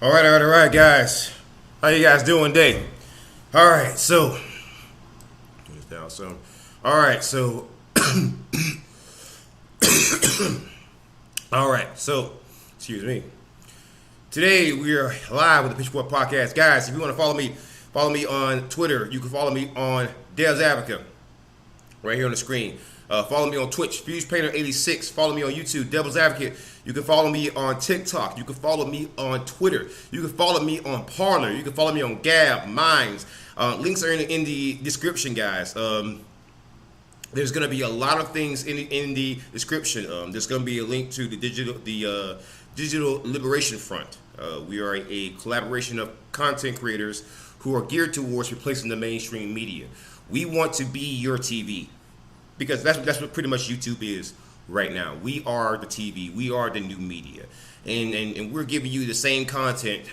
All right, guys. How you guys doing today? All right, so turn this down some. All right, so all right, so excuse me. Today we are live with the Pitchfork Podcast, guys. If you want to follow me on Twitter. You can follow me on Devs Advocate, right here on the screen. Follow me on Twitch, FusePainter86. Follow me on YouTube, Devil's Advocate. You can follow me on TikTok. You can follow me on Twitter. You can follow me on Parler. You can follow me on Gab, Minds. Links are in the description, guys. There's going to be a lot of things in the description. There's going to be a link to the Digital Liberation Front. We are a collaboration of content creators who are geared towards replacing the mainstream media. We want to be your TV. Because that's what pretty much YouTube is right now. We are the TV. We are the new media, and we're giving you the same content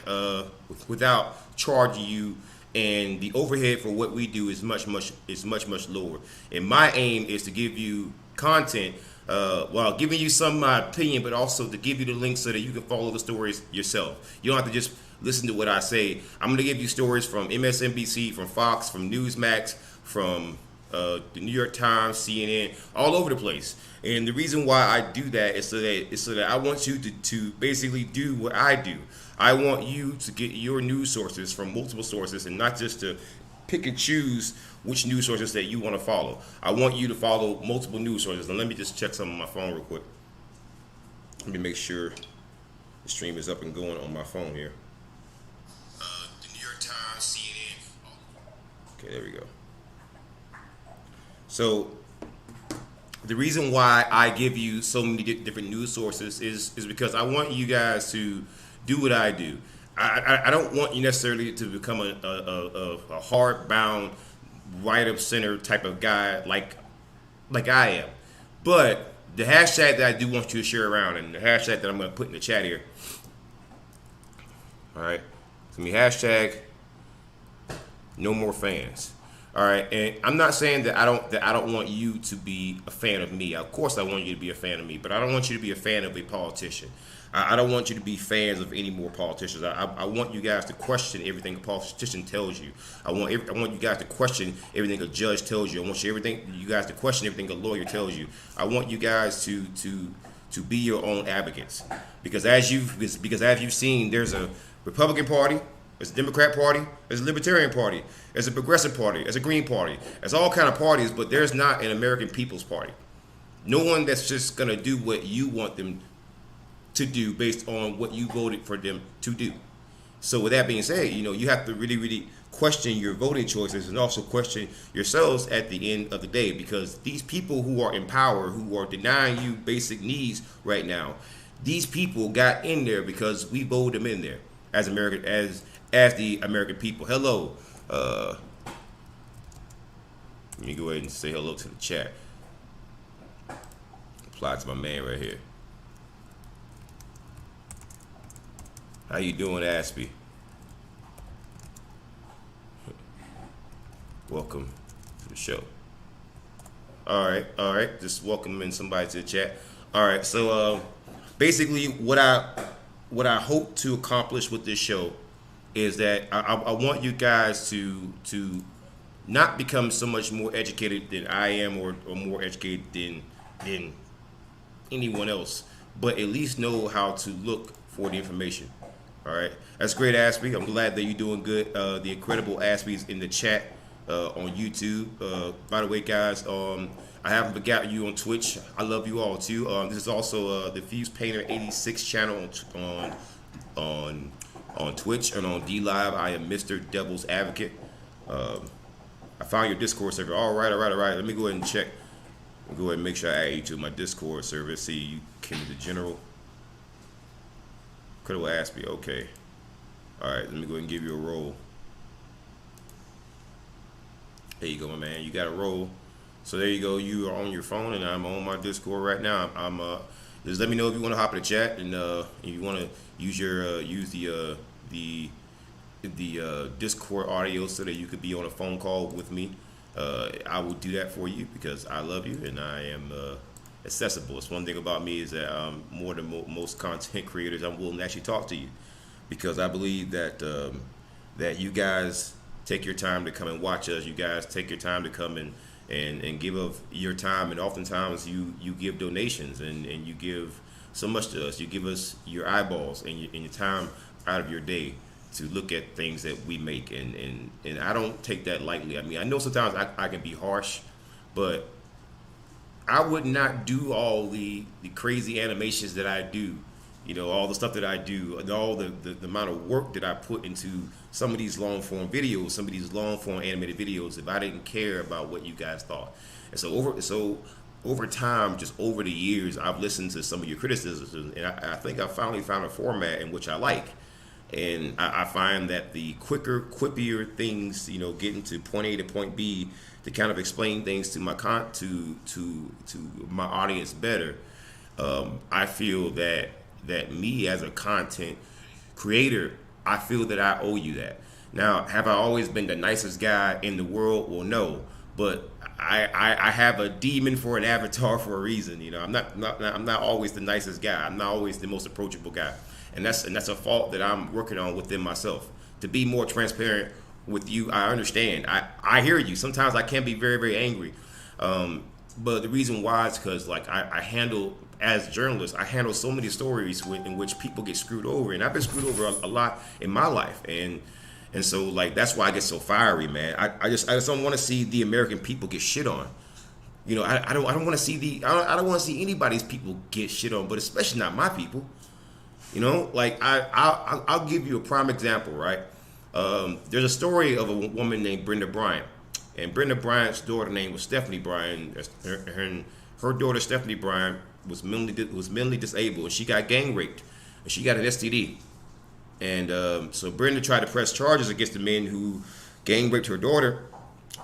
without charging you. And the overhead for what we do is much lower. And my aim is to give you content while giving you some of my opinion, but also to give you the links so that you can follow the stories yourself. You don't have to just listen to what I say. I'm going to give you stories from MSNBC, from Fox, from Newsmax, from the New York Times, CNN, all over the place. And the reason why I do that is so that I want you to basically do what I do. I want you to get your news sources from multiple sources and not just to pick and choose which news sources that you want to follow. I want you to follow multiple news sources. And let me just check some on my phone real quick. Let me make sure the stream is up and going on my phone here. The New York Times, CNN. Okay, there we go. So the reason why I give you so many different news sources is because I want you guys to do what I do. I don't want you necessarily to become a hard-bound, right-of-center type of guy like I am. But the hashtag that I do want you to share around, and the hashtag that I'm going to put in the chat here, all right, it's going to be hashtag no more fans. All right, and I'm not saying that I don't want you to be a fan of me. Of course, I want you to be a fan of me, but I don't want you to be a fan of a politician. I don't want you to be fans of any more politicians. I want you guys to question everything a politician tells you. I want you guys to question everything a judge tells you. I want you guys to question everything a lawyer tells you. I want you guys to be your own advocates, because as you've seen, there's a Republican Party. There's a Democrat Party, there's a Libertarian Party, there's a Progressive Party, there's a Green Party. There's all kind of parties, but there's not an American People's Party. No one that's just going to do what you want them to do based on what you voted for them to do. So with that being said, you have to really question your voting choices and also question yourselves at the end of the day, because these people who are in power, who are denying you basic needs right now, these people got in there because we voted them in there as the American people. Hello. Let me go ahead and say hello to the chat. Apply to my man right here. How you doing, Aspie? Welcome to the show. All right. Just welcoming somebody to the chat. All right. So basically, what I hope to accomplish with this show is that I want you guys to not become so much more educated than I am, or more educated than anyone else, but at least know how to look for the information. All right, that's great, Aspie. I'm glad that you're doing good. The incredible Aspie's in the chat on YouTube. By the way, guys, I haven't forgotten you on Twitch. I love you all too. This is also the FusePainter86 channel on Twitch and on DLive. I am Mr. Devil's Advocate. I found your Discord server. All right. Let me go ahead and check. Go ahead and make sure I add you to my Discord server. See, you came to general. Critical Aspie. Okay. All right. Let me go ahead and give you a roll. There you go, my man. You got a roll. So there you go. You are on your phone, and I'm on my Discord right now. I'm just let me know if you want to hop in the chat, and if you want to use the Discord audio so that you could be on a phone call with me. I will do that for you because I love you and I am accessible. It's one thing about me is that more than most content creators, I'm willing to actually talk to you. because I believe that that you guys take your time to come and watch us. You guys take your time to come and give of your time, and oftentimes you give donations and you give so much to us. You give us your eyeballs and your time out of your day to look at things that we make, and I don't take that lightly. I mean, I know sometimes I can be harsh, but I would not do all the crazy animations that I do, you know, all the stuff that I do, and all the amount of work that I put into some of these long form videos, some of these long form animated videos, if I didn't care about what you guys thought. And so over time, just over the years, I've listened to some of your criticisms, and I think I finally found a format in which I like. And I find that the quicker, quippier things, you know, getting to point A to point B to kind of explain things to my to my audience better. I feel that me as a content creator, I feel that I owe you that. Now, have I always been the nicest guy in the world? Well, no, but I have a demon for an avatar for a reason. You know, I'm not always the nicest guy. I'm not always the most approachable guy. And that's a fault that I'm working on within myself. To be more transparent with you, I understand. I hear you. Sometimes I can be very, very angry. But the reason why is because, like, I handle, as a journalist, I handle so many stories in which people get screwed over. And I've been screwed over a lot in my life. And so, like, that's why I get so fiery, man. I just don't want to see the American people get shit on. You know, I don't want to see I don't want to see anybody's people get shit on, but especially not my people. You know, like I'll give you a prime example, right? There's a story of a woman named Brenda Bryant, and Brenda Bryant's daughter name was Stephanie Bryant. Her daughter Stephanie Bryant was mentally disabled, and she got gang raped, and she got an STD. And so Brenda tried to press charges against the men who gang raped her daughter,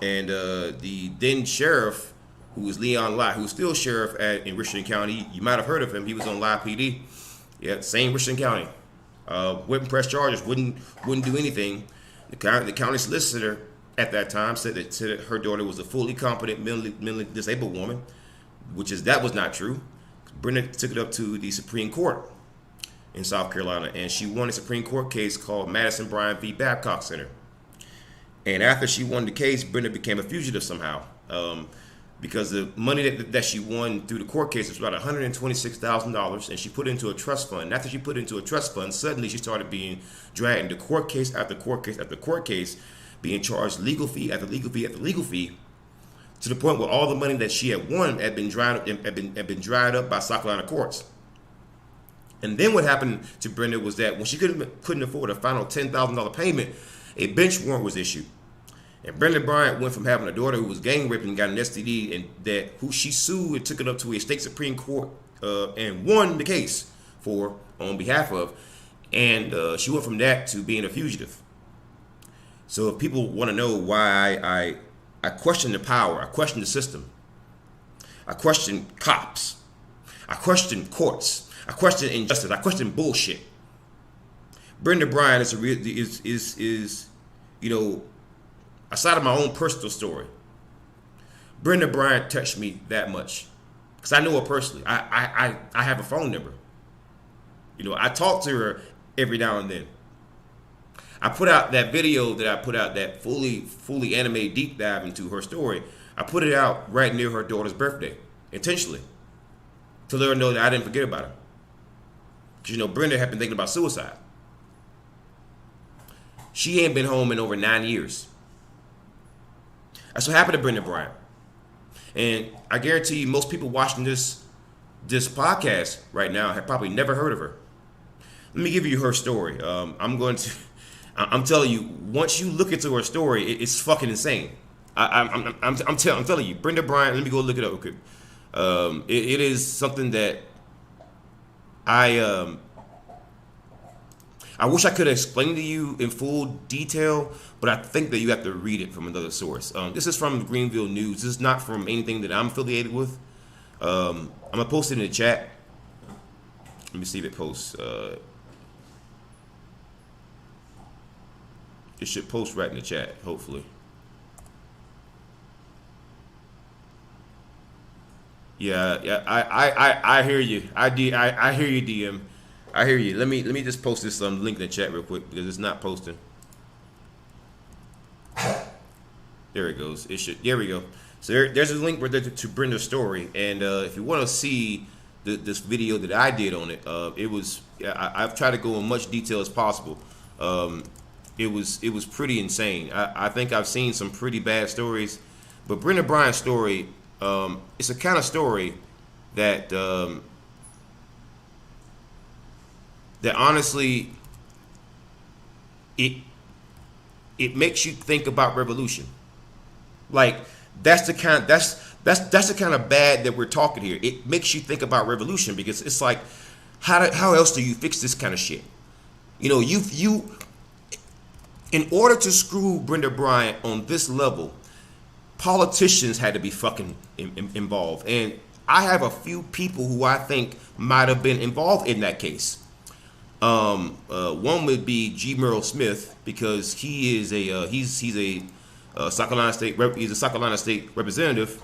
and the then sheriff, who was Leon Lott, who's still sheriff in Richland County. You might have heard of him. He was on Live PD. Yeah, same Richland County. Went and pressed charges, wouldn't do anything. The county solicitor at that time said that her daughter was a fully competent mentally disabled woman, that was not true. Brenda took it up to the Supreme Court in South Carolina, and she won a Supreme Court case called Madison Bryan v. Babcock Center. And after she won the case, Brenda became a fugitive somehow. Because the money that she won through the court case was about $126,000, and she put it into a trust fund. And after she put it into a trust fund, suddenly she started being dragged into court case after court case after court case, being charged legal fee after legal fee after legal fee, to the point where all the money that she had won had been dried up by South Carolina courts. And then what happened to Brenda was that when she couldn't afford a final $10,000 payment, a bench warrant was issued. And Brenda Bryant went from having a daughter who was gang raped and got an STD, and who she sued and took it up to a state Supreme Court and won the case on behalf of. And she went from that to being a fugitive. So if people want to know why I question the power, I question the system, I question cops, I question courts, I question injustice, I question bullshit. Brenda Bryant is you know, aside of my own personal story, Brenda Bryant touched me that much because I know her personally. I have a phone number. You know, I talk to her every now and then. I put out that video that fully animated deep dive into her story. I put it out right near her daughter's birthday, intentionally, to let her know that I didn't forget about her. Because, you know, Brenda had been thinking about suicide. She ain't been home in over 9 years. That's what happened to Brenda Bryant. And I guarantee you, most people watching this podcast right now have probably never heard of her. Let me give you her story. I'm telling you, once you look into her story, it's fucking insane. I'm telling you, Brenda Bryant. Let me go look it up real quick. It is something that I wish I could explain to you in full detail, but I think that you have to read it from another source. This is from Greenville News. This is not from anything that I'm affiliated with. I'm going to post it in the chat. Let me see if it posts. It should post right in the chat, hopefully. Yeah, I hear you. I hear you, DM. I hear you. Let me just post this link in the chat real quick because it's not posting. There it goes. It should. There we go. So there's a link to Brenda's story, and if you want to see this video that I did on it, I've tried to go in much detail as possible. It was pretty insane. I think I've seen some pretty bad stories, but Brenda Bryant's story, it's a kind of story that that honestly it makes you think about revolution. Like that's the kind of bad that we're talking here. It makes you think about revolution because it's like how else do you fix this kind of shit? You know, you in order to screw Brenda Bryant on this level, politicians had to be fucking involved. And I have a few people who I think might have been involved in that case. One would be G. Merrill Smith because he is he's a South Carolina State representative.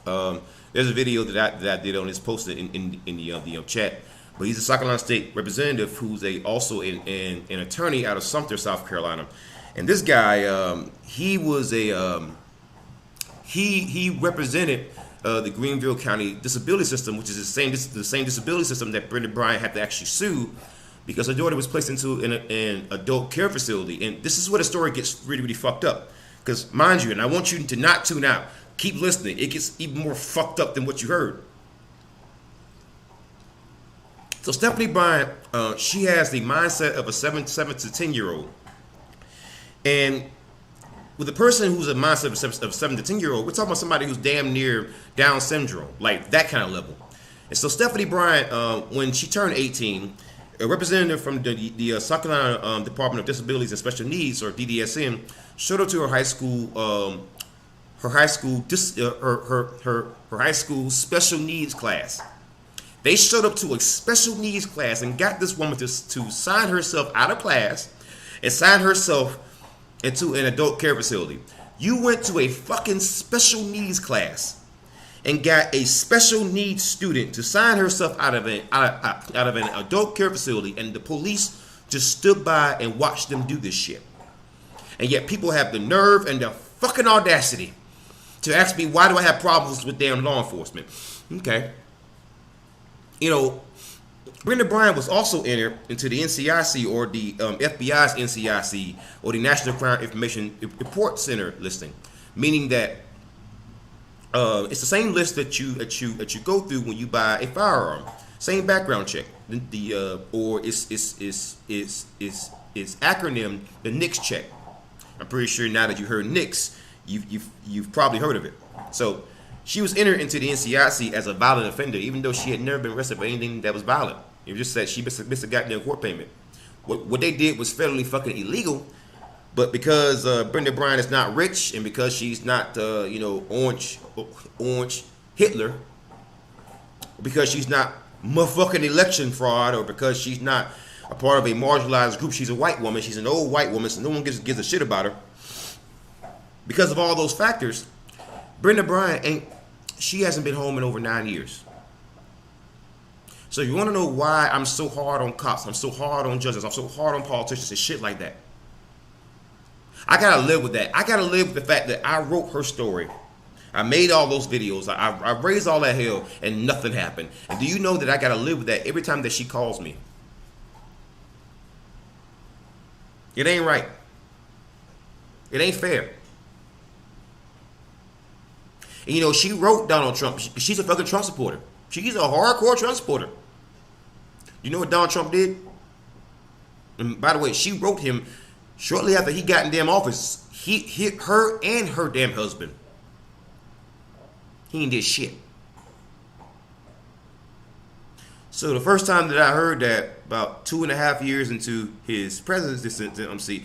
There's a video that I did on this posted in the chat. But he's a South Carolina State representative who's also an attorney out of Sumter, South Carolina. And this guy, he was he represented the Greenville County disability system, which is the same disability system that Brenda Bryant had to actually sue because her daughter was placed into an adult care facility. And this is where the story gets really, really fucked up. Because mind you, and I want you to not tune out, keep listening. It gets even more fucked up than what you heard. So Stephanie Bryant, she has the mindset of a 7 to 10-year-old. And with a person who's a mindset of 7 to 10-year-old, we're talking about somebody who's damn near Down syndrome, like that kind of level. And so Stephanie Bryant, when she turned 18, a representative from the South Carolina Department of Disabilities and Special Needs, or DDSM, showed up to her high school special needs class. They showed up to a special needs class and got this woman to sign herself out of class and sign herself into an adult care facility. You went to a fucking special needs class and got a special needs student to sign herself out of an adult care facility, and the police just stood by and watched them do this shit. And yet people have the nerve and the fucking audacity to ask me, why do I have problems with damn law enforcement? Okay. You know, Brenda Bryant was also entered into the NCIC, or the FBI's NCIC, or the National Crime Information Report Center listing, meaning that it's the same list that you go through when you buy a firearm. Same background check. Or it's acronym the NICS check. I'm pretty sure now that you heard NICS, you've probably heard of it. So she was entered into the NCIC as a violent offender, even though she had never been arrested for anything that was violent. It just said she missed a goddamn court payment. What they did was federally fucking illegal, but because Brenda Bryant is not rich, and because she's not orange Hitler, because she's not motherfucking election fraud, or because she's not a part of a marginalized group, she's a white woman, she's an old white woman, so no one gives a shit about her. Because of all those factors, Brenda Bryant she hasn't been home in over 9 years. So you want to know why I'm so hard on cops, I'm so hard on judges, I'm so hard on politicians and shit like that? I gotta live with that. I gotta live with the fact that I wrote her story. I made all those videos. I raised all that hell and nothing happened. And do you know that I gotta live with that every time that she calls me? It ain't right. It ain't fair. And you know, she wrote Donald Trump. She's a fucking Trump supporter. She's a hardcore Trump supporter. You know what Donald Trump did? And by the way, she wrote him shortly after he got in damn office. He hit her and her damn husband. He ain't did shit. So the first time that I heard that, about 2.5 years into his presidency,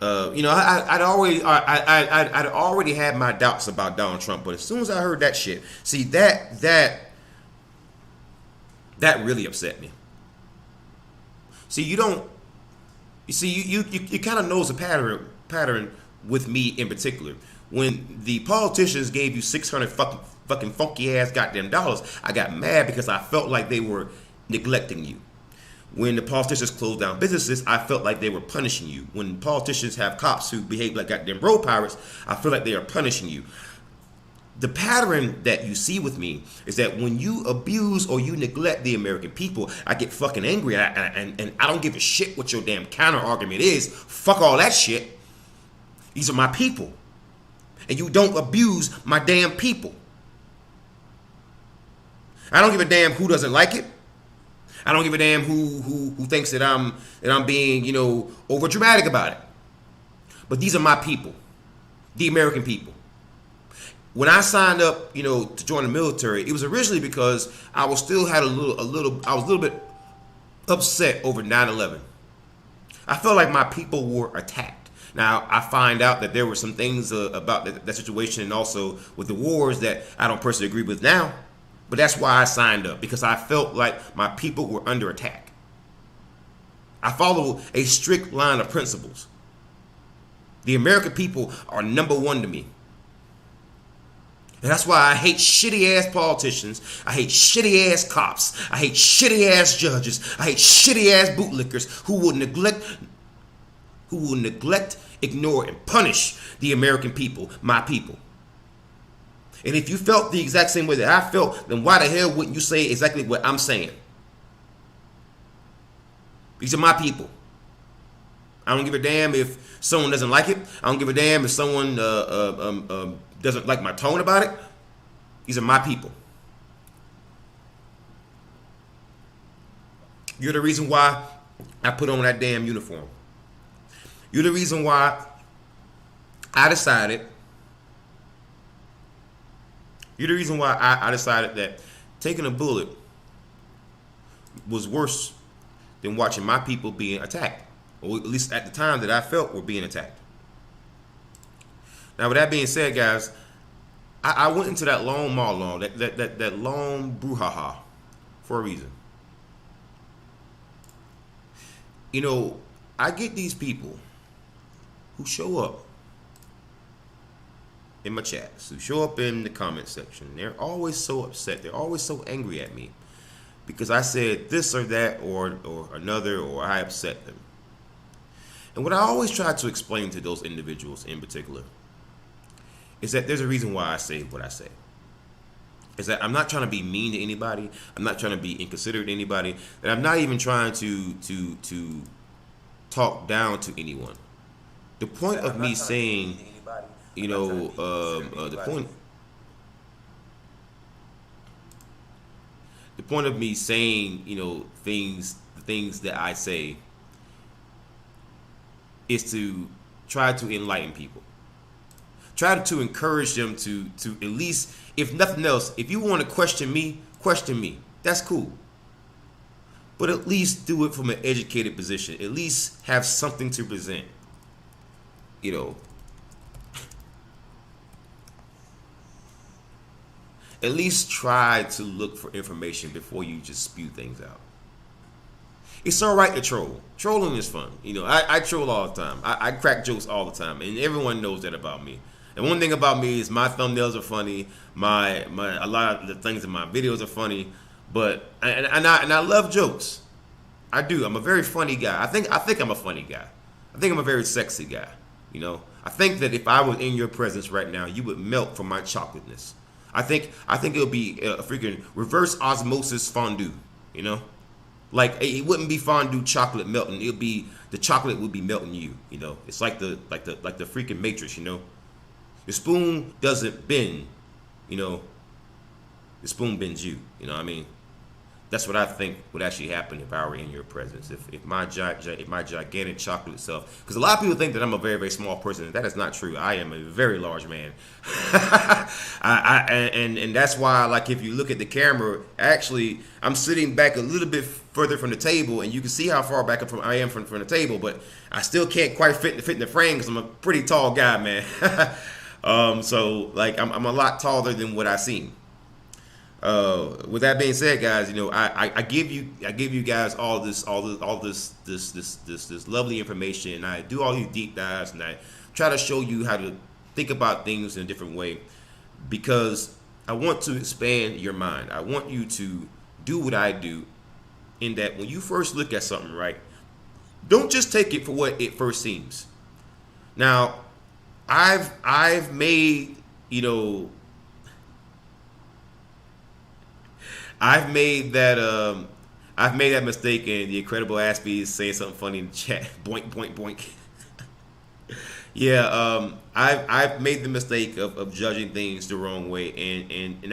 I'd already had my doubts about Donald Trump, but as soon as I heard that shit, see that really upset me. See, you kind of knows a pattern with me in particular. When the politicians gave you 600 fucking funky ass goddamn dollars, I got mad because I felt like they were neglecting you. When the politicians closed down businesses, I felt like they were punishing you. When politicians have cops who behave like goddamn road pirates, I feel like they are punishing you. The pattern that you see with me is that when you abuse or you neglect the American people, I get fucking angry, and I don't give a shit what your damn counter argument is. Fuck all that shit. These are my people, and you don't abuse my damn people. I don't give a damn who doesn't like it. I don't give a damn who thinks that I'm being, over dramatic about it. But these are my people, the American people. When I signed up, to join the military, it was originally because I was still had I was a little bit upset over 9/11. I felt like my people were attacked. Now, I find out that there were some things about that situation, and also with the wars, that I don't personally agree with now. But that's why I signed up, because I felt like my people were under attack. I follow a strict line of principles. The American people are number one to me. And that's why I hate shitty ass politicians. I hate shitty ass cops. I hate shitty ass judges. I hate shitty ass bootlickers who will neglect, ignore, and punish the American people, my people. And if you felt the exact same way that I felt, then why the hell wouldn't you say exactly what I'm saying? These are my people. I don't give a damn if someone doesn't like it. I don't give a damn if someone doesn't like my tone about it. These are my people. You're the reason why I put on that damn uniform. You're the reason why I decided. You're the reason why I decided that taking a bullet was worse than watching my people being attacked. Or at least at the time that I felt were being attacked. Now, with that being said, guys, I went into that long monologue, that long brouhaha, for a reason. I get these people who show up in my chats, who show up in the comment section. They're always so upset. They're always so angry at me because I said this or that or another, or I upset them. And what I always try to explain to those individuals in particular is that there's a reason why I say what I say. Is that I'm not trying to be mean to anybody. I'm not trying to be inconsiderate to anybody. And I'm not even trying to talk down to anyone. The point of me saying, the point of me saying, things that I say is to try to enlighten people. Try to encourage them to at least, if nothing else, if you want to question me. That's cool. But at least do it from an educated position. At least have something to present. At least try to look for information before you just spew things out. It's all right to troll. Trolling is fun. I troll all the time. I crack jokes all the time, and everyone knows that about me. And one thing about me is my thumbnails are funny. A lot of the things in my videos are funny. But I love jokes. I do. I'm a very funny guy. I think I'm a funny guy. I think I'm a very sexy guy. I think that if I was in your presence right now, you would melt from my chocolateness. I think it'll be a freaking reverse osmosis fondue. Like it wouldn't be fondue chocolate melting. It'll be the chocolate would be melting you. It's like the freaking Matrix. The spoon doesn't bend. The spoon bends you. You know what I mean? That's what I think would actually happen if I were in your presence. If my gigantic chocolate self, because a lot of people think that I'm a very, very small person. That is not true. I am a very large man. And that's why, like, if you look at the camera, actually, I'm sitting back a little bit further from the table, and you can see how far back I am from the table. But I still can't quite fit in the frame because I'm a pretty tall guy, man. So like, I'm a lot taller than what I seem. With that being said, guys, I give you guys all this lovely information, and I do all these deep dives, and I try to show you how to think about things in a different way, because I want to expand your mind. I want you to do what I do in that when you first look at something, right, don't just take it for what it first seems. Now, I've made, I've made that mistake, and the Incredible Aspie is saying something funny in the chat. Boink, boink, boink. Yeah, I've made the mistake of judging things the wrong way, and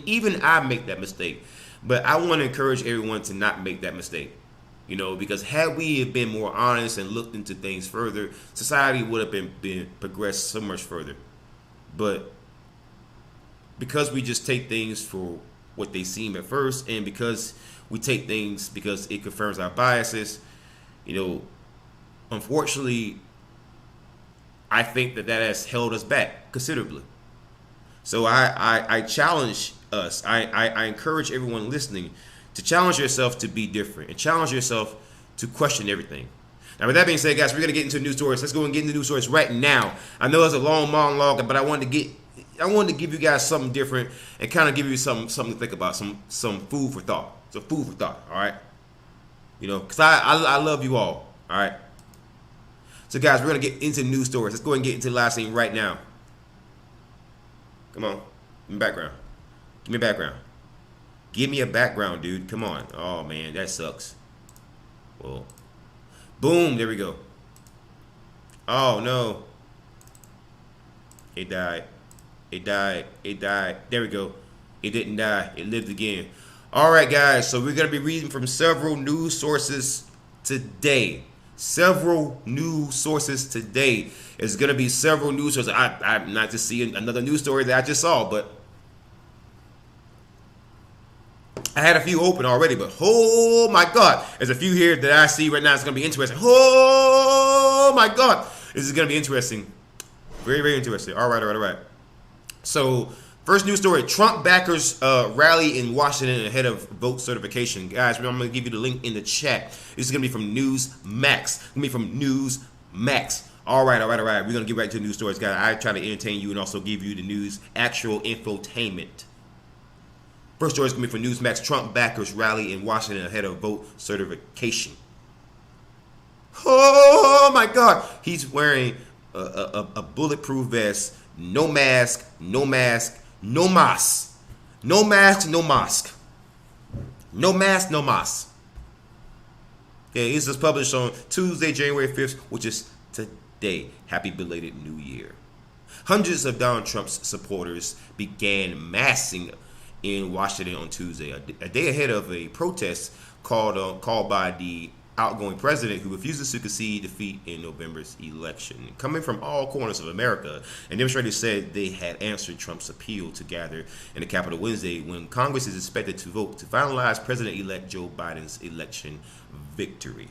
even I make that mistake. But I want to encourage everyone to not make that mistake. Because had we been more honest and looked into things further, society would have been progressed so much further. But because we just take things for what they seem at first, and because we take things because it confirms our biases, unfortunately, I think that has held us back considerably. So I challenge us. I encourage everyone listening to challenge yourself to be different and challenge yourself to question everything. Now, with that being said, guys, we're gonna get into news stories. Let's go and get into news stories right now. I know it's a long monologue, but I wanted to give you guys something different and kind of give you something to think about, some food for thought. So food for thought, all right? Because I love you all right? So, guys, we're gonna get into news stories. Let's go ahead and get into the live scene right now. Come on, give me background. Give me background. Give me a background, dude. Come on. Oh, man, that sucks. Well, boom. There we go. Oh, no. It died. It died. It died. There we go. It didn't die. It lived again. All right, guys. So we're going to be reading from several news sources today. Several news sources today. It's going to be several news sources. I'm not just seeing another news story that I just saw, but I had a few open already, but oh my God, there's a few here that I see right now. It's going to be interesting. Oh my God, this is going to be interesting. Very, very interesting. All right. So, first news story, Trump backers rally in Washington ahead of vote certification. Guys, I'm going to give you the link in the chat. This is going to be from Newsmax. All right. We're going to get right to the news stories, guys. I try to entertain you and also give you the news, actual infotainment. First story is going to be from Newsmax. Trump backers rally in Washington ahead of vote certification. Oh, my God. He's wearing a bulletproof vest. No mask. No mask. No mask. No mask. No mask. No mask. No mask. Yeah, this is published on Tuesday, January 5th, which is today. Happy belated New Year. Hundreds of Donald Trump's supporters began massing in Washington on Tuesday, a day ahead of a protest called by the outgoing president, who refuses to concede defeat in November's election. Coming from all corners of America, and demonstrators said they had answered Trump's appeal to gather in the Capitol Wednesday when Congress is expected to vote to finalize President-elect Joe Biden's election victory.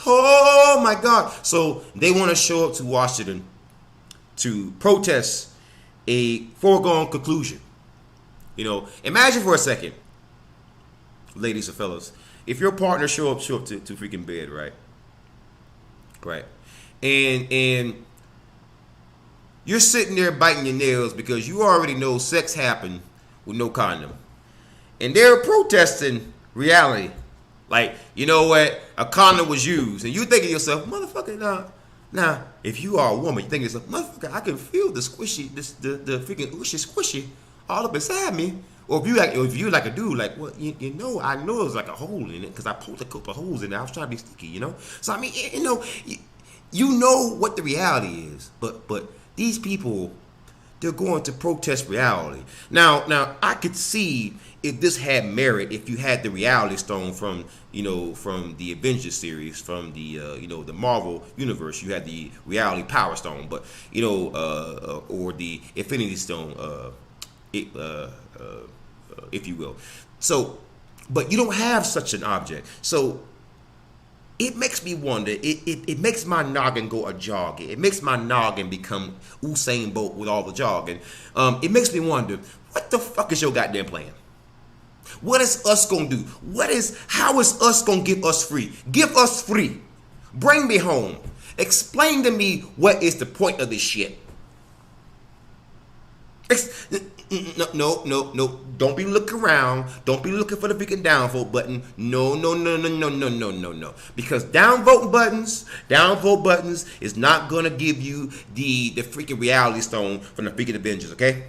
Oh my God. So they want to show up to Washington to protest a foregone conclusion. Imagine for a second, ladies and fellas, if your partner show up to freaking bed, right? And you're sitting there biting your nails because you already know sex happened with no condom. And they're protesting reality. Like, you know what? A condom was used. And you think to yourself, motherfucker, now, if you are a woman, you think to yourself, motherfucker, I can feel the squishy, the freaking squishy all up inside me. Or if you like a dude, like, well, I know it was like a hole in it because I poked a couple of holes in it. I was trying to be sticky, So I mean, you know what the reality is, but these people, they're going to protest reality. Now I could see if this had merit, if you had the reality stone from the Avengers series, from the the Marvel universe, you had the reality power stone, but or the Infinity Stone, if you will. So, but you don't have such an object. So it makes me wonder. It makes my noggin go a jogging. It makes my noggin become Usain Bolt with all the jogging. It makes me wonder, what the fuck is your goddamn plan? What is us gonna do? How is us gonna give us free? Give us free. Bring me home. Explain to me what is the point of this shit. No. Don't be looking around. Don't be looking for the freaking downvote button. No. Because downvote buttons is not gonna give you the freaking reality stone from the freaking Avengers, okay?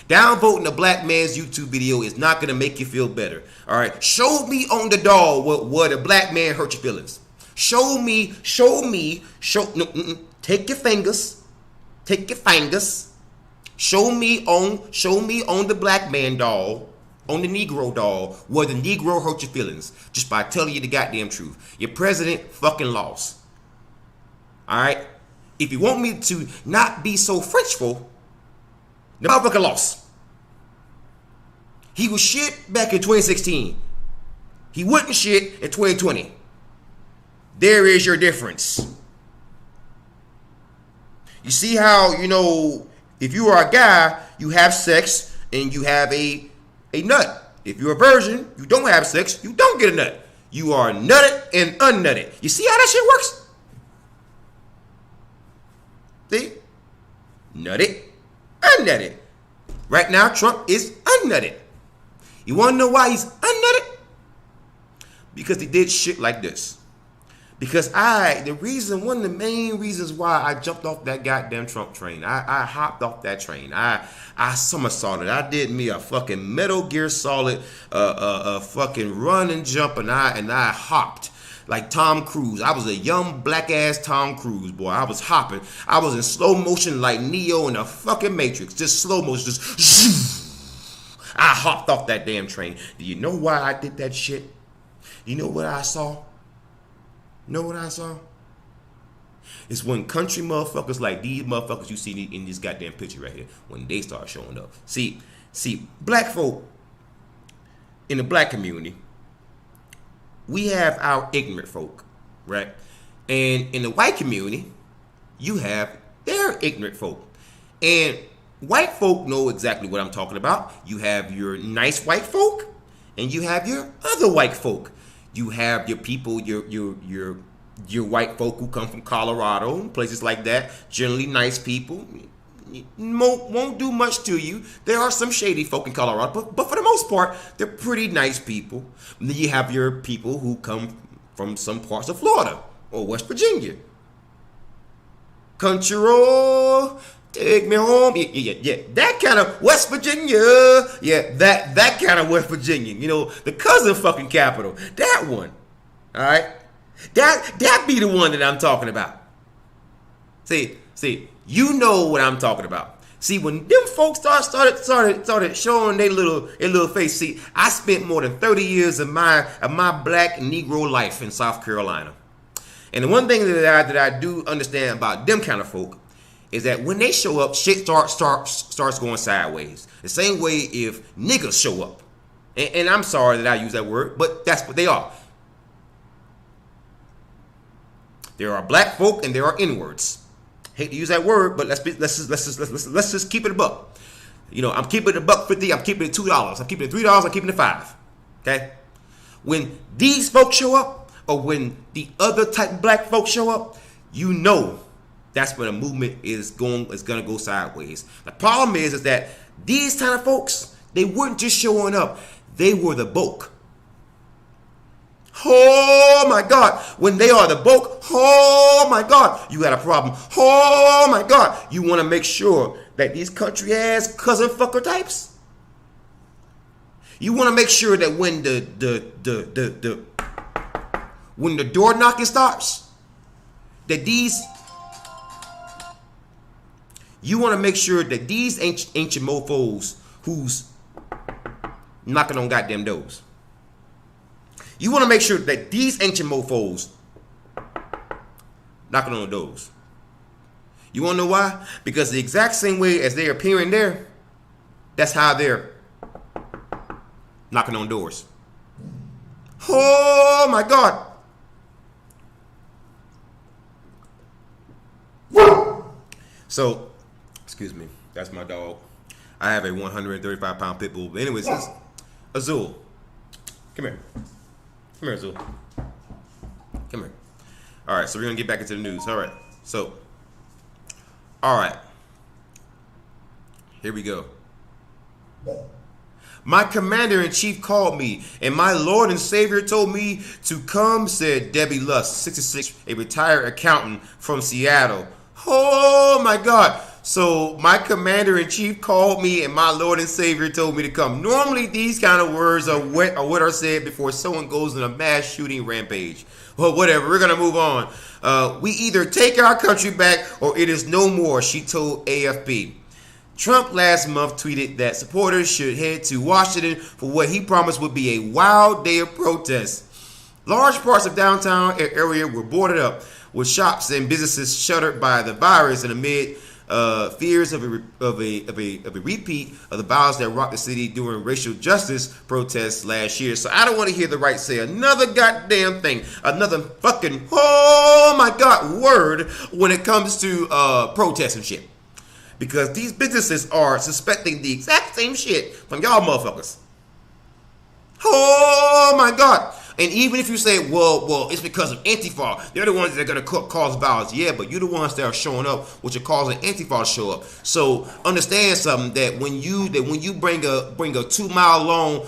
Downvoting a black man's YouTube video is not gonna make you feel better. All right, show me on the doll what a black man hurt your feelings. Show me. Take your fingers. Show me on the black man doll, on the Negro doll, where the Negro hurt your feelings, just by telling you the goddamn truth. Your president fucking lost. Alright? If you want me to not be so Frenchful, the motherfucker lost. He was shit back in 2016. He wasn't shit in 2020. There is your difference. You see how, if you are a guy, you have sex and you have a nut. If you're a virgin, you don't have sex, you don't get a nut. You are nutted and unnutted. You see how that shit works? See? Nutted, unnutted. Right now, Trump is unnutted. You want to know why he's unnutted? Because he did shit like this. Because one of the main reasons why I jumped off that goddamn Trump train, I hopped off that train, I somersaulted, I did me a fucking Metal Gear Solid, fucking run and jump, and I hopped like Tom Cruise. I was a young black ass Tom Cruise, boy. I was hopping. I was in slow motion like Neo in the fucking Matrix, just slow motion, just. I hopped off that damn train. Do you know why I did that shit? You know what I saw? Know what I saw? It's when country motherfuckers like these motherfuckers you see in this goddamn picture right here, when they start showing up. See, black folk in the black community, we have our ignorant folk, right? And in the white community, you have their ignorant folk. And white folk know exactly what I'm talking about. You have your nice white folk, and you have your other white folk. You have your people, your white folk who come from Colorado, places like that. Generally nice people. Won't do much to you. There are some shady folk in Colorado, but for the most part, they're pretty nice people. And then you have your people who come from some parts of Florida or West Virginia. Country road, take me home. Yeah. That kind of West Virginia. Yeah, that kind of West Virginia. The cousin fucking capital. That one. All right. That be the one that I'm talking about. See, you know what I'm talking about. See, when them folks started showing their little face. See, I spent more than 30 years of my black Negro life in South Carolina. And the one thing that I do understand about them kind of folk is that when they show up, shit starts going sideways. The same way if niggas show up. And I'm sorry that I use that word, but that's what they are. There are black folk and there are N-words. Hate to use that word, but let's just keep it a buck. I'm keeping it $1.50. I'm keeping it $2. I'm keeping it $3. I'm keeping it $5. Okay. When these folks show up, or when the other type of black folks show up, that's when the movement is gonna go sideways. The problem is that these kind of folks, they weren't just showing up; they were the bulk. Oh my God! When they are the bulk, oh my God, you got a problem. Oh my God, you want to make sure that these country ass cousin fucker types. You want to make sure that when when the door knocking starts, that you want to make sure that these ancient mofos who's knocking on goddamn doors. You want to make sure that these ancient mofos knocking on doors. You want to know why? Because the exact same way as they're appearing there, that's how they're knocking on doors. Oh my God. So, excuse me, that's my dog. I have a 135-pound pit bull. But anyways, it's Azul. Come here. Come here, Azul. Come here. All right, so we're going to get back into the news. All right. Here we go. My commander-in-chief called me, and my Lord and Savior told me to come, said Debbie Lust, 66, a retired accountant from Seattle. Oh, my God. So my commander-in-chief called me, and my Lord and Savior told me to come. Normally, these kind of words are what are said before someone goes on a mass shooting rampage. Well, whatever. We're going to move on. We either take our country back or it is no more, she told AFP. Trump last month tweeted that supporters should head to Washington for what he promised would be a wild day of protest. Large parts of downtown area were boarded up, with shops and businesses shuttered by the virus, and amid fears of a repeat of the violence that rocked the city during racial justice protests last year. So I don't want to hear the right say another goddamn thing, another fucking oh my god word when it comes to protest and shit. Because these businesses are suspecting the exact same shit from y'all motherfuckers. Oh my God. And even if you say, well, it's because of Antifa. They're the ones that are going to cause violence. Yeah, but you're the ones that are showing up, which are causing Antifa to show up. So understand something, that when you bring a 2 mile long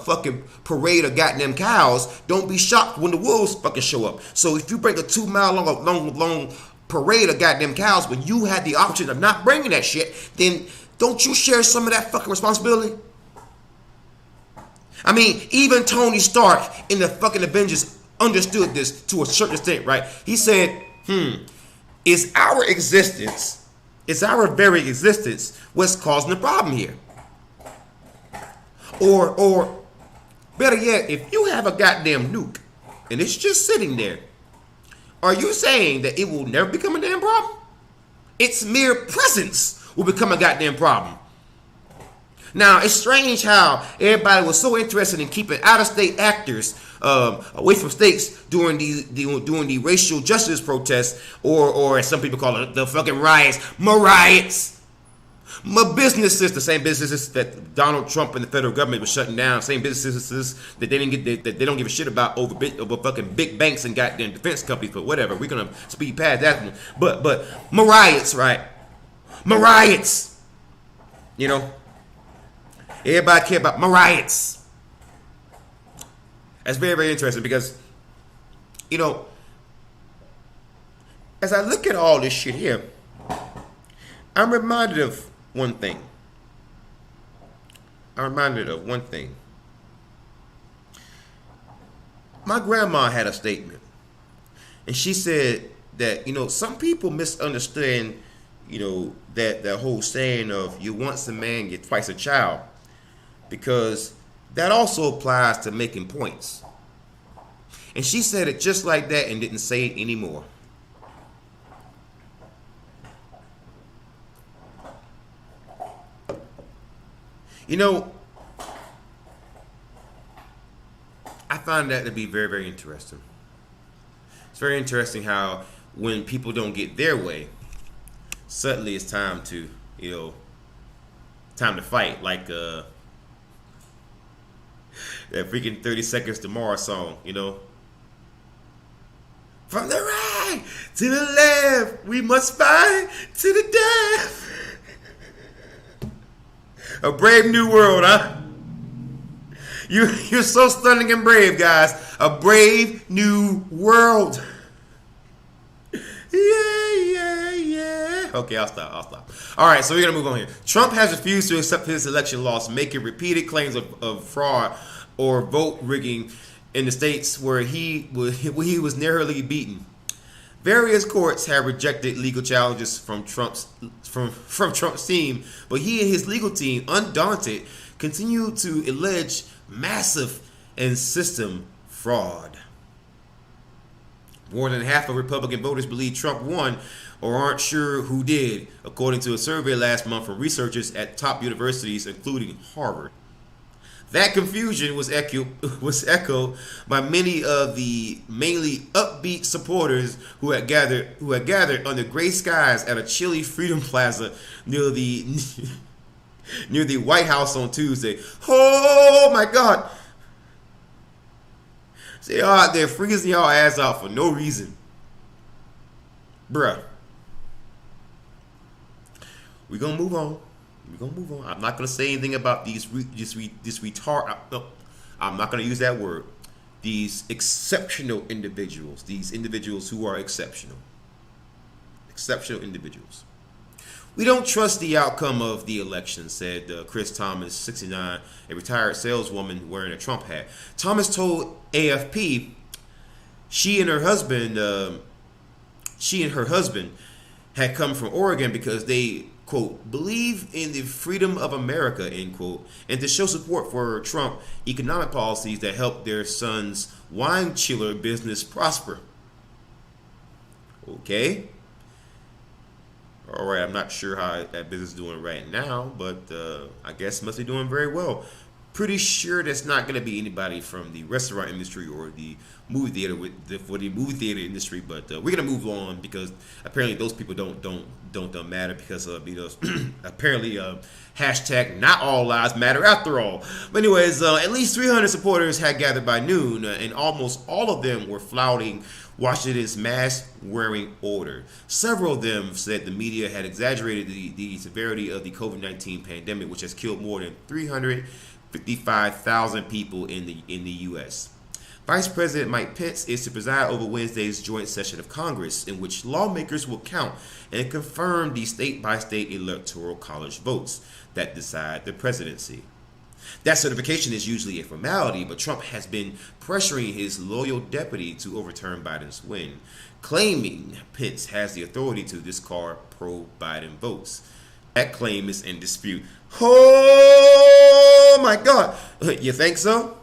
fucking parade of goddamn cows, don't be shocked when the wolves fucking show up. So if you bring a 2 mile long parade of goddamn cows, when you had the option of not bringing that shit, then don't you share some of that fucking responsibility? I mean, even Tony Stark in the fucking Avengers understood this to a certain extent, right? He said, is our very existence what's causing the problem here? Or better yet, if you have a goddamn nuke and it's just sitting there, are you saying that it will never become a damn problem? Its mere presence will become a goddamn problem. Now, it's strange how everybody was so interested in keeping out-of-state actors away from states during the racial justice protests, or as some people call it, the fucking riots, riots. My businesses, the same businesses that Donald Trump and the federal government was shutting down, same businesses that they don't give a shit about over fucking big banks and goddamn defense companies, but whatever. We're gonna speed past that one. But riots, right? Riots. You know, everybody care about riots. That's very, very interesting because, you know, as I look at all this shit here, I'm reminded of one thing. My grandma had a statement, and she said that, you know, some people misunderstand, you know, that whole saying of you once a man, you twice a child, because that also applies to making points. And she said it just like that and didn't say it anymore. You know, I find that to be very, very interesting. It's very interesting how when people don't get their way, suddenly it's time to, you know, time to fight. Like that freaking 30 Seconds to Mars song, you know. From the right to the left, we must fight to the death. A brave new world, huh? You're so stunning and brave, guys. A brave new world. Yeah. Okay, I'll stop. All right, so we're going to move on here. Trump has refused to accept his election loss, making repeated claims of fraud or vote rigging in the states where he was narrowly beaten. Various courts have rejected legal challenges from Trump's team, but he and his legal team, undaunted, continue to allege massive and system fraud. More than half of Republican voters believe Trump won or aren't sure who did, according to a survey last month from researchers at top universities, including Harvard. That confusion was echoed by many of the mainly upbeat supporters who had gathered under gray skies at a chilly Freedom Plaza near the White House on Tuesday. Oh my God! So y'all out there freezing y'all ass out for no reason, bruh. We gonna move on. We're gonna move on. I'm not gonna say anything about this retard. No, I'm not gonna use that word. These exceptional individuals. These individuals who are exceptional. Exceptional individuals. We don't trust the outcome of the election, said Chris Thomas, 69, a retired saleswoman wearing a Trump hat. Thomas told AFP she and her husband had come from Oregon because they, quote, believe in the freedom of America, end quote, and to show support for Trump economic policies that help their son's wine chiller business prosper. Okay. All right, I'm not sure how that business is doing right now, but I guess it must be doing very well. Pretty sure that's not going to be anybody from the restaurant industry or the movie theater for the movie theater industry, but we're going to move on because apparently those people don't matter because of apparently hashtag not all lives matter after all. But anyways, at least 300 supporters had gathered by noon, and almost all of them were flouting Washington's mask-wearing order. Several of them said the media had exaggerated the severity of the COVID-19 pandemic, which has killed more than 355,000 people in the U.S. Vice President Mike Pence is to preside over Wednesday's joint session of Congress, in which lawmakers will count and confirm the state-by-state electoral college votes that decide the presidency. That certification is usually a formality, but Trump has been pressuring his loyal deputy to overturn Biden's win, claiming Pence has the authority to discard pro-Biden votes. That claim is in dispute. Oh my God. You think so?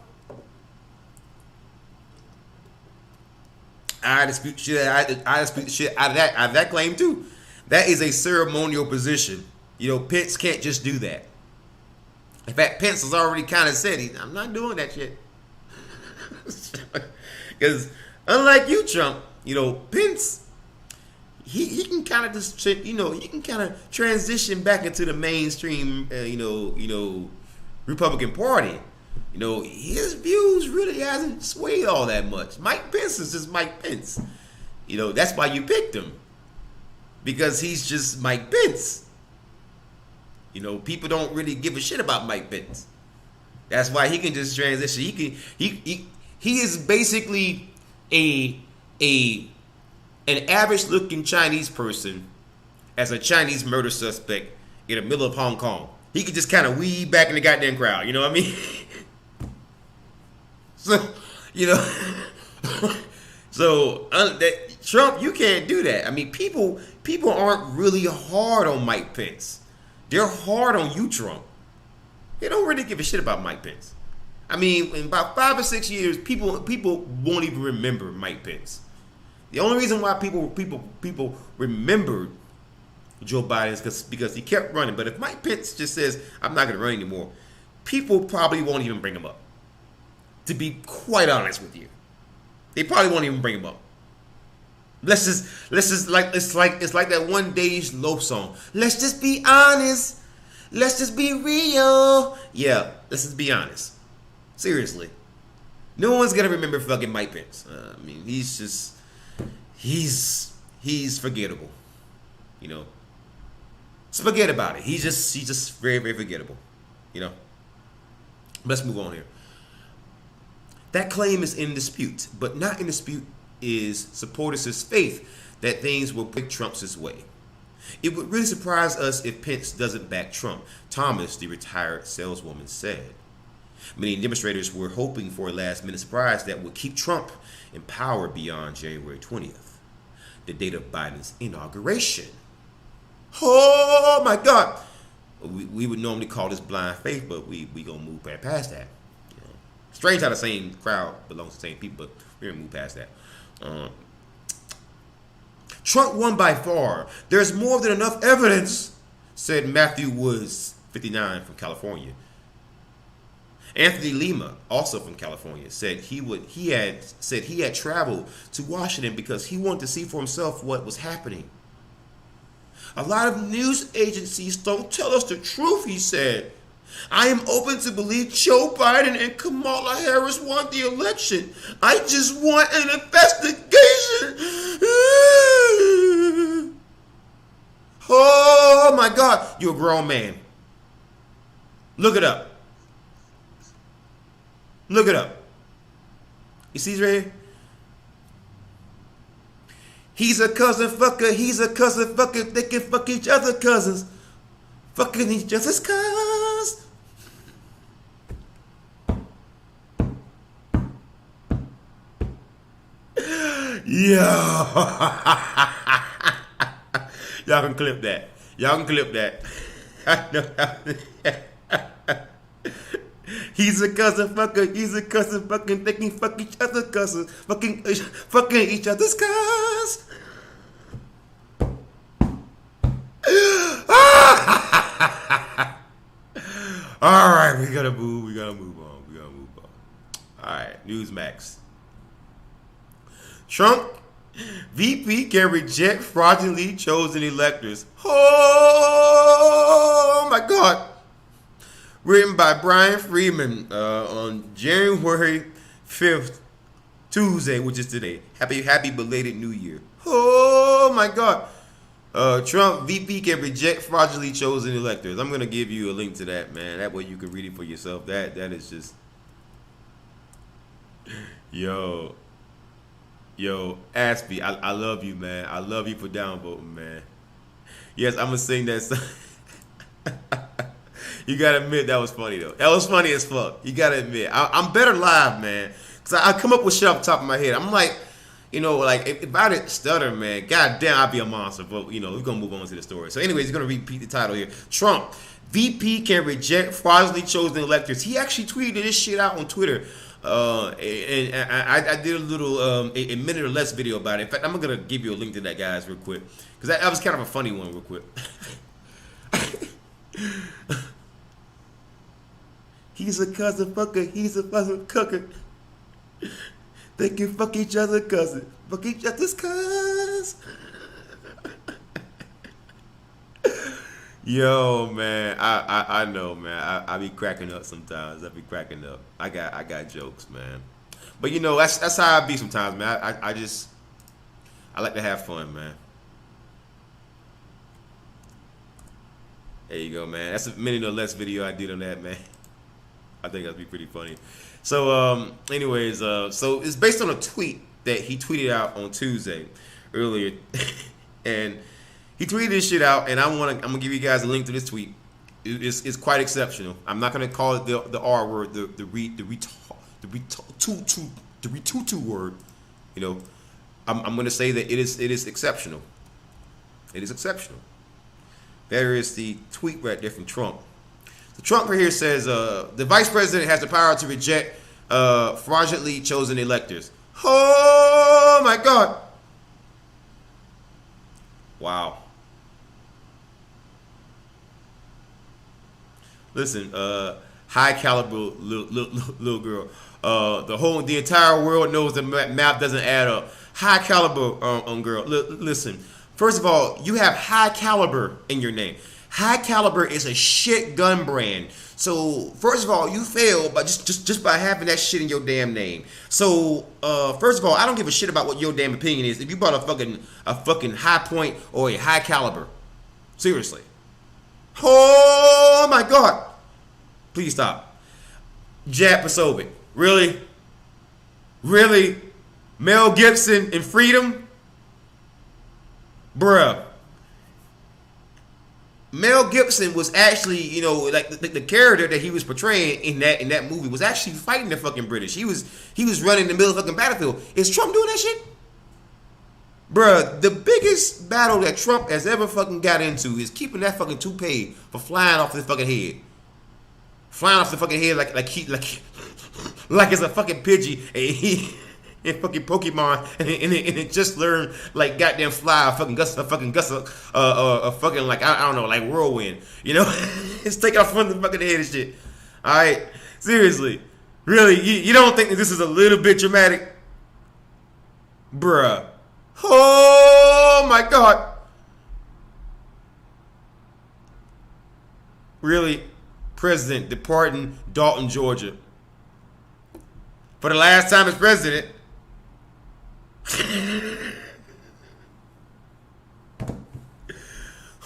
I dispute the shit out of that claim too. That is a ceremonial position. Pence can't just do that. In fact, Pence has already kind of said, I'm not doing that shit. Because unlike you, Trump, Pence, he can kind of just, he can kind of transition back into the mainstream, Republican Party. His views really hasn't swayed all that much. Mike Pence is just Mike Pence. That's why you picked him. Because he's just Mike Pence. People don't really give a shit about Mike Pence. That's why he can just transition. He is basically an average looking Chinese person as a Chinese murder suspect in the middle of Hong Kong. He could just kind of weave back in the goddamn crowd. You know what I mean? Trump, you can't do that. I mean, people aren't really hard on Mike Pence. They're hard on you, Trump. They don't really give a shit about Mike Pence. I mean, in about 5 or 6 years, people won't even remember Mike Pence. The only reason why people remembered Joe Biden is because he kept running. But if Mike Pence just says, I'm not going to run anymore, people probably won't even bring him up. To be quite honest with you, they probably won't even bring him up. Let's just it's like that one Dej Loaf song. Let's just be honest. Let's just be real. Yeah, let's just be honest. Seriously, no one's gonna remember fucking Mike Pence. I mean, he's forgettable. Forget about it. He's just very, very forgettable. Let's move on here. That claim is in dispute, but not in dispute is supporters' faith that things will break Trump's way. It would really surprise us if Pence doesn't back Trump, Thomas, the retired saleswoman, said. Many demonstrators were hoping for a last-minute surprise that would keep Trump in power beyond January 20th, the date of Biden's inauguration. Oh my God! We would normally call this blind faith, but we gonna move past that. Strange how the same crowd belongs to the same people, but we're gonna move past that. Trump won by far. There's more than enough evidence, said Matthew Woods, 59, from California. Anthony Lima, also from California, said he had traveled to Washington because he wanted to see for himself what was happening. A lot of news agencies don't tell us the truth, he said. I am open to believe Joe Biden and Kamala Harris won the election. I just want an investigation. Oh my God, you're a grown man. Look it up. Look it up. You see this right here? He's a cousin fucker. He's a cousin fucker. They can fuck each other cousins. Fucking each other's cousins. Yo. Y'all can clip that. Y'all can clip that. I know. He's a cousin fucker. He's a cousin fucking. They can fuck each other cousins. Fucking each other's cousins. All right, we gotta move on. All right, Newsmax. Trump VP can reject fraudulently chosen electors. Oh my God. Written by Brian Freeman on January 5th, Tuesday, which is today. Happy belated New Year. Oh my God. Trump VP can reject fraudulently chosen electors. I'm gonna give you a link to that, man. That way you can read it for yourself. That is just, yo, Aspie, I love you, man. I love you for downvoting, man. Yes, I'm gonna sing that song. You gotta admit that was funny though. That was funny as fuck. You gotta admit, I'm better live, man. Cause I come up with shit off the top of my head. I'm like, like if I didn't stutter, man, goddamn, I'd be a monster. But we're gonna move on to the story. So, anyways, he's gonna repeat the title here. Trump VP can reject fraudulently chosen electors. He actually tweeted this shit out on Twitter. And I did a little a minute or less video about it. In fact, I'm gonna give you a link to that, guys, real quick, because that was kind of a funny one, real quick. He's a cousin fucker. He's a cousin cooker. They can fuck each other cousin. Fuck each other's cousins. Yo, man, I know, man. I be cracking up sometimes. I be cracking up. I got jokes, man. But that's how I be sometimes, man. I like to have fun, man. There you go, man. That's a minute or less video I did on that, man. I think that'd be pretty funny. So, anyways, so it's based on a tweet that he tweeted out on Tuesday earlier, and he tweeted this shit out, and I'm gonna give you guys a link to this tweet. It's quite exceptional. I'm not gonna call it the R word, the retutu word. I'm gonna say that it is exceptional. It is exceptional. There is the tweet right there from Trump. The Trump right here says the vice president has the power to reject fraudulently chosen electors. Oh my God! Wow. Listen, high caliber little girl. The entire world knows the map doesn't add up. High caliber girl. Listen, first of all, you have high caliber in your name. High caliber is a shit gun brand. So first of all, you failed by just by having that shit in your damn name. So first of all, I don't give a shit about what your damn opinion is. If you bought a fucking high point or a high caliber, seriously. Oh my God! Please stop. Jab Pasovic, really? Mel Gibson in Freedom, bruh. Mel Gibson was actually, like the character that he was portraying in that movie was actually fighting the fucking British. He was running in the middle of the fucking battlefield. Is Trump doing that shit? Bruh, the biggest battle that Trump has ever fucking got into is keeping that fucking toupee from flying off his fucking head. Flying off the fucking head like it's a fucking Pidgey and he in fucking Pokemon and it just learned like goddamn fly a fucking fucking like I don't know, like whirlwind. It's taking off from the fucking head and shit. Alright. Seriously. Really, you don't think that this is a little bit dramatic? Bruh. Oh my God. Really? President departing Dalton, Georgia. For the last time as president.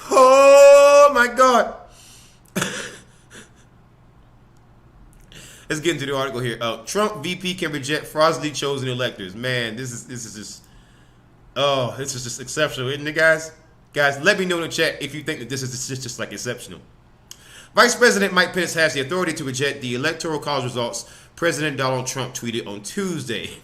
Oh my God. Let's get into the article here. Trump VP can reject fraudulently chosen electors. Man, this is just exceptional, isn't it, guys? Guys, let me know in the chat if you think that this is just like exceptional. Vice President Mike Pence has the authority to reject the Electoral College results, President Donald Trump tweeted on Tuesday.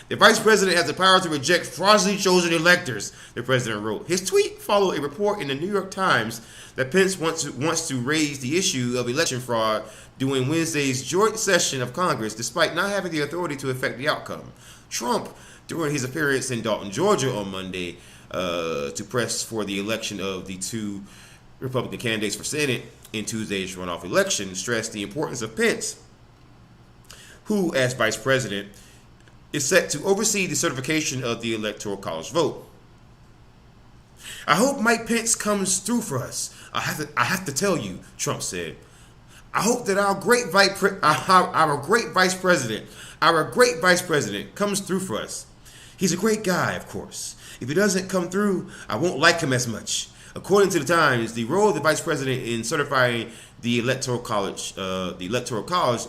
The Vice President has the power to reject fraudulently chosen electors, the President wrote. His tweet followed a report in the New York Times that Pence wants to raise the issue of election fraud during Wednesday's joint session of Congress, despite not having the authority to affect the outcome. Trump, during his appearance in Dalton, Georgia on Monday, to press for the election of the two Republican candidates for Senate in Tuesday's runoff election, stressed the importance of Pence, who, as Vice President, is set to oversee the certification of the Electoral College vote. I hope Mike Pence comes through for us. I have to tell you, Trump said. I hope that our great vice president comes through for us. He's a great guy, of course. If he doesn't come through, I won't like him as much. According to the Times, the role of the vice president in certifying the Electoral College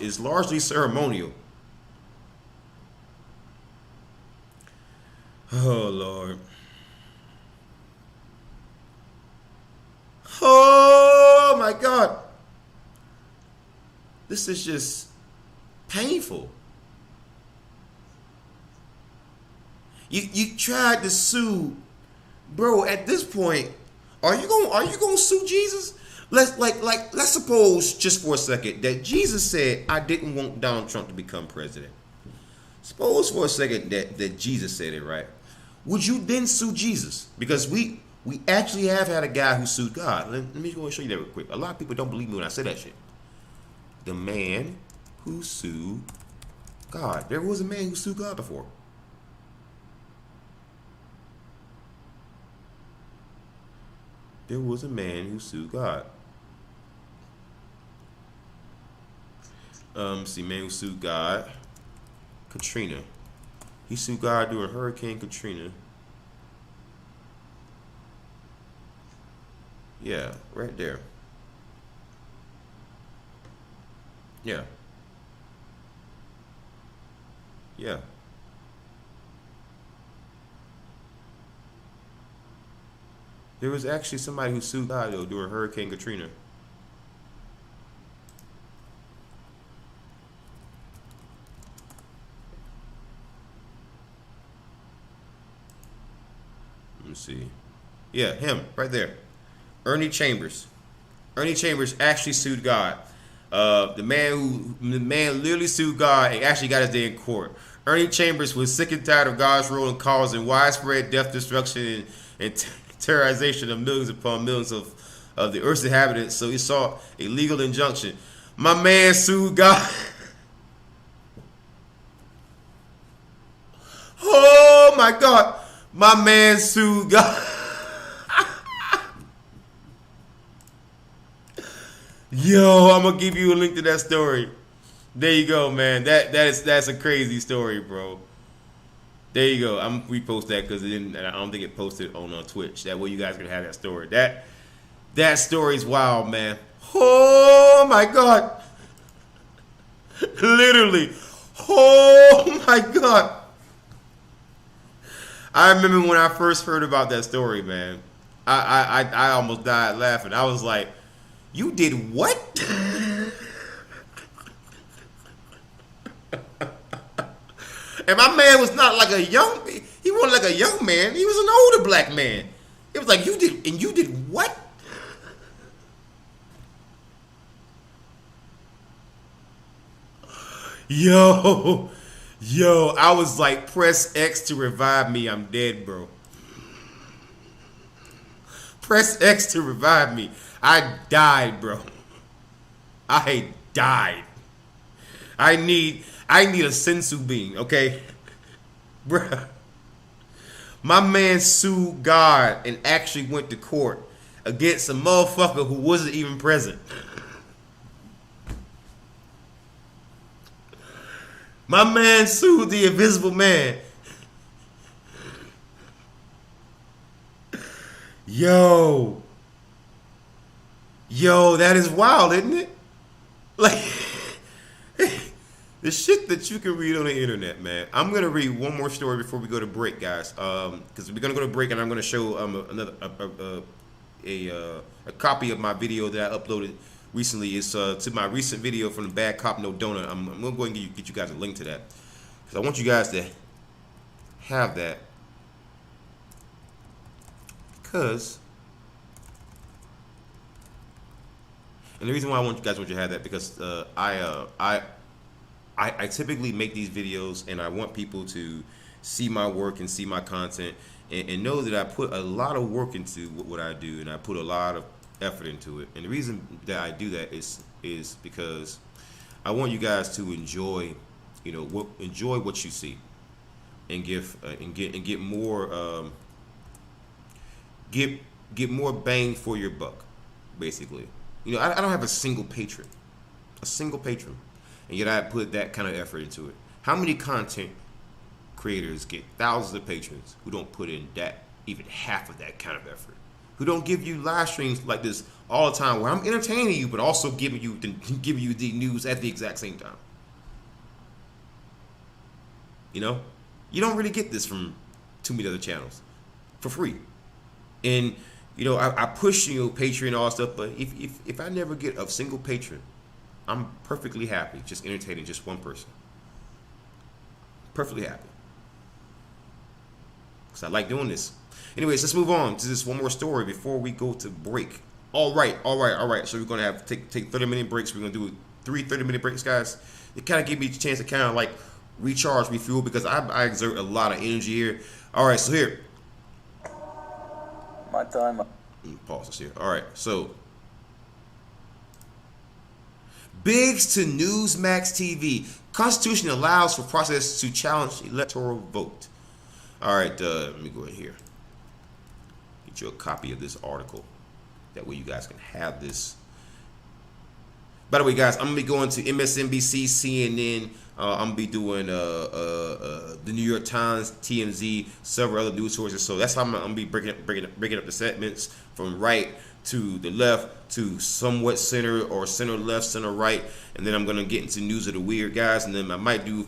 is largely ceremonial. Oh, Lord. Oh, my God. This is just painful. You tried to sue, bro. At this point, are you gonna sue Jesus? Let's suppose just for a second that Jesus said, "I didn't want Donald Trump to become president." Suppose for a second that Jesus said it, right? Would you then sue Jesus? Because we actually have had a guy who sued God. Let me go and show you that real quick. A lot of people don't believe me when I say that shit. The man who sued God. There was a man who sued God before. There was a man who sued God. See, man who sued God. Katrina. He sued God during Hurricane Katrina. Yeah, right there. Yeah. Yeah. There was actually somebody who sued God, though, during Hurricane Katrina. Let me see. Yeah, him, right there. Ernie Chambers. Ernie Chambers actually sued God. The man literally sued God and actually got his day in court. Ernie Chambers was sick and tired of God's role in causing widespread death, destruction, and terrorization of millions upon millions of the Earth's inhabitants, so he sought a legal injunction. My man sued God. Oh my God. My man sued God. Yo, I'm gonna give you a link to that story. There you go, man. That's a crazy story, bro. There you go. I'm gonna repost that because I don't think it posted on Twitch. That way you guys can have that story. That story's wild, man. Oh my God. Literally. Oh my God. I remember when I first heard about that story, man. I almost died laughing. I was like, you did what? And my man was not like he wasn't like a young man. He was an older black man. It was like, you did what? Yo, I was like, press X to revive me. I'm dead, bro. Press X to revive me. I died, bro. I died. I need a sensu bean, okay? Bruh. My man sued God and actually went to court against a motherfucker who wasn't even present. My man sued the invisible man. Yo, that is wild, isn't it? Like, The shit that you can read on the internet, man. I'm gonna read one more story before we go to break, guys. Because we're gonna go to break, and I'm gonna show a copy of my video that I uploaded recently. It's to my recent video from the Bad Cop No Donut. I'm gonna go ahead and get you guys a link to that because I want you guys to have that. Because, and the reason why I want you to have that because I typically make these videos and I want people to see my work and see my content and know that I put a lot of work into what I do and I put a lot of effort into it. And the reason that I do that is because I want you guys to enjoy, enjoy what you see and get more get more bang for your buck, basically. I don't have a single patron. And yet I put that kind of effort into it. How many content creators get thousands of patrons who don't put in that, even half of that kind of effort? Who don't give you live streams like this all the time where I'm entertaining you but also giving you the news at the exact same time? You don't really get this from too many other channels for free. And I push Patreon and all that stuff, but if I never get a single patron, I'm perfectly happy just entertaining just one person. Perfectly happy. Because I like doing this. Anyways, let's move on to this one more story before we go to break. All right. So we're going to have take 30-minute breaks. We're going to do 3 30-minute breaks, guys. It kind of gave me a chance to kind of like recharge, refuel, because I exert a lot of energy here. All right, so here. My time. Pause this here. All right, so. Bigs to Newsmax TV. Constitution allows for process to challenge electoral vote. All right, let me go in here. Get you a copy of this article. That way you guys can have this. By the way, guys, I'm going to be going to MSNBC, CNN. I'm going to be doing the New York Times, TMZ, several other news sources. So that's how I'm going to be breaking up the segments from right to the left to somewhat center or center left, center right, and then I'm gonna get into news of the weird, guys, and then I might do a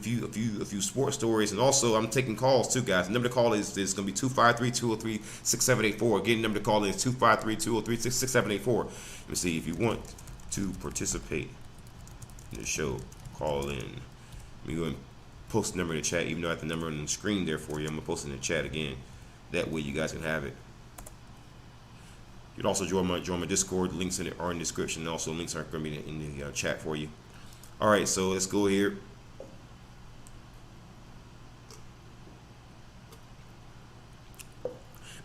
few sports stories, and also I'm taking calls too, guys. The number to call is gonna be 253-203-6784. Again, the number to call is 253-203-6784. Let me see, if you want to participate in the show, call in. Let me go and post the number in the chat, even though I have the number on the screen there for you. I'm gonna post it in the chat again. That way you guys can have it. You can also join my Discord. Links in it are in the description. And also, links are going to be in the chat for you. All right, so let's go here.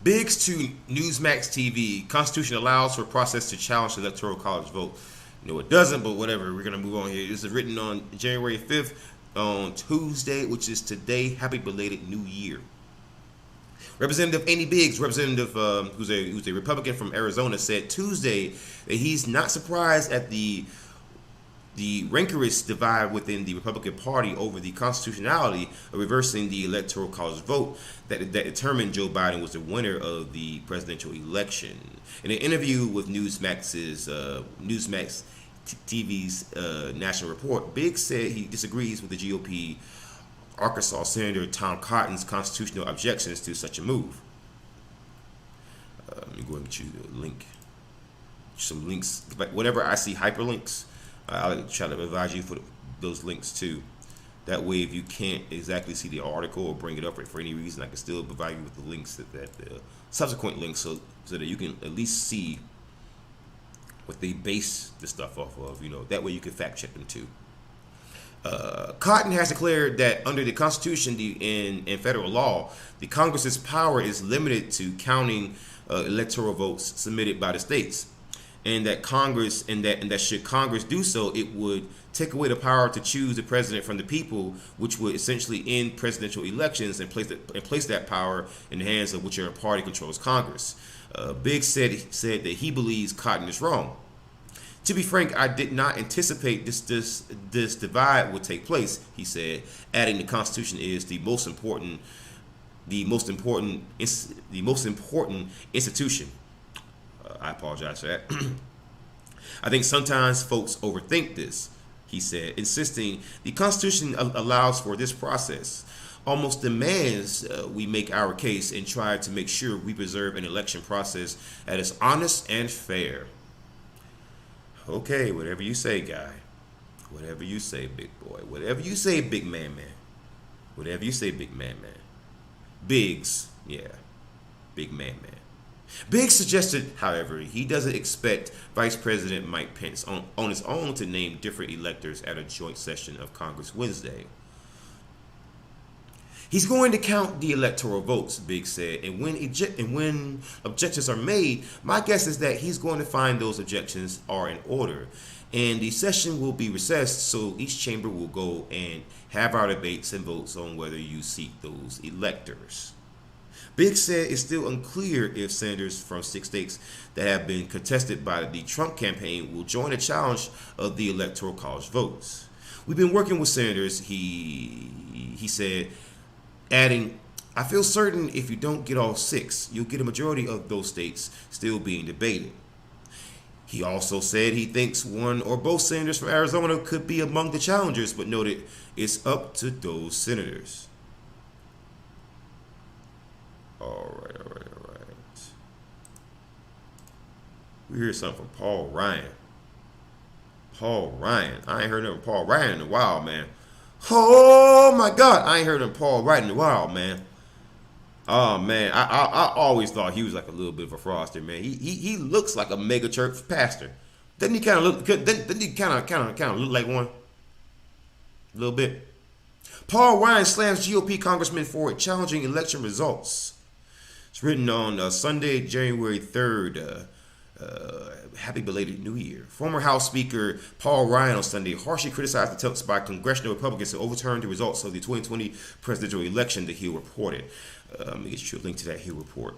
Bigs to Newsmax TV. Constitution allows for process to challenge the Electoral College vote. No, it doesn't, but whatever. We're going to move on here. This is written on January 5th on Tuesday, which is today. Happy belated New Year. Representative Andy Biggs, representative who's a Republican from Arizona, said Tuesday that he's not surprised at the rancorous divide within the Republican Party over the constitutionality of reversing the Electoral College vote that determined Joe Biden was the winner of the presidential election. In an interview with Newsmax TV's National Report, Biggs said he disagrees with the GOP Arkansas Senator Tom Cotton's constitutional objections to such a move. Let me go ahead and get you a link. Some links. Whenever I see hyperlinks, I'll try to advise you for those links too. That way, if you can't exactly see the article or bring it up for any reason, I can still provide you with the links, that subsequent links, so that you can at least see what they base the stuff off of. That way you can fact check them too. Cotton has declared that under the Constitution and federal law, the Congress's power is limited to counting electoral votes submitted by the states, and that should Congress do so, it would take away the power to choose the president from the people, which would essentially end presidential elections and place that power in the hands of whichever party controls Congress. Biggs said that he believes Cotton is wrong. To be frank, I did not anticipate this divide would take place, he said, adding the Constitution is the most important institution. I apologize for that. I think sometimes folks overthink this. he said, insisting the Constitution allows for this process, almost demands we make our case and try to make sure we preserve an election process that is honest and fair. Okay, whatever you say, guy. Whatever you say, big boy. Whatever you say, big man. Whatever you say, big man. Biggs, yeah. Big man. Biggs suggested, however, he doesn't expect Vice President Mike Pence on his own to name different electors at a joint session of Congress Wednesday. He's going to count the electoral votes, Biggs said, and when objections are made, my guess is that he's going to find those objections are in order, and the session will be recessed so each chamber will go and have our debates and votes on whether you seat those electors. Biggs said it's still unclear if senators from 6 states that have been contested by the Trump campaign will join a challenge of the Electoral College votes. We've been working with senators, he said, adding, I feel certain if you don't get all 6, you'll get a majority of those states still being debated. He also said he thinks one or both senators from Arizona could be among the challengers, but noted it's up to those senators. All right. We hear something from Paul Ryan. I ain't heard nothing from Paul Ryan in a while, man. Oh my God, I ain't heard of Paul Ryan in a while, man. Oh man, I always thought he was like a little bit of a fraudster, man. He looks like a mega church pastor. Doesn't he kind of look? Doesn't he kind of look like one? A little bit. Paul Ryan slams GOP congressman for challenging election results. It's written on Sunday, January 3rd. Happy belated New Year. Former House Speaker Paul Ryan on Sunday harshly criticized attempts by congressional Republicans to overturn the results of the 2020 presidential election, the Hill reported. Let me get you a link to that Hill report.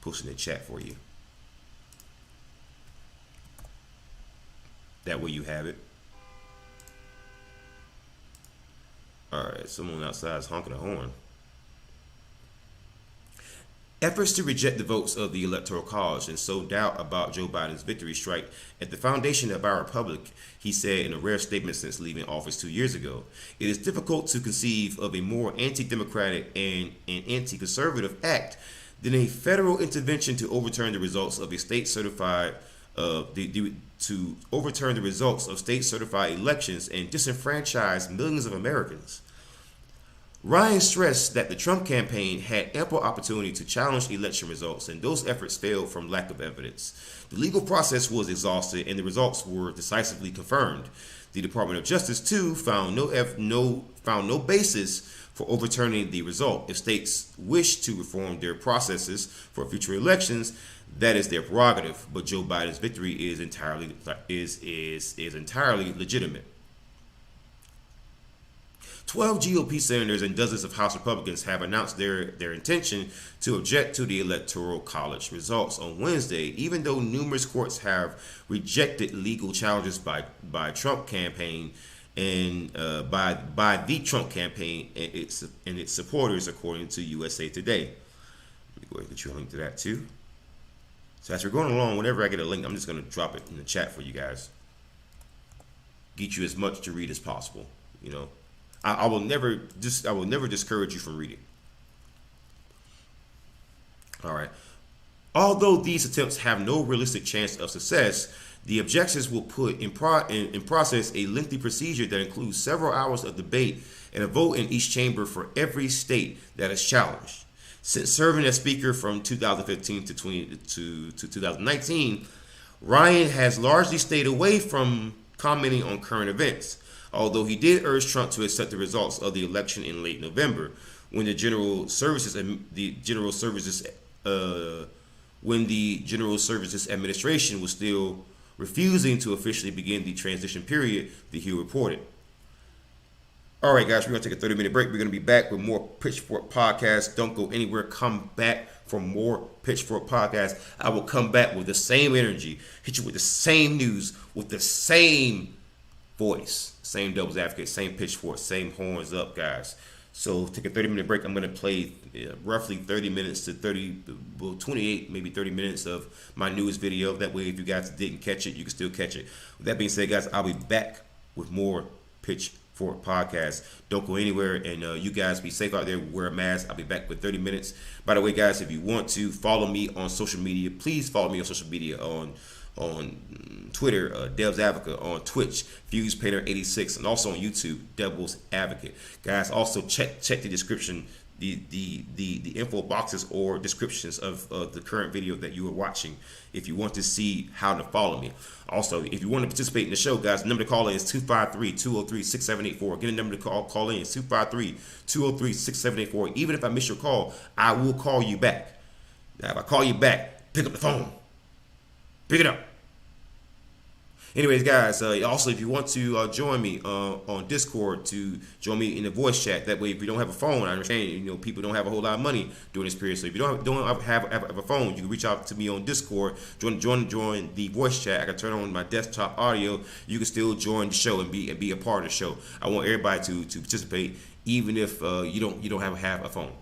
Post in the chat for you. That way you have it. All right, someone outside is honking a horn. Efforts to reject the votes of the Electoral College and sow doubt about Joe Biden's victory strike at the foundation of our republic, he said in a rare statement since leaving office 2 years ago. It is difficult to conceive of a more anti-democratic and an anti-conservative act than a federal intervention to overturn the results of a state-certified to overturn the results of state-certified elections and disenfranchise millions of Americans. Ryan stressed that the Trump campaign had ample opportunity to challenge election results, and those efforts failed from lack of evidence. The legal process was exhausted, and the results were decisively confirmed. The Department of Justice, too, found no basis for overturning the result. If states wish to reform their processes for future elections, that is their prerogative. But Joe Biden's victory is entirely legitimate. 12 GOP senators and dozens of House Republicans have announced their intention to object to the Electoral College results on Wednesday, even though numerous courts have rejected legal challenges by Trump campaign and by the Trump campaign and its supporters, according to USA Today. Let me go ahead and get you a link to that too. So as we're going along, whenever I get a link, I'm just going to drop it in the chat for you guys. Get you as much to read as possible, you know. I will never discourage you from reading. All right. Although these attempts have no realistic chance of success, the objections will put in process a lengthy procedure that includes several hours of debate and a vote in each chamber for every state that is challenged. Since serving as Speaker from 2015 to 2019, Ryan has largely stayed away from commenting on current events. Although he did urge Trump to accept the results of the election in late November, when the General Services Administration was still refusing to officially begin the transition period, the Hill reported. All right, guys, we're going to take a 30-minute break. We're going to be back with more Pitchfork Podcast. Don't go anywhere. Come back for more Pitchfork Podcast. I will come back with the same energy, hit you with the same news, with the same voice, same devil's advocate, same pitchfork, same horns up, guys. So take a 30-minute break. I'm going to play roughly 30 minutes to 28, maybe 30 minutes of my newest video. That way, if you guys didn't catch it, you can still catch it. With that being said, guys, I'll be back with more Pitchfork Podcast. Don't go anywhere, and you guys be safe out there. Wear a mask. I'll be back with 30 minutes. By the way, guys, if you want to follow me on social media, please follow me on social media on Twitter, Dev's Advocate, on Twitch, FusePainter86, and also on YouTube, Devil's Advocate. Guys, also check the description, the info boxes or descriptions of the current video that you are watching if you want to see how to follow me. Also, if you want to participate in the show, guys, the number to call in is 253-203-6784. Again, the number to call in is 253-203-6784. Even if I miss your call, I will call you back. Now, if I call you back, pick up the phone. Pick it up. Anyways, guys, also if you want to join me on Discord, to join me in the voice chat, that way if you don't have a phone, I understand people don't have a whole lot of money during this period, so if you don't have a phone, you can reach out to me on Discord, join the voice chat. I can turn on my desktop audio. You can still join the show and be a part of the show. I want everybody to participate, even if you don't have a phone.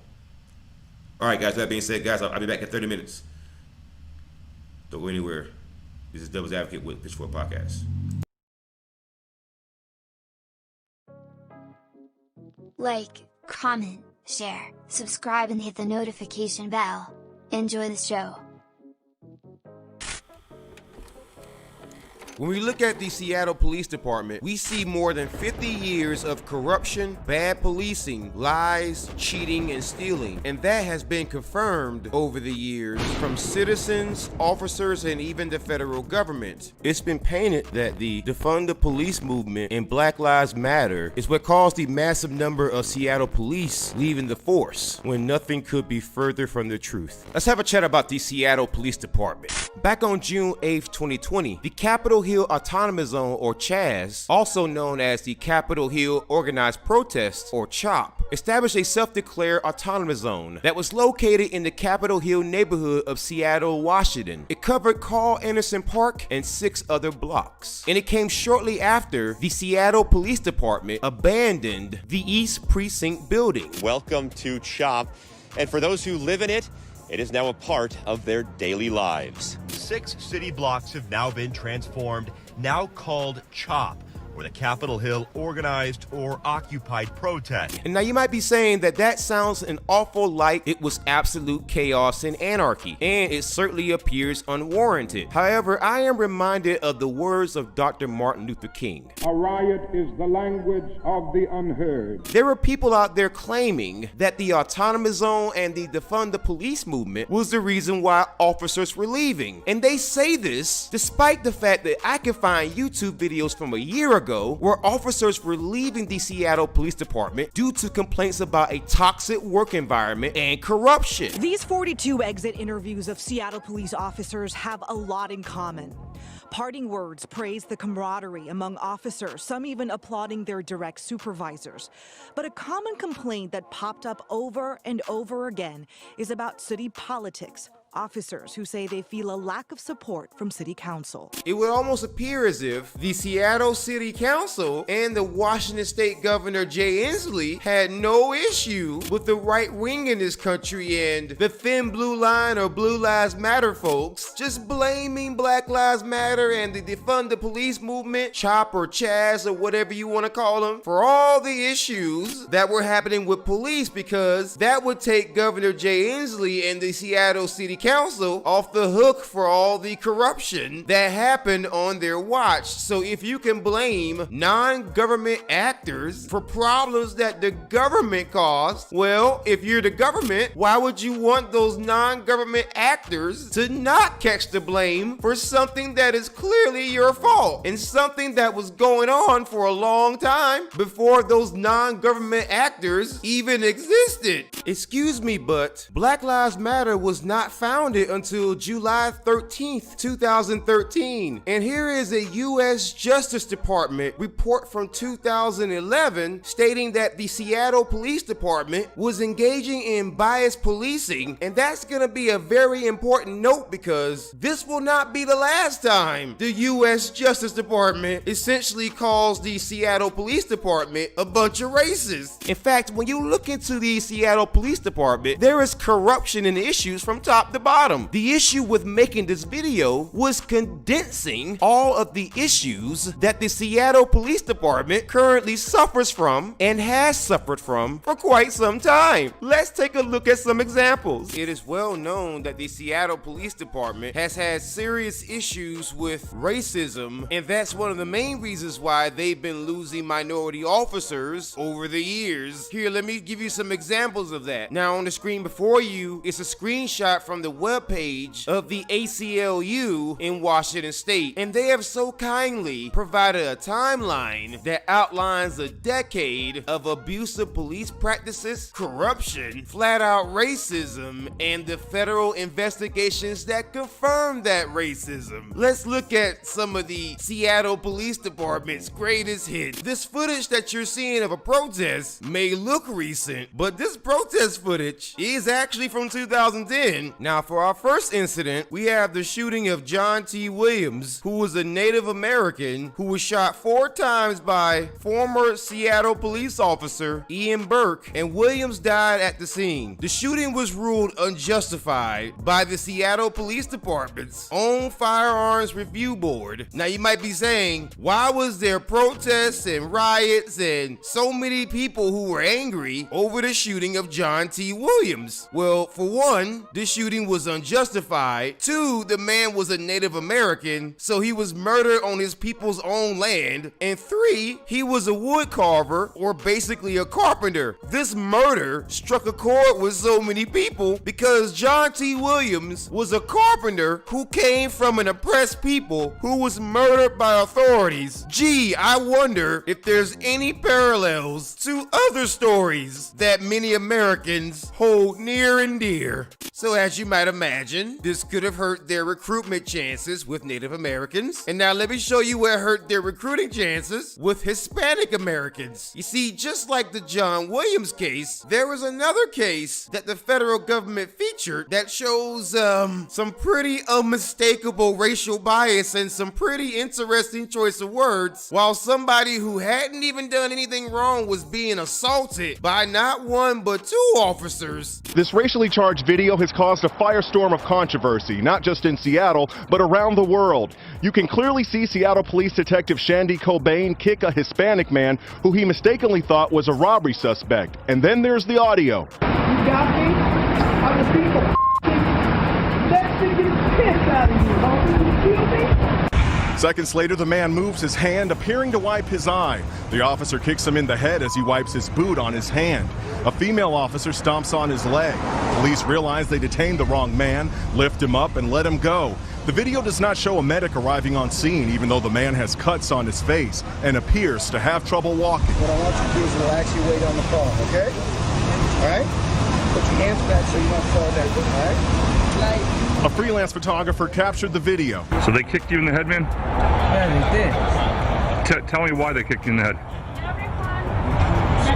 All right, guys. That being said, guys, I'll be back in 30 minutes. Don't go anywhere. This is Devil's Advocate with Pitchfork Podcast. Like, comment, share, subscribe, and hit the notification bell. Enjoy the show. When we look at the Seattle Police Department, we see more than 50 years of corruption, bad policing, lies, cheating, and stealing. And that has been confirmed over the years from citizens, officers, and even the federal government. It's been painted that the defund the police movement and Black Lives Matter is what caused the massive number of Seattle police leaving the force, when nothing could be further from the truth. Let's have a chat about the Seattle Police Department. Back on June 8th, 2020, the Capitol Hill Autonomous Zone, or CHAZ, also known as the Capitol Hill Organized Protest, or CHOP, established a self-declared autonomous zone that was located in the Capitol Hill neighborhood of Seattle, Washington. It covered Carl Anderson Park and 6 other blocks. And it came shortly after the Seattle Police Department abandoned the East Precinct building. Welcome to CHOP, and for those who live in it, it is now a part of their daily lives. 6 city blocks have now been transformed, now called CHOP, or the Capitol Hill Organized or Occupied Protest. And now you might be saying that sounds an awful like it was absolute chaos and anarchy, and it certainly appears unwarranted. However, I am reminded of the words of Dr. Martin Luther King. A riot is the language of the unheard. There were people out there claiming that the autonomous zone and the defund the police movement was the reason why officers were leaving. And they say this despite the fact that I can find YouTube videos from a year ago where officers were leaving the Seattle Police Department due to complaints about a toxic work environment and corruption. These 42 exit interviews of Seattle police officers have a lot in common. Parting words praise the camaraderie among officers, some even applauding their direct supervisors. But a common complaint that popped up over and over again is about city politics. Officers who say they feel a lack of support from City Council. It would almost appear as if the Seattle City Council and the Washington State Governor Jay Inslee had no issue with the right wing in this country and the thin blue line or Blue Lives Matter folks just blaming Black Lives Matter and the defund the police movement, CHOP or CHAZ or whatever you want to call them, for all the issues that were happening with police, because that would take Governor Jay Inslee and the Seattle City Council off the hook for all the corruption that happened on their watch. So if you can blame non-government actors for problems that the government caused, well, if you're the government, why would you want those non-government actors to not catch the blame for something that is clearly your fault and something that was going on for a long time before those non-government actors even existed? Excuse me, but Black Lives Matter was not founded until July 13th, 2013. And here is a U.S. Justice Department report from 2011 stating that the Seattle Police Department was engaging in biased policing. And that's going to be a very important note, because this will not be the last time the U.S. Justice Department essentially calls the Seattle Police Department a bunch of racists. In fact, when you look into the Seattle Police Department, there is corruption and issues from top to to bottom. The issue with making this video was condensing all of the issues that the Seattle Police Department currently suffers from and has suffered from for quite some time. Let's take a look at some examples. It is well known that the Seattle Police Department has had serious issues with racism, and that's one of the main reasons why they've been losing minority officers over the years. Here, let me give you some examples of that. Now, on the screen before you, it's a screenshot from the webpage of the ACLU in Washington State, and they have so kindly provided a timeline that outlines a decade of abusive police practices, corruption, flat-out racism, and the federal investigations that confirm that racism. Let's look at some of the Seattle Police Department's greatest hits. This footage that you're seeing of a protest may look recent, but this protest footage is actually from 2010. Now, for our first incident, we have the shooting of John T. Williams, who was a Native American who was shot 4 times by former Seattle police officer Ian Burke, and Williams died at the scene. The shooting was ruled unjustified by the Seattle Police Department's own Firearms Review Board. Now, you might be saying, why was there protests and riots and so many people who were angry over the shooting of John T. Williams? Well, for one, this shooting was unjustified. 2, the man was a Native American, so he was murdered on his people's own land. And 3, he was a wood carver, or basically a carpenter. This murder struck a chord with so many people because John T. Williams was a carpenter who came from an oppressed people who was murdered by authorities. Gee, I wonder if there's any parallels to other stories that many Americans hold near and dear. So as you might imagine, this could have hurt their recruitment chances with Native Americans. And now let me show you where it hurt their recruiting chances with Hispanic Americans. You see, just like the John Williams case, there was another case that the federal government featured that shows some pretty unmistakable racial bias and some pretty interesting choice of words, while somebody who hadn't even done anything wrong was being assaulted by not 1 but 2 officers. This racially charged video has caused a firestorm of controversy, not just in Seattle, but around the world. You can clearly see Seattle Police Detective Shandy Cobain kick a Hispanic man who he mistakenly thought was a robbery suspect. And then there's the audio. You got me? I will beat the Mexican piss out of you, homie. You feel me? Seconds later, the man moves his hand, appearing to wipe his eye. The officer kicks him in the head as he wipes his boot on his hand. A female officer stomps on his leg. Police realize they detained the wrong man, lift him up, and let him go. The video does not show a medic arriving on scene, even though the man has cuts on his face and appears to have trouble walking. What I want you to do is relax your weight on the phone, okay? All right? Put your hands back so you don't fall down, all right? A freelance photographer captured the video. So they kicked you in the head, man? Yeah, they did. Tell me why they kicked you in the head.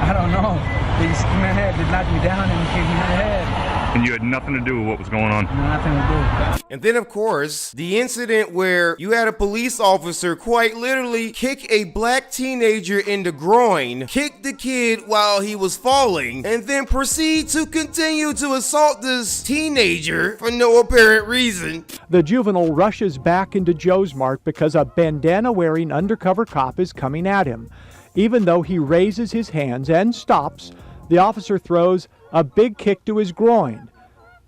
I don't know. They just came in the head, they knocked me down and kicked me in the head. And you had nothing to do with what was going on? Nothing to do. And then, of course, the incident where you had a police officer quite literally kick a black teenager in the groin, kick the kid while he was falling, and then proceed to continue to assault this teenager for no apparent reason. The juvenile rushes back into Joe's Mart because a bandana-wearing undercover cop is coming at him. Even though he raises his hands and stops, the officer throws a big kick to his groin.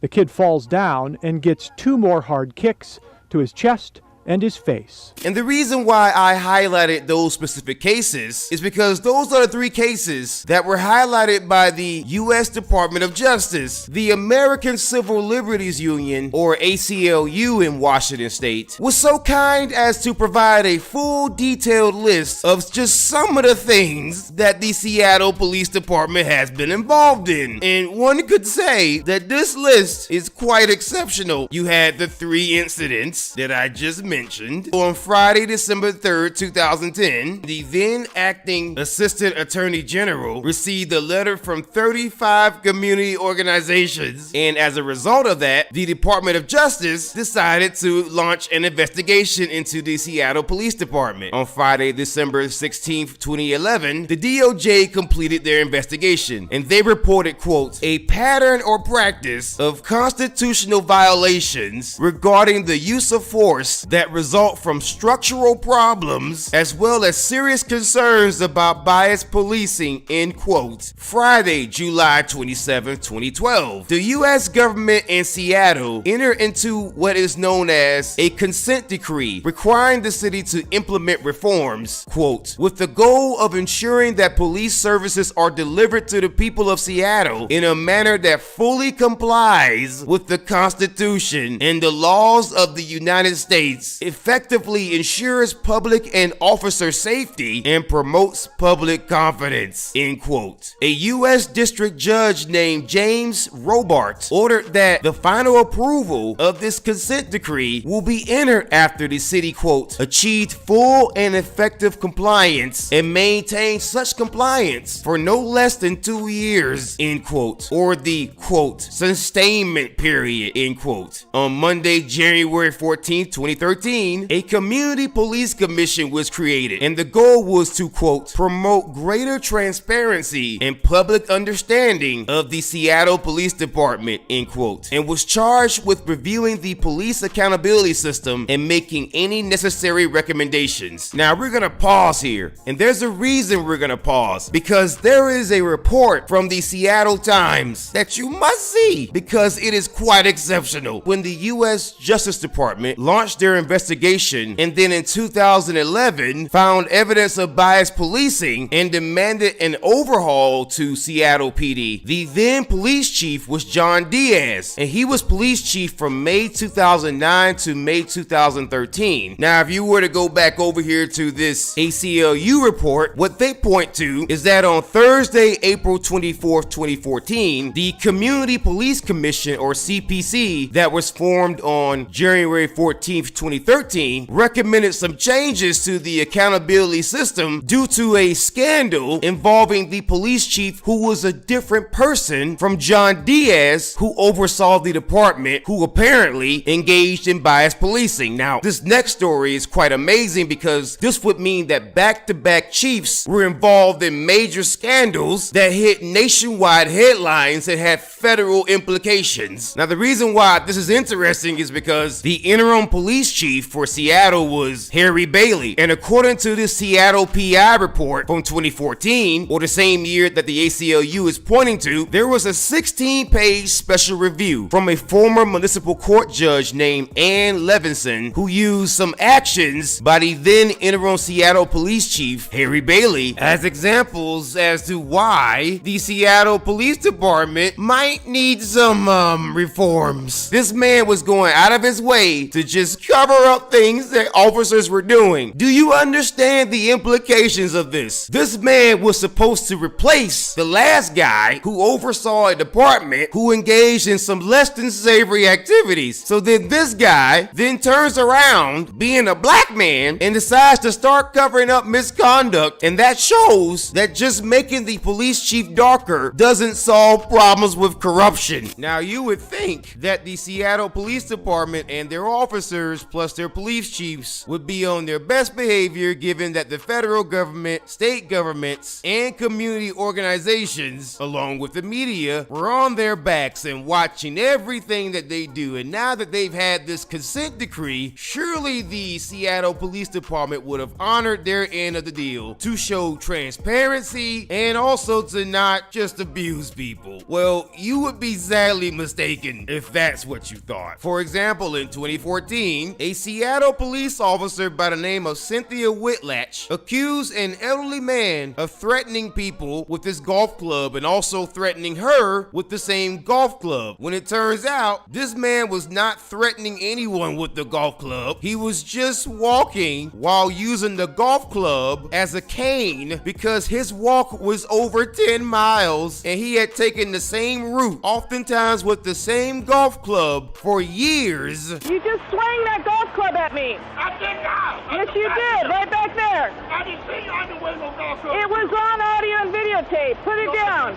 The kid falls down and gets 2 more hard kicks to his chest and his face. And the reason why I highlighted those specific cases is because those are the 3 cases that were highlighted by the U.S. Department of Justice. The American Civil Liberties Union, or ACLU in Washington State, was so kind as to provide a full detailed list of just some of the things that the Seattle Police Department has been involved in. And one could say that this list is quite exceptional. You had the 3 incidents that I just mentioned. mentioned, on Friday, December 3rd, 2010, the then acting Assistant Attorney General received a letter from 35 community organizations, and as a result of that, the Department of Justice decided to launch an investigation into the Seattle Police Department. On Friday, December 16th, 2011, the DOJ completed their investigation, and they reported, quote, a pattern or practice of constitutional violations regarding the use of force that result from structural problems as well as serious concerns about biased policing, end quote. Friday, July 27, 2012, the U.S. government and Seattle entered into what is known as a consent decree requiring the city to implement reforms, quote, with the goal of ensuring that police services are delivered to the people of Seattle in a manner that fully complies with the Constitution and the laws of the United States, effectively ensures public and officer safety, and promotes public confidence, end quote. A U.S. district judge named James Robart ordered that the final approval of this consent decree will be entered after the city, quote, achieved full and effective compliance and maintained such compliance for no less than 2 years, end quote, or the, quote, sustainment period, end quote. On Monday, January 14, 2013, a community police commission was created, and the goal was to, quote, promote greater transparency and public understanding of the Seattle Police Department, end quote, and was charged with reviewing the police accountability system and making any necessary recommendations. Now, we're gonna pause here, and there's a reason we're gonna pause, because there is a report from the Seattle Times that you must see, because it is quite exceptional. When the U.S. Justice Department launched their investigation and then in 2011 found evidence of biased policing and demanded an overhaul to Seattle PD, the then police chief was John Diaz, and he was police chief from May 2009 to May 2013. Now, if you were to go back over here to this ACLU report, what they point to is that on Thursday, April 24th, 2014, the Community Police Commission, or CPC, that was formed on January 14th, 2013, recommended some changes to the accountability system due to a scandal involving the police chief who was a different person from John Diaz, who oversaw the department, who apparently engaged in biased policing. Now, this next story is quite amazing because this would mean that back-to-back chiefs were involved in major scandals that hit nationwide headlines and had federal implications. Now, the reason why this is interesting is because the interim police chief for Seattle was Harry Bailey, and according to the Seattle PI report from 2014, or the same year that the ACLU is pointing to, there was a 16-page special review from a former municipal court judge named Ann Levinson, who used some actions by the then interim Seattle police chief Harry Bailey as examples as to why the Seattle Police Department might need some reforms. This man was going out of his way to just cover up things that officers were doing. Do you understand the implications of this? This man was supposed to replace the last guy who oversaw a department who engaged in some less than savory activities. So then this guy then turns around, being a black man, and decides to start covering up misconduct, and that shows that just making the police chief darker doesn't solve problems with corruption. Now, you would think that the Seattle Police Department and their officers plus their police chiefs would be on their best behavior, given that the federal government, state governments, and community organizations, along with the media, were on their backs and watching everything that they do. And now that they've had this consent decree, surely the Seattle Police Department would have honored their end of the deal to show transparency and also to not just abuse people. Well, you would be sadly mistaken if that's what you thought. For example, in 2014, a Seattle police officer by the name of Cynthia Whitlatch accused an elderly man of threatening people with his golf club and also threatening her with the same golf club. When it turns out, this man was not threatening anyone with the golf club. He was just walking while using the golf club as a cane because his walk was over 10 miles and he had taken the same route, oftentimes with the same golf club, for years. You just swing that golf golf club at me. I did not. Yes, you did. Right back there. I didn't see you on the way no golf club. It was on audio and videotape. Put it down.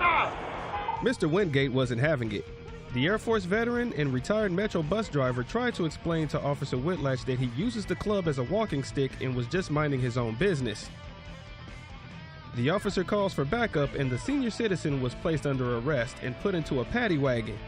Mr. Wingate wasn't having it. The Air Force veteran and retired Metro bus driver tried to explain to Officer Whitlatch that he uses the club as a walking stick and was just minding his own business. The officer calls for backup and the senior citizen was placed under arrest and put into a paddy wagon,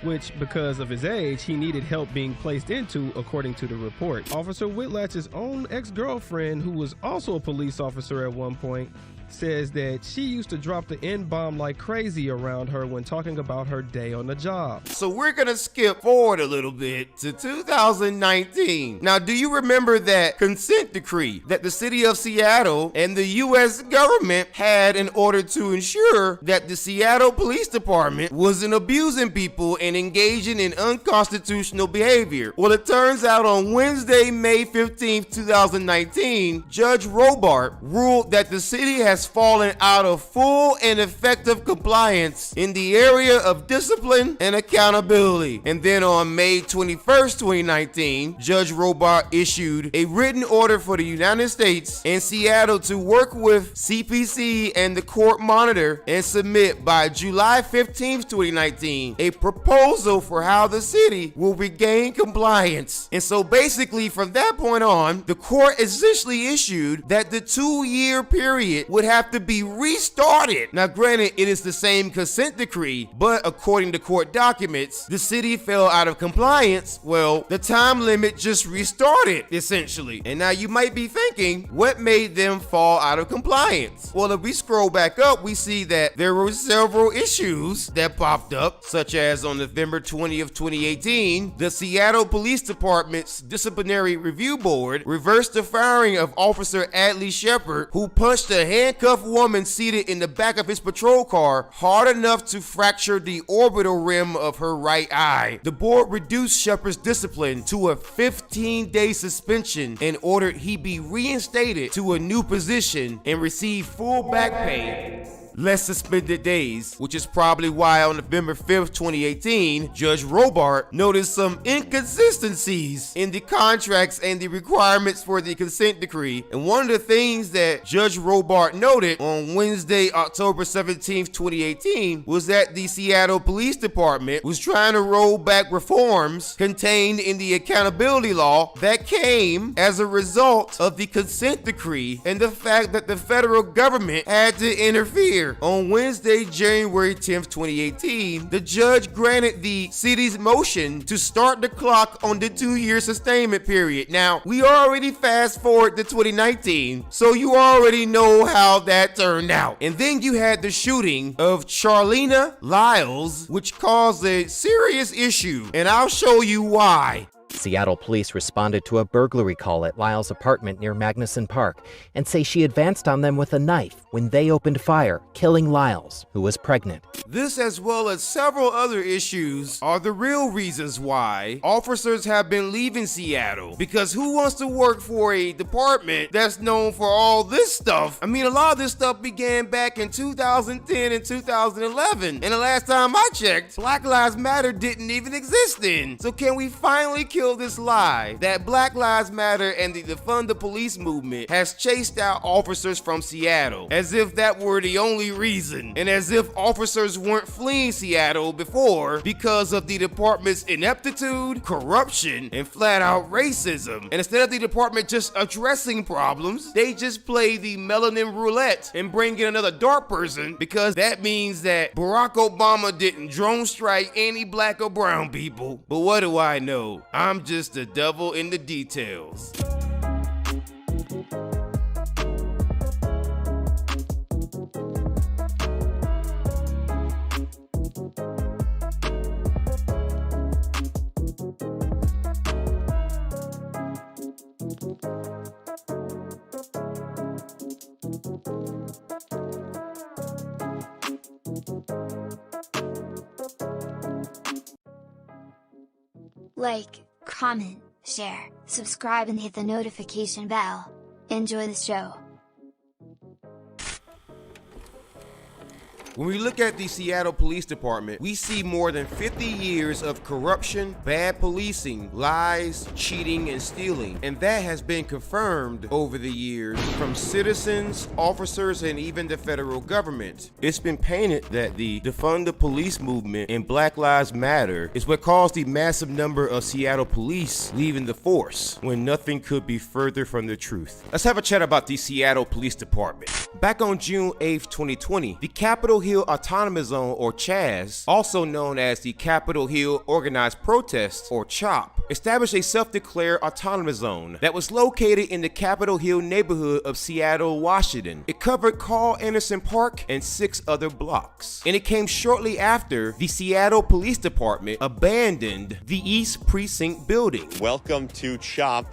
which, because of his age, he needed help being placed into, according to the report. Officer Whitlatch's own ex-girlfriend, who was also a police officer at one point, says that she used to drop the N-bomb like crazy around her when talking about her day on the job. So we're gonna skip forward a little bit to 2019. Now, do you remember that consent decree that the city of Seattle and the U.S. government had in order to ensure that the Seattle Police Department wasn't abusing people and engaging in unconstitutional behavior? Well, it turns out on Wednesday, May 15th, 2019, Judge Robart ruled that the city has fallen out of full and effective compliance in the area of discipline and accountability. And then on May 21st, 2019, Judge Robart issued a written order for the United States and Seattle to work with CPC and the court monitor and submit by July 15th, 2019, a proposal for how the city will regain compliance. And so basically from that point on, the court essentially issued that the 2-year period would have to be restarted. Now, granted, it is the same consent decree, but according to court documents, the city fell out of compliance. Well, the time limit just restarted, essentially. And now you might be thinking, what made them fall out of compliance? Well, if we scroll back up, we see that there were several issues that popped up, such as on November 20th, 2018, the Seattle Police Department's Disciplinary Review Board reversed the firing of Officer Adley Shepard, who punched a handcuffed woman seated in the back of his patrol car hard enough to fracture the orbital rim of her right eye. The board reduced Shepard's discipline to a 15-day suspension and ordered he be reinstated to a new position and receive full back pay, less suspended days, which is probably why on November 5th, 2018, Judge Robart noticed some inconsistencies in the contracts and the requirements for the consent decree. And one of the things that Judge Robart noted on Wednesday, October 17th, 2018, was that the Seattle Police Department was trying to roll back reforms contained in the accountability law that came as a result of the consent decree and the fact that the federal government had to interfere. On Wednesday, January 10th, 2018, the judge granted the city's motion to start the clock on the 2-year sustainment period. Now, we already fast forward to 2019, so you already know how that turned out. And then you had the shooting of Charlena Lyles, which caused a serious issue, and I'll show you why. Seattle police responded to a burglary call at Lyle's apartment near Magnuson Park and say she advanced on them with a knife when they opened fire, killing Lyles, who was pregnant. This, as well as several other issues, are the real reasons why officers have been leaving Seattle. Because who wants to work for a department that's known for all this stuff? I mean, a lot of this stuff began back in 2010 and 2011. And the last time I checked, Black Lives Matter didn't even exist then. So can we finally kill this lie that Black Lives Matter and the Defund the Police movement has chased out officers from Seattle, as if that were the only reason, and as if officers weren't fleeing Seattle before because of the department's ineptitude, corruption, and flat-out racism. And instead of the department just addressing problems, they just play the melanin roulette and bring in another dark person because that means that Barack Obama didn't drone strike any black or brown people. But what do I know? I'm just the devil in the details. Like, comment, share, subscribe, and hit the notification bell. Enjoy the show. When we look at the Seattle Police Department, we see more than 50 years of corruption, bad policing, lies, cheating, and stealing. And that has been confirmed over the years from citizens, officers, and even the federal government. It's been painted that the defund the police movement and Black Lives Matter is what caused the massive number of Seattle police leaving the force, when nothing could be further from the truth. Let's have a chat about the Seattle Police Department. Back on June 8th, 2020, the Capitol Hill Autonomous Zone, or CHAZ, also known as the Capitol Hill Organized Protest, or CHOP, established a self-declared autonomous zone that was located in the Capitol Hill neighborhood of Seattle, Washington. It covered Carl Anderson Park and 6 other blocks. And it came shortly after the Seattle Police Department abandoned the East Precinct building. Welcome to CHOP,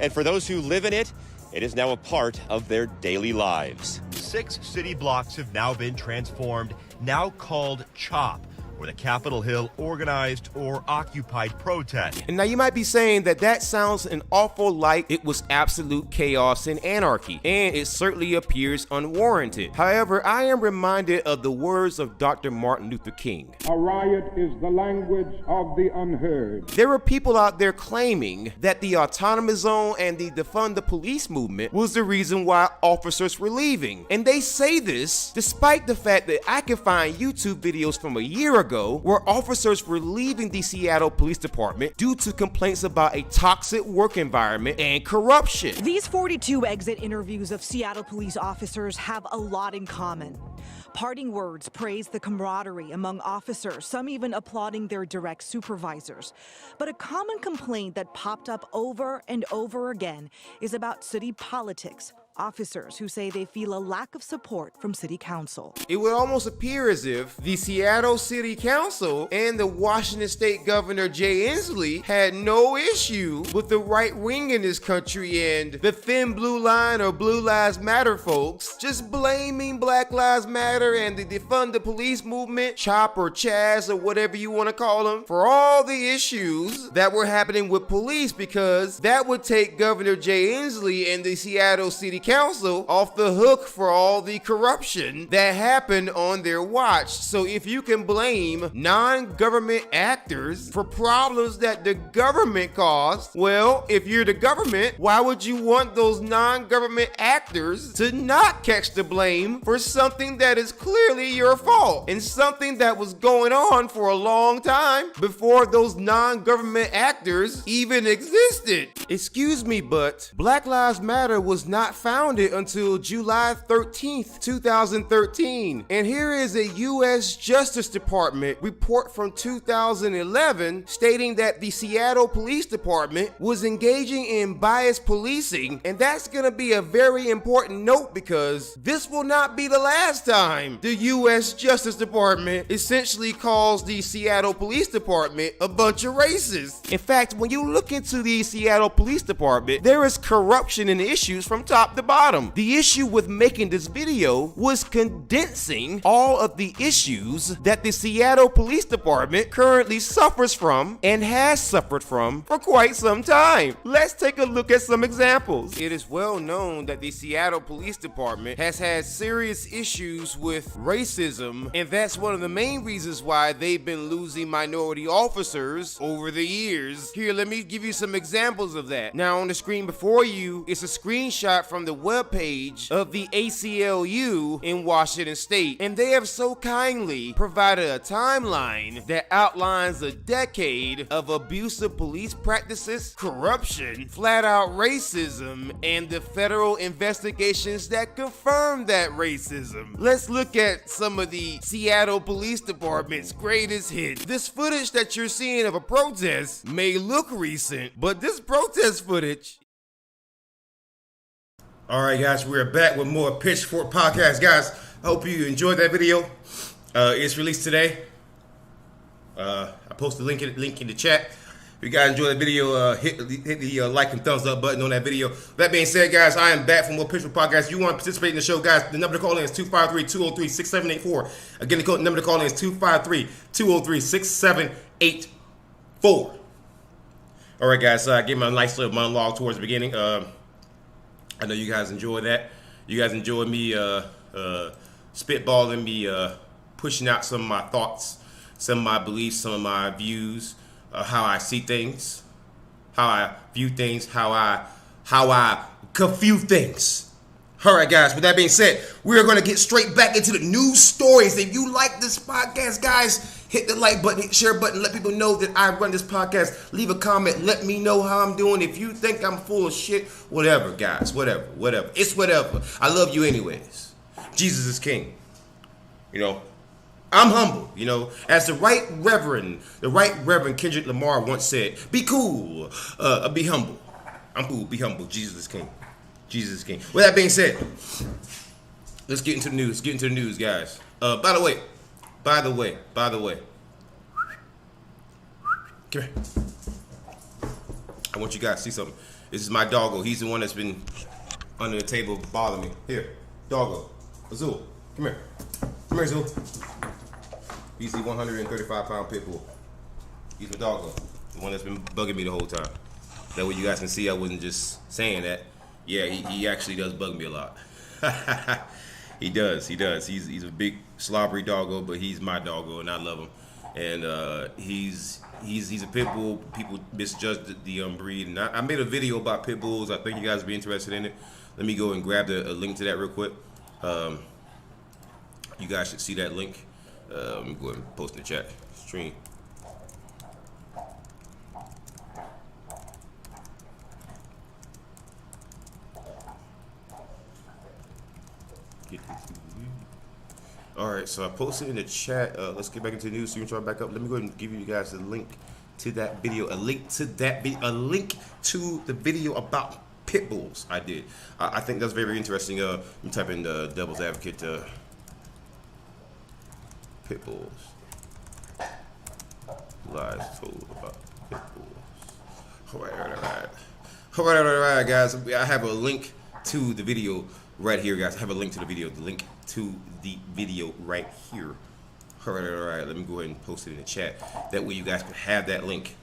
and for those who live in it, it is now a part of their daily lives. 6 city blocks have now been transformed, now called CHOP, where the Capitol Hill organized or occupied protest. And now you might be saying that that sounds an awful like it was absolute chaos and anarchy, and it certainly appears unwarranted. However, I am reminded of the words of Dr. Martin Luther King. A riot is the language of the unheard. There were people out there claiming that the autonomous zone and the defund the police movement was the reason why officers were leaving. And they say this despite the fact that I can find YouTube videos from a year ago where officers were leaving the Seattle Police Department due to complaints about a toxic work environment and corruption. These 42 exit interviews of Seattle police officers have a lot in common. Parting words praise the camaraderie among officers, some even applauding their direct supervisors. But a common complaint that popped up over and over again is about city politics. Officers who say they feel a lack of support from City Council. It would almost appear as if the Seattle City Council and the Washington State Governor Jay Inslee had no issue with the right wing in this country and the thin blue line or Blue Lives Matter folks just blaming Black Lives Matter and the defund the police movement, CHOP or CHAZ or whatever you want to call them, for all the issues that were happening with police, because that would take Governor Jay Inslee and the Seattle City Council off the hook for all the corruption that happened on their watch. So if you can blame non-government actors for problems that the government caused, well, if you're the government, why would you want those non-government actors to not catch the blame for something that is clearly your fault and something that was going on for a long time before those non-government actors even existed? Excuse me, but Black Lives Matter was not founded until July 13th, 2013. And here is a U.S. Justice Department report from 2011 stating that the Seattle Police Department was engaging in biased policing. And that's going to be a very important note, because this will not be the last time the U.S. Justice Department essentially calls the Seattle Police Department a bunch of racists. In fact, when you look into the Seattle Police Department, there is corruption and issues from top to bottom. The issue with making this video was condensing all of the issues that the Seattle Police Department currently suffers from and has suffered from for quite some time. Let's take a look at some examples. It is well known that the Seattle Police Department has had serious issues with racism, and that's one of the main reasons why they've been losing minority officers over the years. Here, let me give you some examples of that. Now, on the screen before you, it's a screenshot from the webpage of the ACLU in Washington State, and they have so kindly provided a timeline that outlines a decade of abusive police practices, corruption, flat-out racism, and the federal investigations that confirm that racism. Let's look at some of the Seattle Police Department's greatest hits. This footage that you're seeing of a protest may look recent, but this protest footage... All right, guys, we're back with more Pitchfork Podcast. Guys, I hope you enjoyed that video. It's released today. I posted a link in the chat. If you guys enjoyed the video, hit the like and thumbs up button on that video. That being said, guys, I am back for more Pitchfork Podcast. If you want to participate in the show, guys, the number to call in is 253-203-6784. Again, the number to call in is 253-203-6784. All right, guys, I gave my nice little monologue towards the beginning. I know you guys enjoy that. You guys enjoy me spitballing, me pushing out some of my thoughts, some of my beliefs, some of my views, how I see things, how I view things, how I confuse things. All right, guys, with that being said, we're going to get straight back into the news stories. If you like this podcast, guys, hit the like button, hit the share button, let people know that I run this podcast. Leave a comment, let me know how I'm doing. If you think I'm full of shit, whatever, guys, whatever. It's whatever. I love you anyways. Jesus is king. You know, I'm humble, you know. As the right Reverend Kendrick Lamar once said, be cool, be humble. I'm cool, be humble. Jesus is king. Jesus is king. With that being said, let's get into the news. Get into the news, guys. By the way. Come here. I want you guys to see something. This is my doggo. He's the one that's been under the table bothering me. Here, doggo. Azul. Come here. Come here, Azul. He's the 135-pound pit bull. He's my doggo. The one that's been bugging me the whole time. That way you guys can see I wasn't just saying that. Yeah, he actually does bug me a lot. He does. He's a big slobbery doggo, but he's my doggo, and I love him. And he's a pit bull. People misjudged the breed, and I made a video about pit bulls. I think you guys would be interested in it. Let me go and grab a link to that real quick. You guys should see that link. Let me go ahead and post in the chat stream. All right, so I posted in the chat. Let's get back into the news. So you can try back up. Let me go ahead and give you guys a link to that video. A link to the video about pit bulls. I did. I think that's very interesting. You type in the devil's advocate pit bulls. Lies told about pit bulls. All right, guys. I have a link to the video right here, guys. I have a link to the video. The link to the video right here. All right. Let me go ahead and post it in the chat. That way you guys can have that link.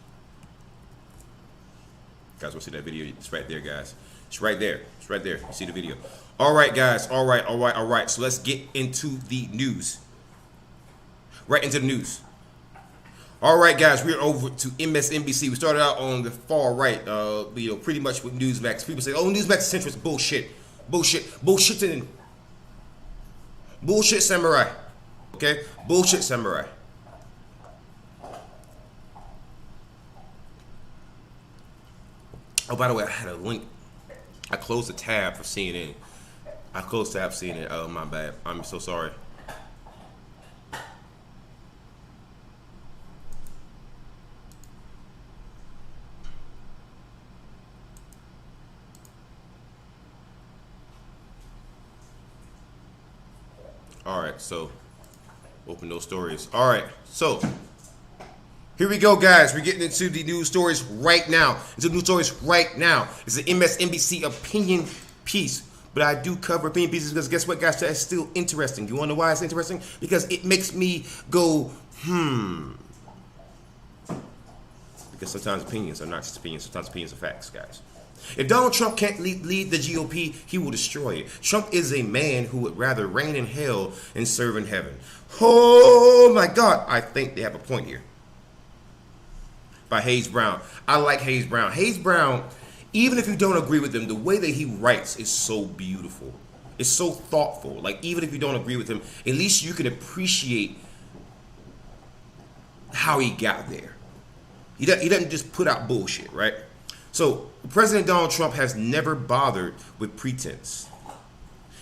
You guys want to see that video? It's right there, guys. It's right there. You see the video. All right, guys. All right. So let's get into the news. Right into the news. All right, guys. We're over to MSNBC. We started out on the far right. Pretty much with Newsmax. People say, "Oh, Newsmax is centrist." Bullshit, samurai. Okay? Bullshit samurai. Oh, by the way, I had a link. I closed the tab for CNN. Oh, my bad. I'm so sorry. Alright, so open those stories. Alright, so here we go, guys. We're getting into the news stories right now. It's an MSNBC opinion piece. But I do cover opinion pieces because guess what, guys? That's still interesting. You want to know why it's interesting? Because it makes me go, Because sometimes opinions are not just opinions. Sometimes opinions are facts, guys. If Donald Trump can't lead the GOP, he will destroy it. Trump is a man who would rather reign in hell and serve in heaven. Oh my God, I think they have a point here. By Hayes Brown. I like Hayes Brown. Hayes Brown, even if you don't agree with him, the way that he writes is so beautiful. It's so thoughtful. Like, even if you don't agree with him, at least you can appreciate how he got there. He doesn't just put out bullshit, right? So, President Donald Trump has never bothered with pretense.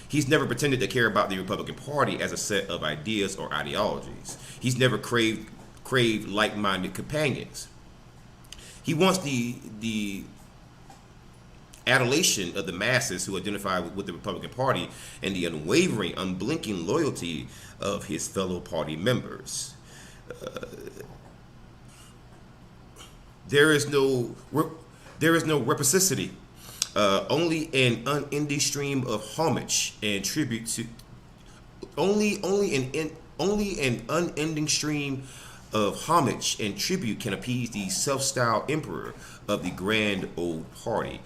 He's never pretended to care about the Republican Party as a set of ideas or ideologies. He's never craved like-minded companions. He wants the adulation of the masses who identify with the Republican Party and the unwavering, unblinking loyalty of his fellow party members. There is no reciprocity, only an unending stream of homage and tribute to. Only an unending stream of homage and tribute can appease the self-styled emperor of the grand old party.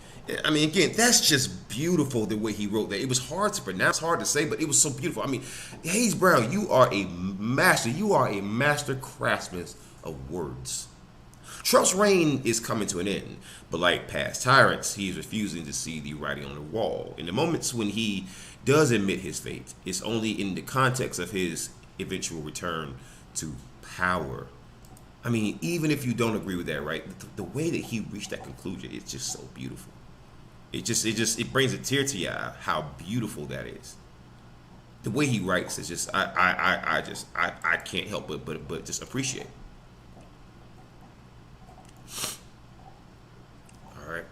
I mean, again, that's just beautiful the way he wrote that. It was hard to pronounce, hard to say, but it was so beautiful. I mean, Hayes Brown, you are a master. You are a master craftsman of words. Trump's reign is coming to an end, but like past tyrants, he is refusing to see the writing on the wall. In the moments when he does admit his fate, it's only in the context of his eventual return to power. I mean, even if you don't agree with that, right? The way that he reached that conclusion, it's just so beautiful. It brings a tear to your eye how beautiful that is. The way he writes is just I can't help but just appreciate. All right.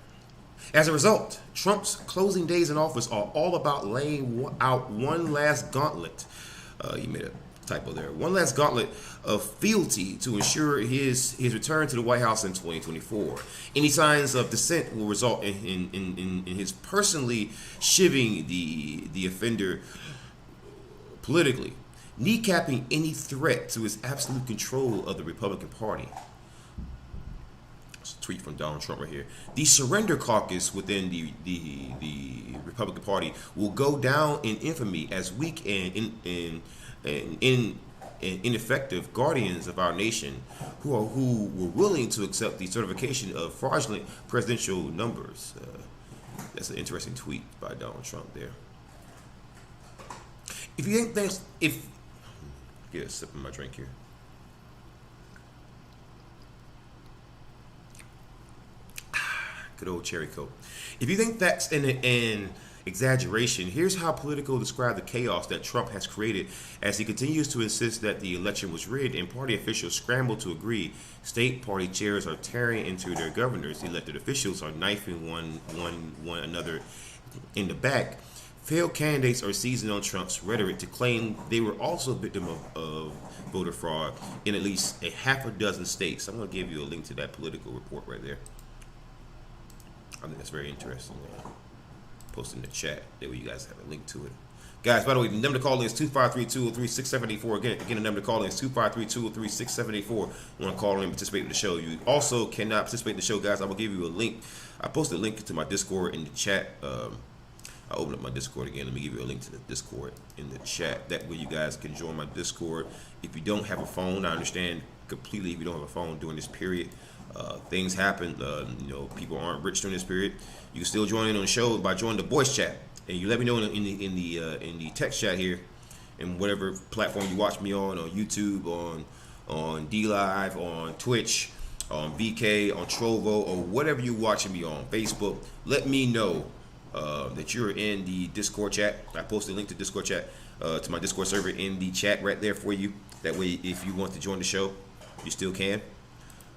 As a result, Trump's closing days in office are all about laying out one last gauntlet. You made a typo there. One last gauntlet of fealty to ensure his return to the White House in 2024. Any signs of dissent will result in his personally shivving the offender politically, kneecapping any threat to his absolute control of the Republican Party. It's a tweet from Donald Trump right here. The surrender caucus within the Republican Party will go down in infamy as weak and ineffective guardians of our nation who were willing to accept the certification of fraudulent presidential numbers. That's an interesting tweet by Donald Trump there. If you think that's get a sip of my drink here. Good old cherry coke. If you think that's an exaggeration, here's how Politico described the chaos that Trump has created as he continues to insist that the election was rigged and party officials scramble to agree. State party chairs are tearing into their governors. Elected officials are knifing one another in the back. Failed candidates are seizing on Trump's rhetoric to claim they were also a victim of voter fraud in at least a half a dozen states. I'm going to give you a link to that Politico report right there. I think that's very interesting. Post in the chat. That way you guys have a link to it. Guys, by the way, the number to call in is 253-203-6784. Again, the number to call in is 253-203-6784. Want to call in and participate in the show. You also cannot participate in the show, guys. I will give you a link. I posted a link to my Discord in the chat. I opened up my Discord again. Let me give you a link to the Discord in the chat. That way you guys can join my Discord. If you don't have a phone, I understand completely if you don't have a phone during this period. Things happen. People aren't rich during this period. You can still join in on the show by joining the voice chat, and you let me know in the text chat here, and whatever platform you watch me on YouTube, on DLive, on Twitch, on VK, on Trovo, or whatever you're watching me on, Facebook. Let me know that you're in the Discord chat. I posted a link to Discord chat to my Discord server in the chat right there for you. That way, if you want to join the show, you still can.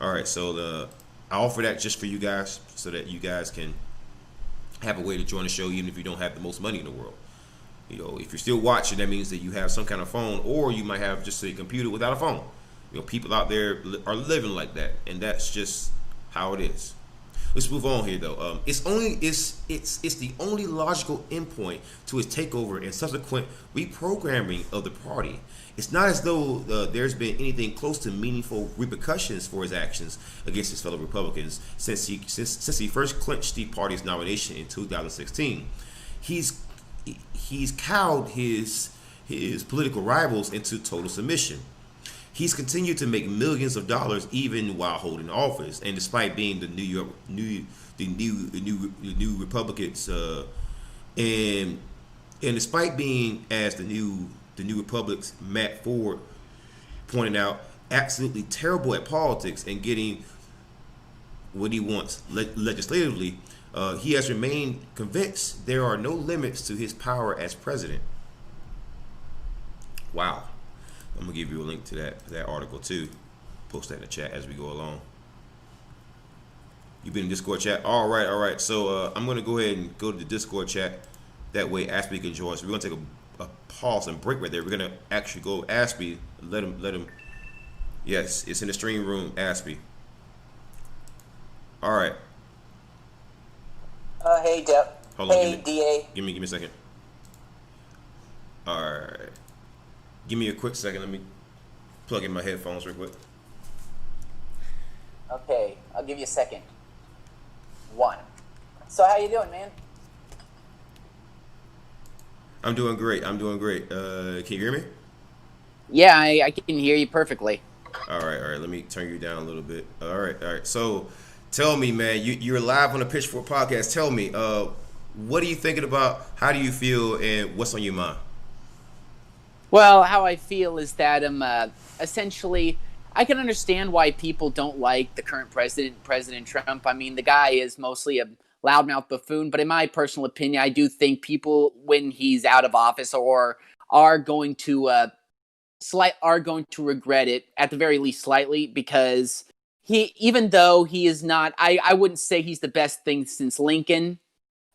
All right, so I offer that just for you guys so that you guys can have a way to join the show even if you don't have the most money in the world. If you're still watching, that means that you have some kind of phone, or you might have just a computer without a phone. People out there are living like that, and that's just how it is. Let's move on here, though. It's the only logical endpoint to his takeover and subsequent reprogramming of the party. It's not as though there's been anything close to meaningful repercussions for his actions against his fellow Republicans since he first clinched the party's nomination in 2016. He's cowed his political rivals into total submission. He's continued to make millions of dollars even while holding office, and despite being the new Republicans, and despite being, as the new Republicans, Matt Ford pointed out, absolutely terrible at politics and getting what he wants legislatively, he has remained convinced there are no limits to his power as president. Wow. I'm going to give you a link to that article too. Post that in the chat as we go along. You've been in Discord chat? All right. So I'm going to go ahead and go to the Discord chat. That way Aspie can join. So we're going to take a pause and break right there. We're going to actually go Aspie. Let him. Yes, it's in the stream room, Aspie. All right. Hey, Dep. Hold on. Hey, DA. Give me a second. All right. Give me a quick second. Let me plug in my headphones real quick. Okay, I'll give you a second. 1. So how you doing, man? I'm doing great. I'm doing great. Can you hear me? Yeah, I can hear you perfectly. All right. Let me turn you down a little bit. All right. So, tell me, man. You're live on the Pitchfork Podcast. Tell me, what are you thinking about? How do you feel? And what's on your mind? Well, how I feel is that essentially, I can understand why people don't like the current president, President Trump. I mean, the guy is mostly a loudmouth buffoon, but in my personal opinion, I do think people, when he's out of office, or are going to regret it, at the very least slightly, because even though he is not, I wouldn't say he's the best thing since Lincoln.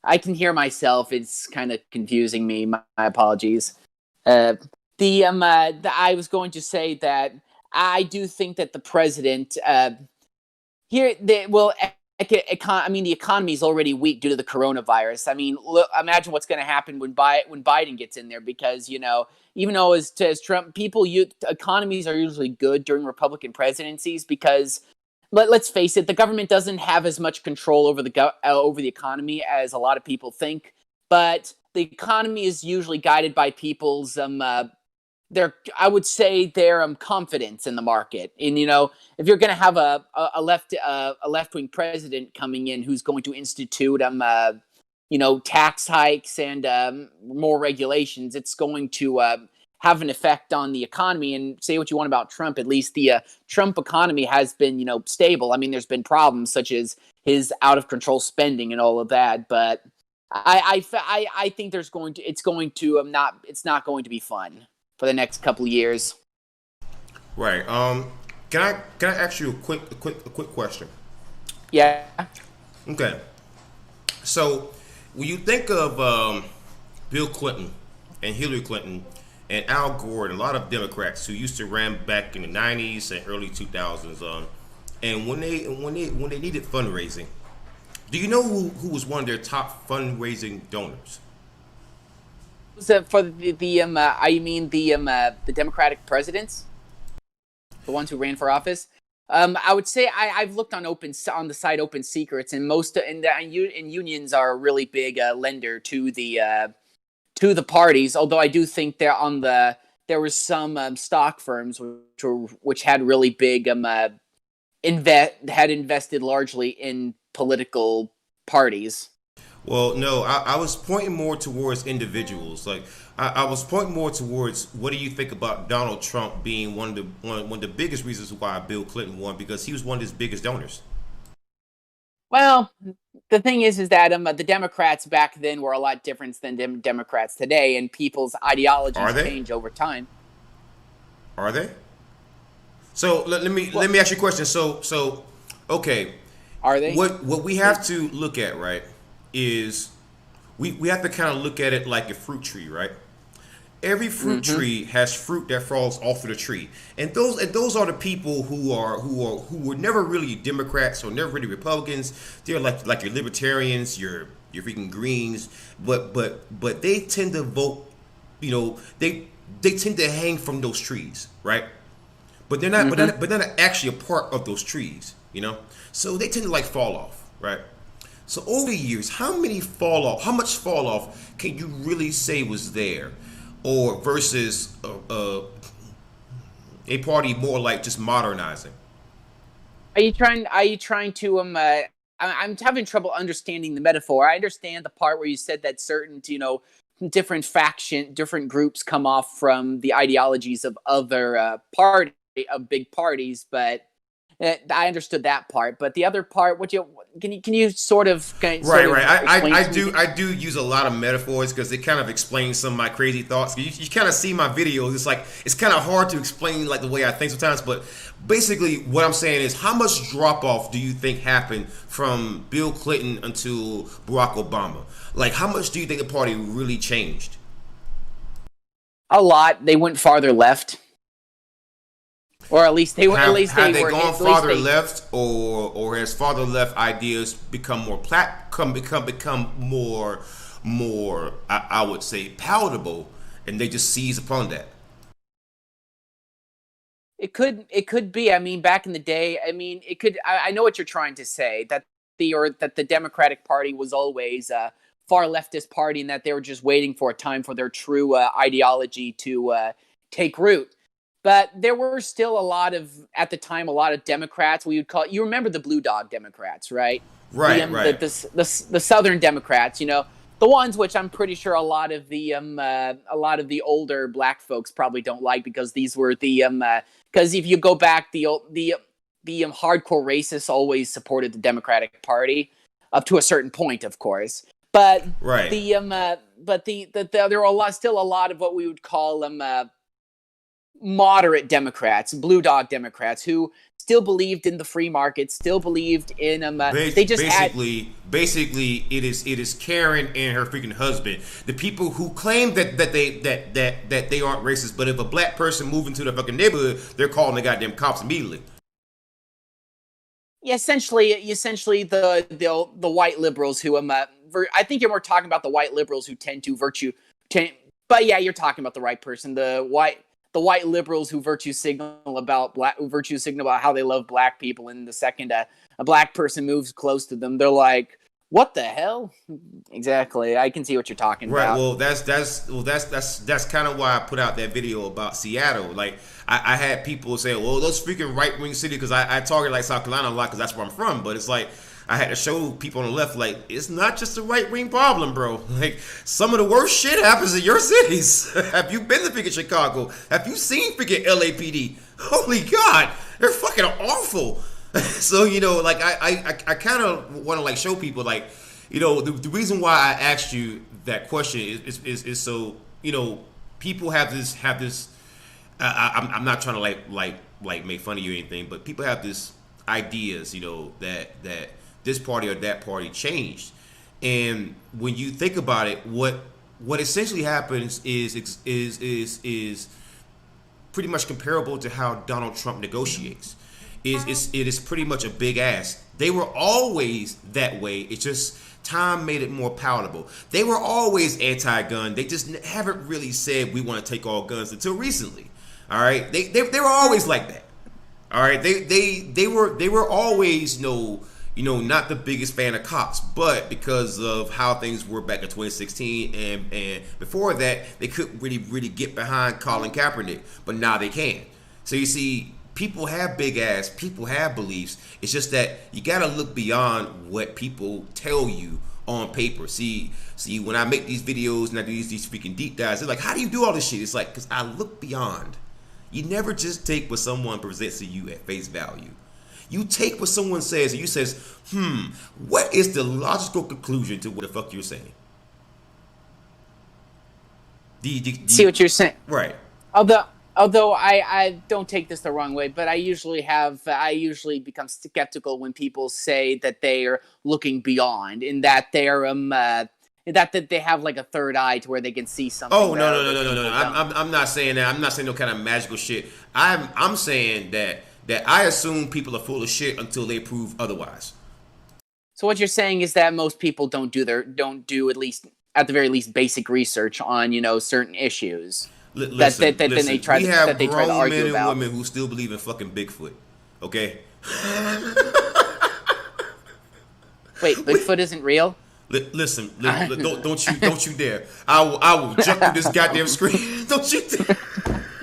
I can hear myself. It's kind of confusing me. My apologies. I was going to say that I do think that the president the economy is already weak due to the coronavirus. I mean, look, imagine what's going to happen when Biden gets in there, because, even though as Trump, economies are usually good during Republican presidencies, because let's face it, the government doesn't have as much control over the economy as a lot of people think. But the economy is usually guided by people's their confidence in the market. And if you're going to have a left-wing president coming in who's going to institute tax hikes and more regulations, it's going to have an effect on the economy. And say what you want about Trump, at least the Trump economy has been stable. I mean, there's been problems such as his out of control spending and all of that, but I think it's not going to be fun for the next couple of years. Right. Can I ask you a quick question? Yeah. Okay. So, when you think of Bill Clinton and Hillary Clinton and Al Gore and a lot of Democrats who used to run back in the 90s and early 2000s, and when they needed fundraising, do you know who was one of their top fundraising donors? So for the Democratic presidents, the ones who ran for office, I would say I've looked on the site Open Secrets, and unions are a really big lender to the parties. Although I do think there was some stock firms which had really big invested largely in political parties. Well, no, I was pointing more towards individuals. Like I was pointing more towards, what do you think about Donald Trump being one of the biggest reasons why Bill Clinton won, because he was one of his biggest donors. Well, the thing is that the Democrats back then were a lot different than Democrats today, and people's ideologies change over time. Are they? So let me ask you a question. So okay, are they? What we have to look at, right, is we have to kind of look at it like a fruit tree, right? Every fruit tree has fruit that falls off of the tree, and those are the people who were never really Democrats or never really Republicans. They're like your libertarians, your freaking Greens, but they tend to vote. They tend to hang from those trees, right? But they're not. But they're not actually a part of those trees, So they tend to fall off, right? So over the years, how much fall off can you really say was there, or versus a party more like just modernizing? Are you trying to I'm having trouble understanding the metaphor. I understand the part where you said that certain different groups come off from the ideologies of other big parties, but I understood that part. But the other part, can you sort of right? I do use a lot of metaphors because it kind of explains some of my crazy thoughts. You kind of see my videos. It's kind of hard to explain the way I think sometimes. But basically, what I'm saying is, how much drop off do you think happened from Bill Clinton until Barack Obama? How much do you think the party really changed? A lot. They went farther left. Or at least they were. Have they gone farther left, or has farther left ideas become more more I would say palatable, and they just seize upon that? It could be. I mean, back in the day, I mean, it could. I know what you're trying to say. That the Democratic Party was always a far leftist party, and that they were just waiting for a time for their true ideology to take root. But there were still at the time, a lot of Democrats. We would call, you remember the Blue Dog Democrats, right? Right, right. The Southern Democrats, the ones which I'm pretty sure a lot of the older black folks probably don't like, because these were because if you go back, the hardcore racists always supported the Democratic Party up to a certain point, of course. But right. There are still a lot of what we would call moderate Democrats, Blue Dog Democrats, who still believed in the free market, still believed in they just basically it is Karen and her freaking husband, the people who claim that they aren't racist, but if a black person move into the fucking neighborhood, they're calling the goddamn cops immediately. Yeah, essentially the white liberals who I think you're more talking about the white liberals who tend to but yeah, you're talking about the right person. The white liberals who virtue signal about how they love black people, and the second a black person moves close to them, they're like, "What the hell?" Exactly. I can see what you're talking about. Right. Well, that's kind of why I put out that video about Seattle. Like, I had people say, "Well, those freaking right wing cities," because I target like South Carolina a lot because that's where I'm from. But it's like, I had to show people on the left, like, it's not just a right-wing problem, bro. Like, some of the worst shit happens in your cities. Have you been to freaking Chicago? Have you seen freaking LAPD? Holy God, they're fucking awful. So, like, I kind of want to, like, show people, like, the reason why I asked you that question is so, people have this, I'm not trying to, like make fun of you or anything, but people have this ideas, that this party or that party changed. And when you think about it, what essentially happens is pretty much comparable to how Donald Trump negotiates. It is pretty much a big ass. They were always that way. It's just time made it more palatable. They were always anti-gun. They just haven't really said we want to take all guns until recently. All right, they were always like that. All right, they were always not the biggest fan of cops, but because of how things were back in 2016 and before that, they couldn't really get behind Colin Kaepernick, but now they can. So you see, people have big ass, people have beliefs. It's just that you gotta look beyond what people tell you on paper. See, when I make these videos and I do these freaking deep dives, they're like, how do you do all this shit? It's like, because I look beyond. You never just take what someone presents to you at face value. You take what someone says and you says, what is the logical conclusion to what the fuck you're saying? See what you're saying? Right. Although I don't take this the wrong way, but I usually become skeptical when people say that they are looking beyond, in that they're that they have like a third eye to where they can see something. Oh no! I'm not saying that. I'm not saying no kind of magical shit. I'm saying that I assume people are full of shit until they prove otherwise. So what you're saying is that most people don't do at least at the very least basic research on certain issues. Listen, then they try to argue about. We have grown men and women who still believe in fucking Bigfoot. Okay. Wait, Bigfoot isn't real? Listen, don't you dare! I will jump through this goddamn screen. Don't you dare!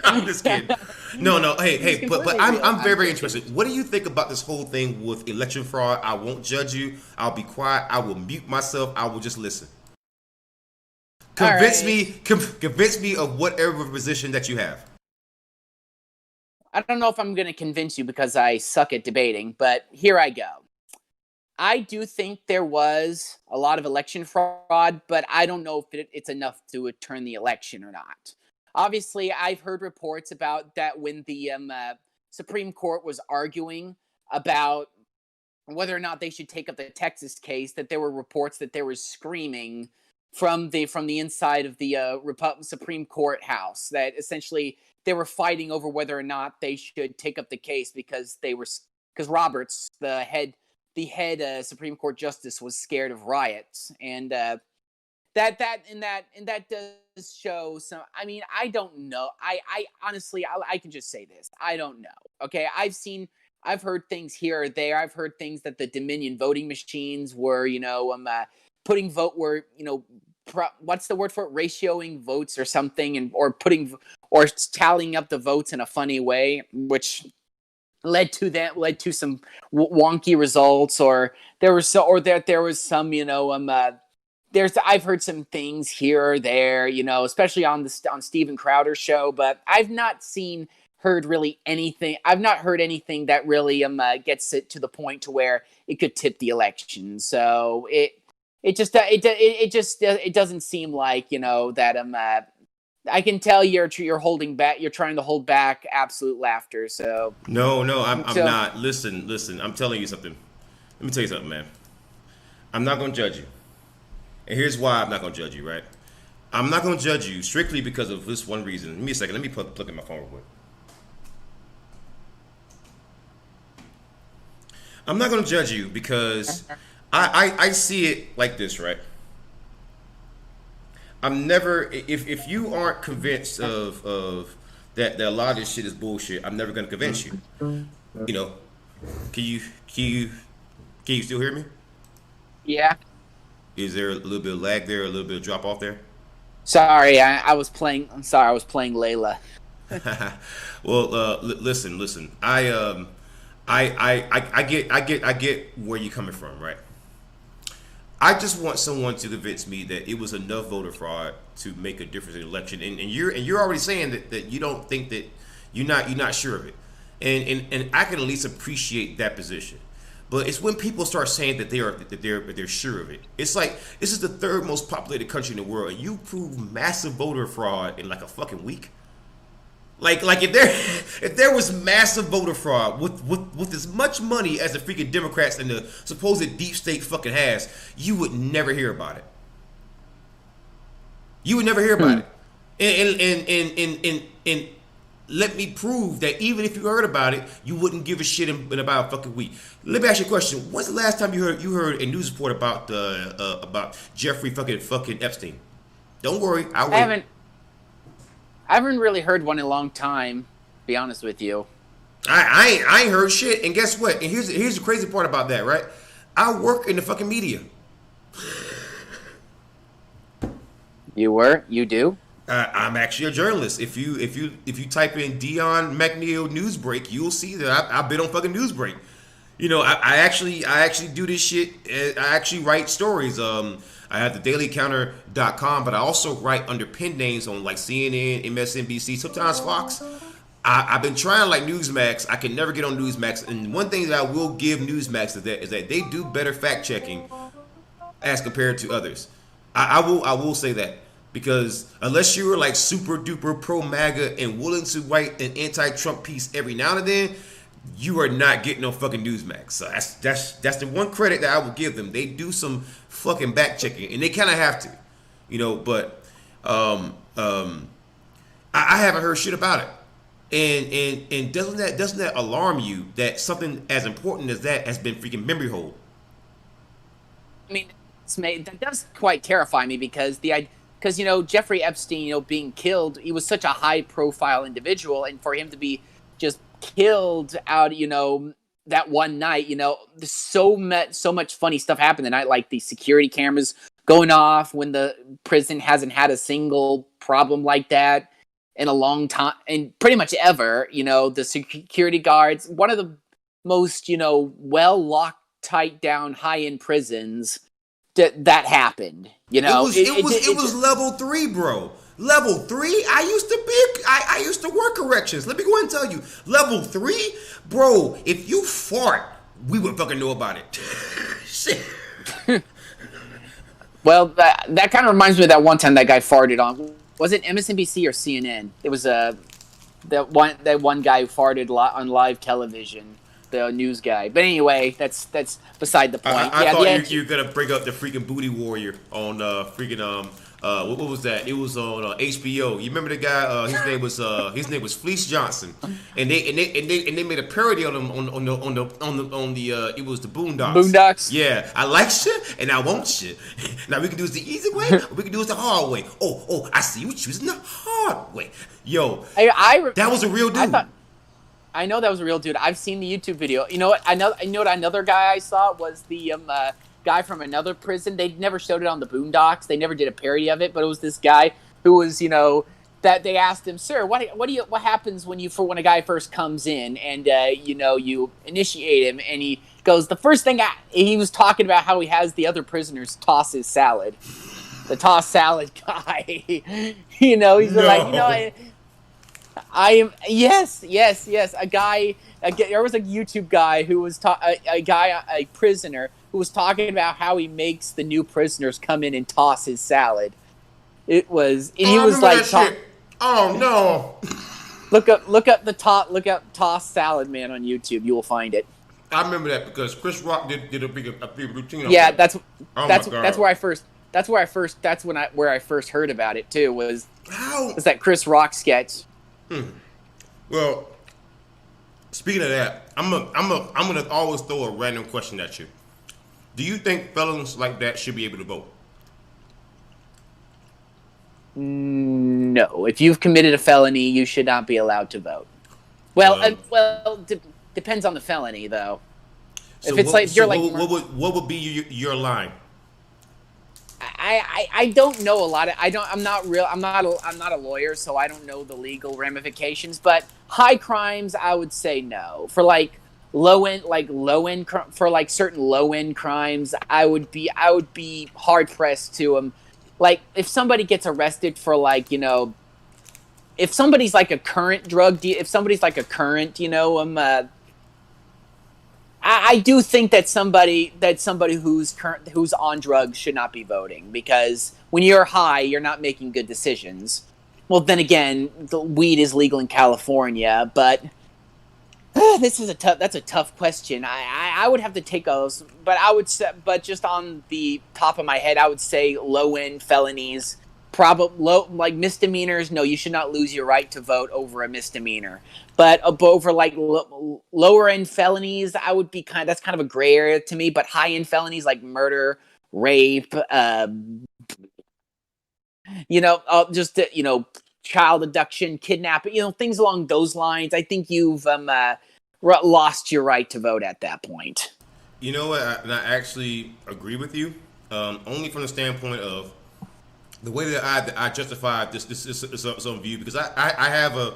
I'm just kidding. No. Hey, but I'm very interested. What do you think about this whole thing with election fraud? I won't judge you. I'll be quiet. I will mute myself. I will just listen. Convince me of whatever position that you have. I don't know if I'm going to convince you because I suck at debating, but here I go. I do think there was a lot of election fraud, but I don't know if it's enough to turn the election or not. Obviously, I've heard reports about that when the Supreme Court was arguing about whether or not they should take up the Texas case, that there were reports that there was screaming from the inside of the Supreme Court house, that essentially they were fighting over whether or not they should take up the case because Roberts, the head Supreme Court justice, was scared of riots, and that does show some. I mean, I don't know. I honestly, I can just say this. I don't know. Okay, I've seen I've heard things here or there. I've heard things that the Dominion voting machines were, putting vote were, what's the word for it? Ratioing votes or something, and or tallying up the votes in a funny way, which led to some wonky results, or there was some, I've heard some things here or there, especially on Steven Crowder's show, but I've not heard anything that really gets it to the point to where it could tip the election. So it doesn't seem like, that I can tell you're holding back. You're trying to hold back absolute laughter. So no, I'm not. Listen. I'm telling you something. Let me tell you something, man. I'm not gonna judge you, and here's why I'm not gonna judge you. Right? I'm not gonna judge you strictly because of this one reason. Give me a second. Let me plug in my phone real quick. I'm not gonna judge you because I see it like this, right? I'm never, if you aren't convinced of that a lot of this shit is bullshit, I'm never gonna convince you. Can you still hear me? Yeah. Is there a little bit of lag there, a little bit of drop off there? Sorry, I was playing Layla. Well, listen. I get where you're coming from, right? I just want someone to convince me that it was enough voter fraud to make a difference in the election, and you're already saying that you don't think that you're not sure of it, and I can at least appreciate that position. But it's when people start saying that they're sure of it. It's like this is the third most populated country in the world, and you prove massive voter fraud in like a fucking week. Like if there was massive voter fraud with as much money as the freaking Democrats and the supposed deep state fucking has, you would never hear about it. You would never hear about it. And let me prove that even if you heard about it, you wouldn't give a shit in about a fucking week. Let me ask you a question. When's the last time you heard a news report about Jeffrey fucking Epstein? Don't worry, I'll wait. I haven't really heard one in a long time, to be honest with you. I ain't heard shit, and guess what? And here's the crazy part about that, right? I work in the fucking media. You do? I'm actually a journalist. If you type in Dion McNeil Newsbreak, you'll see that I've been on fucking Newsbreak. I actually do this shit. I actually write stories. I have the dailycounter.com, but I also write under pen names on like CNN, MSNBC, sometimes Fox. I've been trying like Newsmax. I can never get on Newsmax. And one thing that I will give Newsmax is that they do better fact checking as compared to others. I will say that, because unless you're like super duper pro MAGA and willing to write an anti-Trump piece every now and then, you are not getting on fucking Newsmax. So that's the one credit that I will give them. They do some fucking back checking, and they kind of have to, But I haven't heard shit about it, and doesn't that alarm you that something as important as that has been freaking memory hold? I mean, that does quite terrify me because Jeffrey Epstein, being killed, he was such a high profile individual, and for him to be just killed out, that one night, there's so much funny stuff happened the night, like the security cameras going off when the prison hasn't had a single problem like that in a long time, and pretty much ever. The security guards, one of the most, well locked, tight down, high end prisons that happened. It was level 3, bro. Level 3? I used to work corrections. Let me go ahead and tell you. Level 3? Bro, if you fart, we would fucking know about it. Shit. Well, that kind of reminds me of that one time that guy farted on. Was it MSNBC or CNN? It was that one guy who farted on live television, the news guy. But anyway, that's beside the point. I thought you were gonna bring up the freaking Booty Warrior on what was that? It was on HBO. You remember the guy? His name was Fleece Johnson, and they made a parody on him on the it was the Boondocks. Boondocks. Yeah, I like shit and I want shit. Now we can do this the easy way, or we can do this the hard way. Oh, I see you choosing the hard way. Yo, that was a real dude. I know that was a real dude. I've seen the YouTube video. You know what? Another guy I saw was the guy from another prison. They never showed it on the Boondocks. They never did a parody of it, but it was this guy who was, that they asked him, "Sir, what happens when a guy first comes in and you initiate him?" And he goes, "The first thing he was talking about how he has the other prisoners toss his salad." The toss salad guy, he's like, I am yes. A guy, there was a YouTube guy who was a prisoner who was talking about how he makes the new prisoners come in and toss his salad. It was, and he was like, "Oh no!" Look up toss salad man on YouTube. You will find it. I remember that because Chris Rock did a big routine. Yeah, that's where I first heard about it too. Was that Chris Rock sketch? Well, speaking of that, I'm gonna always throw a random question at you. Do you think felons like that should be able to vote? No. If you've committed a felony, you should not be allowed to vote. Well, depends on the felony, though. So what would be your line? I don't know a lot. I'm not a lawyer, so I don't know the legal ramifications. But high crimes, I would say no. For certain low end crimes, I would be hard pressed to like if somebody gets arrested for if somebody's like a current drug deal, if somebody's like a current I do think that somebody who's on drugs should not be voting, because when you're high, you're not making good decisions. Well, then again, the weed is legal in California, but that's a tough question. I would have to take those, but just on the top of my head, I would say low end felonies, like misdemeanors. No, you should not lose your right to vote over a misdemeanor. But over lower end felonies, that's kind of a gray area to me. But high end felonies like murder, rape, child abduction, kidnapping, things along those lines. I think you've lost your right to vote at that point. You know what? I actually agree with you, only from the standpoint of the way that I justify this some view, because I have a.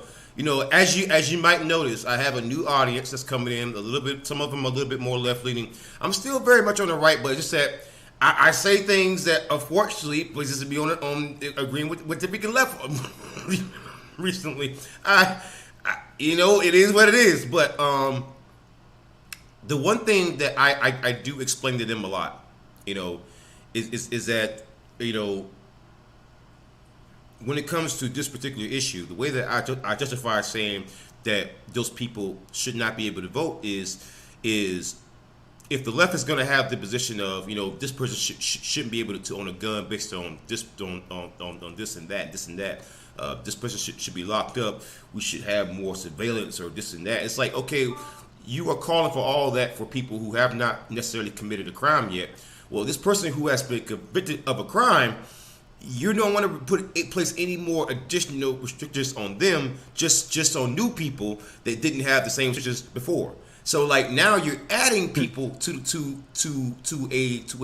As you might notice, I have a new audience that's coming in a little bit. Some of them a little bit more left leaning. I'm still very much on the right, but it's just that I say things that, unfortunately, places to be on agreeing with the freaking left recently. It is what it is. But the one thing that I do explain to them a lot, is that when it comes to this particular issue, the way that I justify saying that those people should not be able to vote is if the left is going to have the position of this person shouldn't be able to own a gun based on this on this and that, this person should be locked up, we should have more surveillance or this and that. It's like, okay, you are calling for all that for people who have not necessarily committed a crime yet. Well, this person who has been convicted of a crime, you don't want to place any more additional restrictions on them, just on new people that didn't have the same restrictions before. So now you're adding people to a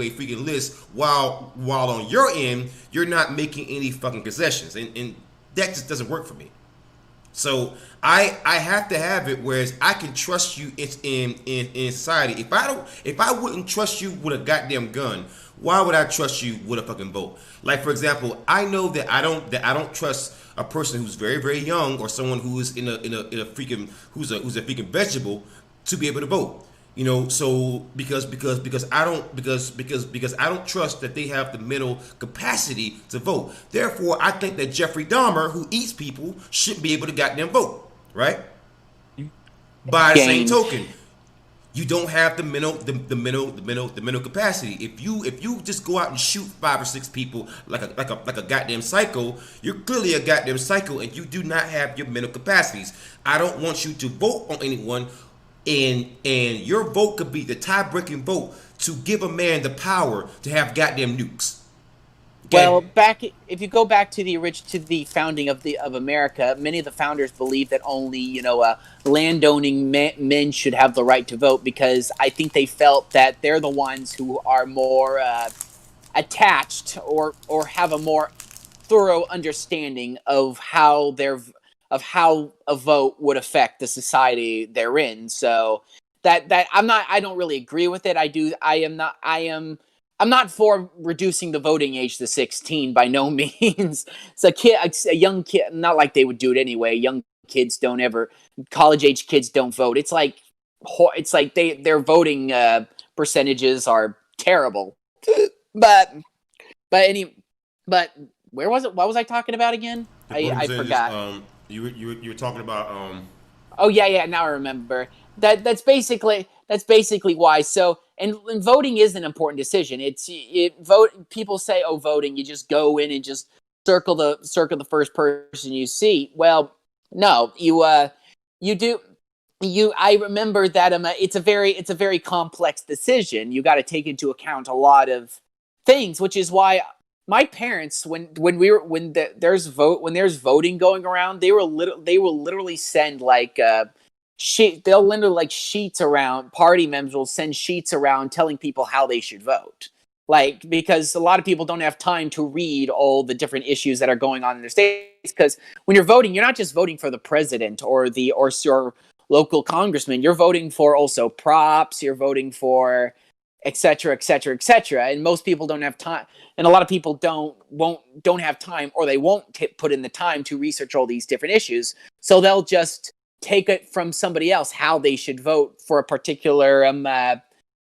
freaking list while on your end you're not making any fucking concessions, and that just doesn't work for me. So I have to have it whereas I can trust you in society. If I wouldn't trust you with a goddamn gun, why would I trust you with a fucking vote? Like, for example, I know that I don't trust a person who's very, very young or someone who is in a freaking who's a freaking vegetable to be able to vote. So because I don't trust that they have the mental capacity to vote. Therefore, I think that Jeffrey Dahmer, who eats people, shouldn't be able to goddamn vote, right? By the same token, you don't have the mental capacity. If you just go out and shoot 5 or 6 people like a goddamn psycho, you're clearly a goddamn psycho, and you do not have your mental capacities. I don't want you to vote on anyone, and your vote could be the tie-breaking vote to give a man the power to have goddamn nukes. Well, if you go back to the founding of America, many of the founders believed that only landowning men should have the right to vote, because I think they felt that they're the ones who are more attached or have a more thorough understanding of how a vote would affect the society they're in. So I don't really agree with it. I'm not for reducing the voting age to 16 by no means. It's a young kid, not like they would do it anyway. Young kids college age kids don't vote. It's like their voting percentages are terrible. But where was it? What was I talking about again? I forgot. You were talking about. Oh yeah. Now I remember. That's basically why. So and voting is an important decision. People say, oh, voting, you just go in and just circle the first person you see. Well, no, you do. I remember that it's a very complex decision. You got to take into account a lot of things, which is why my parents, when there's voting going around, they will literally send they'll literally sheets around. Party members will send sheets around telling people how they should vote. Because a lot of people don't have time to read all the different issues that are going on in their states. Because when you're voting, you're not just voting for the president or your local congressman. You're voting for also props. You're voting for et cetera, et cetera, et cetera. And most people don't have time. And a lot of people don't have time, or they won't put in the time to research all these different issues. So they'll just take it from somebody else how they should vote for a particular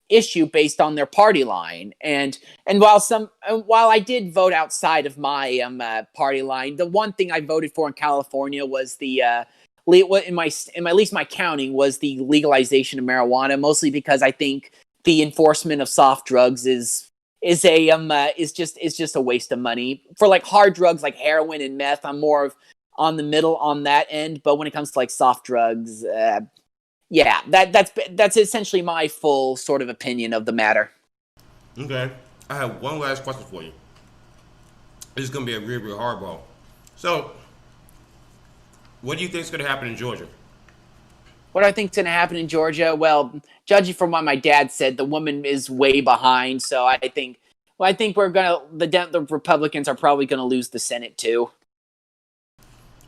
issue based on their party line. And while I did vote outside of my party line, the one thing I voted for in California was the in at least my counting was the legalization of marijuana, mostly because I think the enforcement of soft drugs is just a waste of money. For hard drugs like heroin and meth, I'm more of on the middle on that end. But when it comes to soft drugs, that's essentially my full sort of opinion of the matter. Okay, I have one last question for you. This is gonna be a real, real hardball. So, what do you think is gonna happen in Georgia? What do I think is going to happen in Georgia? Well, judging from what my dad said, the woman is way behind. So I think the Republicans are probably going to lose the Senate too.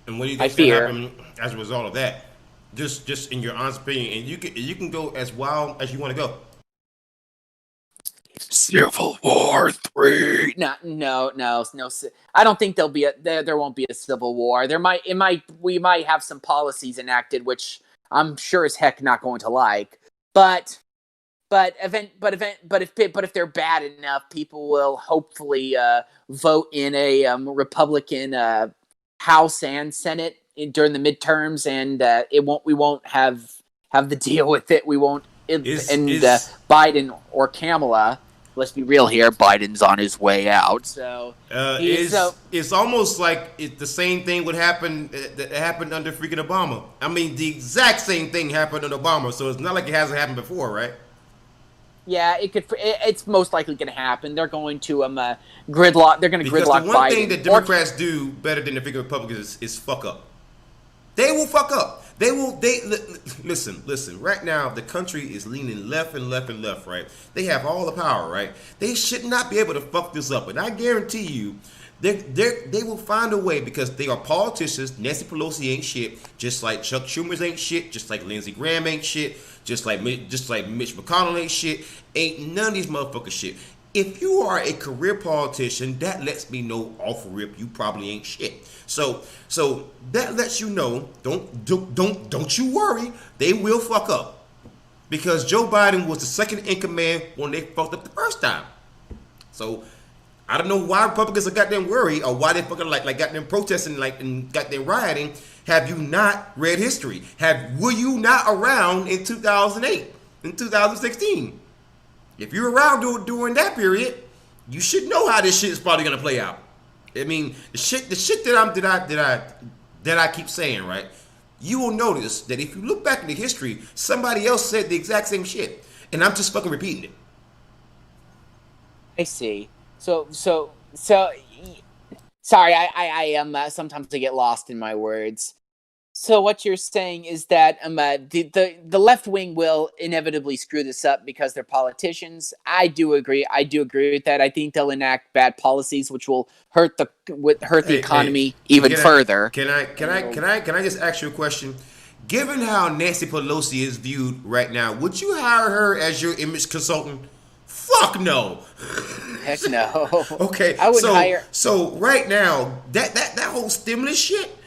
And what do you think is going to happen as a result of that? Just in your honest opinion, and you can go as wild as you want to go. Civil War 3. No. I don't think there won't be a civil war. We might have some policies enacted which I'm sure as heck not going to like, but if they're bad enough, people will hopefully vote in a Republican House and Senate during the midterms, and we won't have the deal with it. We won't. Biden or Kamala. Let's be real here. Biden's on his way out, so it's almost like the same thing would happen that happened under freaking Obama. I mean, the exact same thing happened under Obama, so it's not like it hasn't happened before, right? Yeah, it could. It's most likely going to happen. They're going to gridlock. They're going to gridlock Biden. The one thing that Democrats do better than the freaking Republicans is fuck up. They will fuck up. Listen. Right now, the country is leaning left and left and left, right? They have all the power, right? They should not be able to fuck this up. And I guarantee you, they will find a way, because they are politicians. Nancy Pelosi ain't shit, just like Chuck Schumer's ain't shit, just like Lindsey Graham ain't shit, just like Mitch McConnell ain't shit. Ain't none of these motherfuckers shit. If you are a career politician, that lets me know off rip you probably ain't shit. So that lets you know, don't you worry, they will fuck up. Because Joe Biden was the second in command when they fucked up the first time. So I don't know why Republicans are goddamn worried, or why they fucking like goddamn protesting and goddamn rioting. Have you not read history? Were you not around in 2008, in 2016? If you're around during that period, you should know how this shit is probably gonna play out. I mean, the shit that I keep saying, right? You will notice that if you look back into history, somebody else said the exact same shit, and I'm just fucking repeating it. I see. So So, sorry, I am sometimes I get lost in my words. So what you're saying is that the left wing will inevitably screw this up because they're politicians. I do agree. I do agree with that. I think they'll enact bad policies which will hurt the economy even further. Can I just ask you a question? Given how Nancy Pelosi is viewed right now, would you hire her as your image consultant? Fuck no. Heck no. Okay. I would hire. So right now, that whole stimulus shit,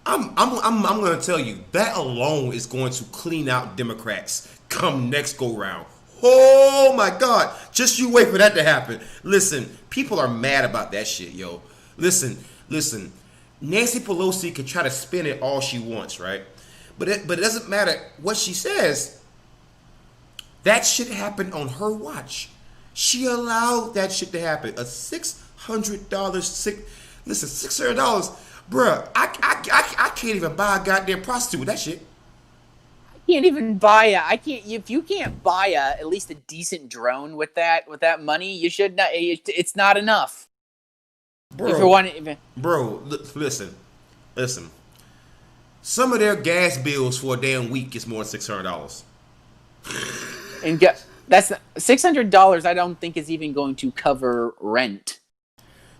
I'm gonna tell you that alone is going to clean out Democrats come next go round. Oh my God! Just you wait for that to happen. Listen, people are mad about that shit, yo. Listen. Nancy Pelosi can try to spin it all she wants, right? But it doesn't matter what she says. That shit happened on her watch. She allowed that shit to happen. A $600, $600, bruh. I can't even buy a goddamn prostitute with that shit. I can't even buy if you can't buy at least a decent drone with that money, you should not. It's not enough. Bro, if you want to, listen. Some of their gas bills for a damn week is more than $600. And that's $600. I don't think is even going to cover rent.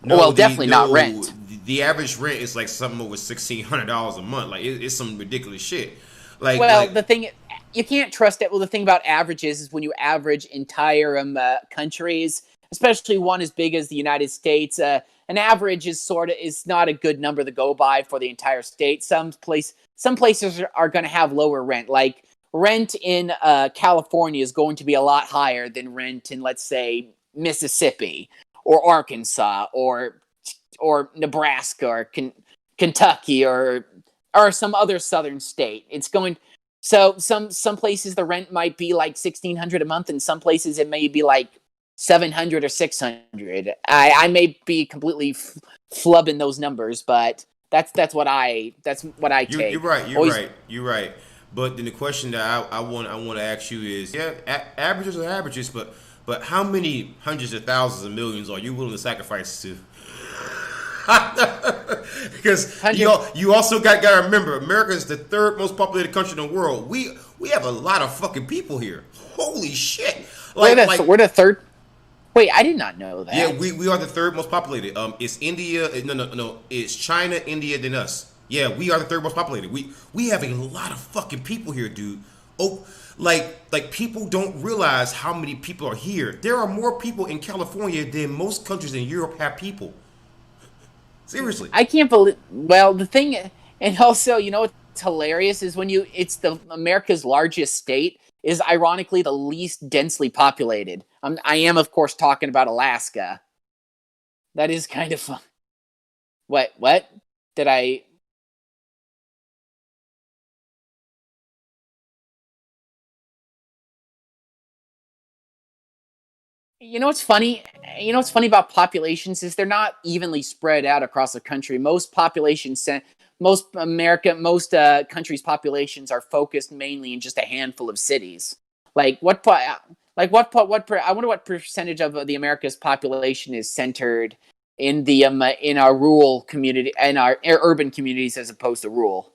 No, definitely not rent. The average rent is like something over $1,600 a month. Like it's some ridiculous shit. The thing you can't trust it. Well, the thing about averages is when you average entire countries, especially one as big as the United States, an average is not a good number to go by for the entire state. Some places are going to have lower rent. Like rent in California is going to be a lot higher than rent in, let's say, Mississippi or Arkansas or Nebraska or Kentucky or some other southern state. It's going so some places the rent might be like $1,600 a month, and some places it may be like $700 or $600. I may be completely flubbing those numbers, but that's what I take. You're right. But then the question that I want to ask you is, averages are averages, but how many hundreds of thousands of millions are you willing to sacrifice to? Because you also got to remember, America is the third most populated country in the world. We have a lot of fucking people here. Holy shit! We're the third. Wait, I did not know that. Yeah, we are the third most populated. It's India. No. It's China, India, then us. Yeah, we are the third most populated. We have a lot of fucking people here, dude. Oh, like people don't realize how many people are here. There are more people in California than most countries in Europe have people. Seriously. I can't believe. Well, the thing, and also, what's hilarious is it's the America's largest state is ironically the least densely populated. I am, of course, talking about Alaska. That is kind of fun. What? Did I? You know what's funny? What's funny about populations is they're not evenly spread out across the country. Most countries' populations are focused mainly in just a handful of cities. I wonder what percentage of the America's population is centered in the in our rural community and our urban communities as opposed to rural.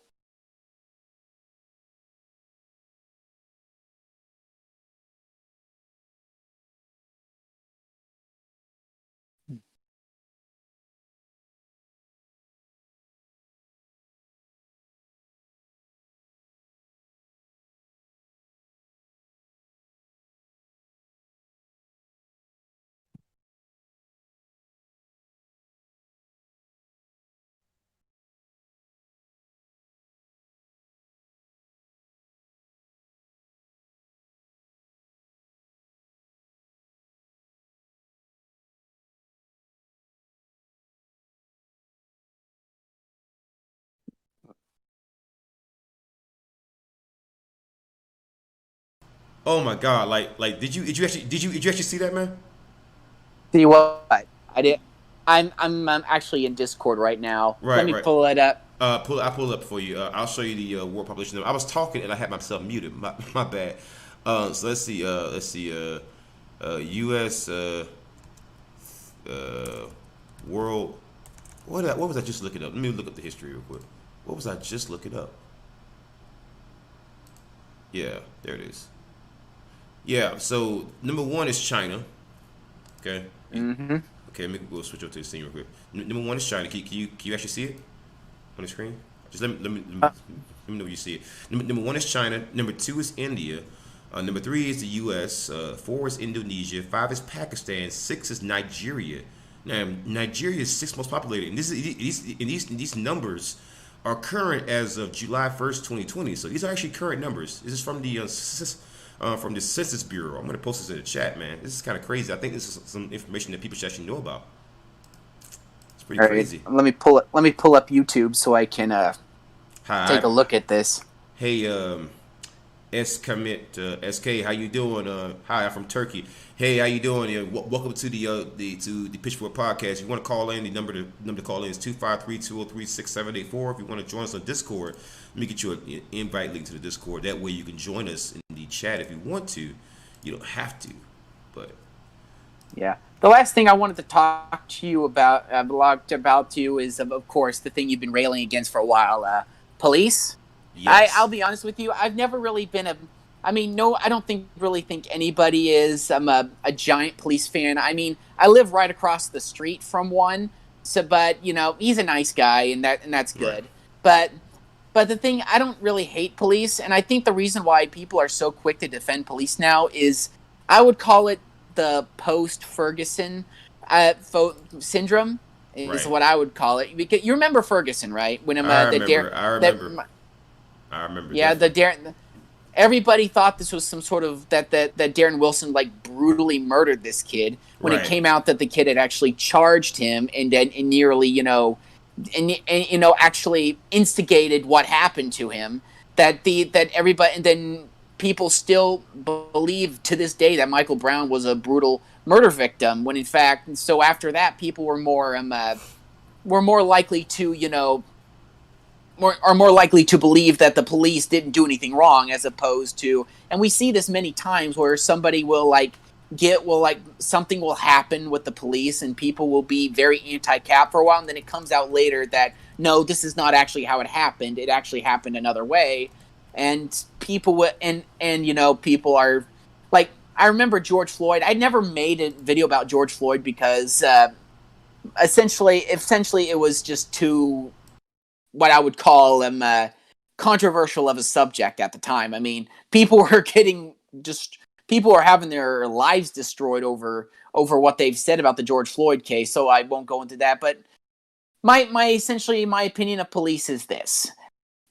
Oh my God! Like, did you actually see that, man? See what? I did. I'm actually in Discord right now. Let me pull it up. I pull it up for you. I'll show you the world population. I was talking and I had myself muted. My bad. So let's see. U.S. World. What was I just looking up? Let me look up the history real quick. What was I just looking up? Yeah, there it is. Yeah, so number 1 is China. Okay. Okay, let me go switch up to the scene real quick. Number 1 is China. Can you actually see it on the screen? Just let me know if you see it. Number 1 is China. Number 2 is India. Number 3 is the U.S. 4 is Indonesia. 5 is Pakistan. 6 is Nigeria. Now, Nigeria is 6th most populated, and these numbers are current as of July 1st, 2020. So these are actually current numbers. This is from the Census Bureau. I'm going to post this in the chat, man. This is kind of crazy. I think this is some information that people should actually know about. It's pretty crazy. Let me pull up YouTube so I can take a look at this. Hey, SK, how you doing? Hi, I'm from Turkey. Hey, how you doing? Welcome to the Pitchfork Podcast. If you want to call in, the number to call in is 253-203-6784. If you want to join us on Discord, let me get you an invite link to the Discord. That way you can join us in the chat if you want to. You don't have to, but yeah. The last thing I wanted to talk to you about, is of course the thing you've been railing against for a while, police. Yes. I'll be honest with you. I've never really been I don't really think anybody is. I'm a giant police fan. I mean, I live right across the street from one. So, but he's a nice guy, and that's good. Right. But the thing, I don't really hate police, and I think the reason why people are so quick to defend police now is, I would call it the post-Ferguson syndrome. Is what I would call it. Because you remember Ferguson, right? When I remember. Yeah, everybody thought this was some sort of that Darren Wilson brutally murdered this kid when it came out that the kid had actually charged him and nearly actually instigated what happened to him. That everybody, and then people still believe to this day that Michael Brown was a brutal murder victim, when in fact, so after that, people were more likely to are more likely to believe that the police didn't do anything wrong, as opposed to, and we see this many times where somebody will something will happen with the police and people will be very anti-cap for a while, and then it comes out later that no, this is not actually how it happened. It actually happened another way, and people people are like, I remember George Floyd. I never made a video about George Floyd because essentially it was just too, what I would call controversial of a subject at the time. I mean, people were having their lives destroyed over what they've said about the George Floyd case, so I won't go into that. But my opinion of police is this.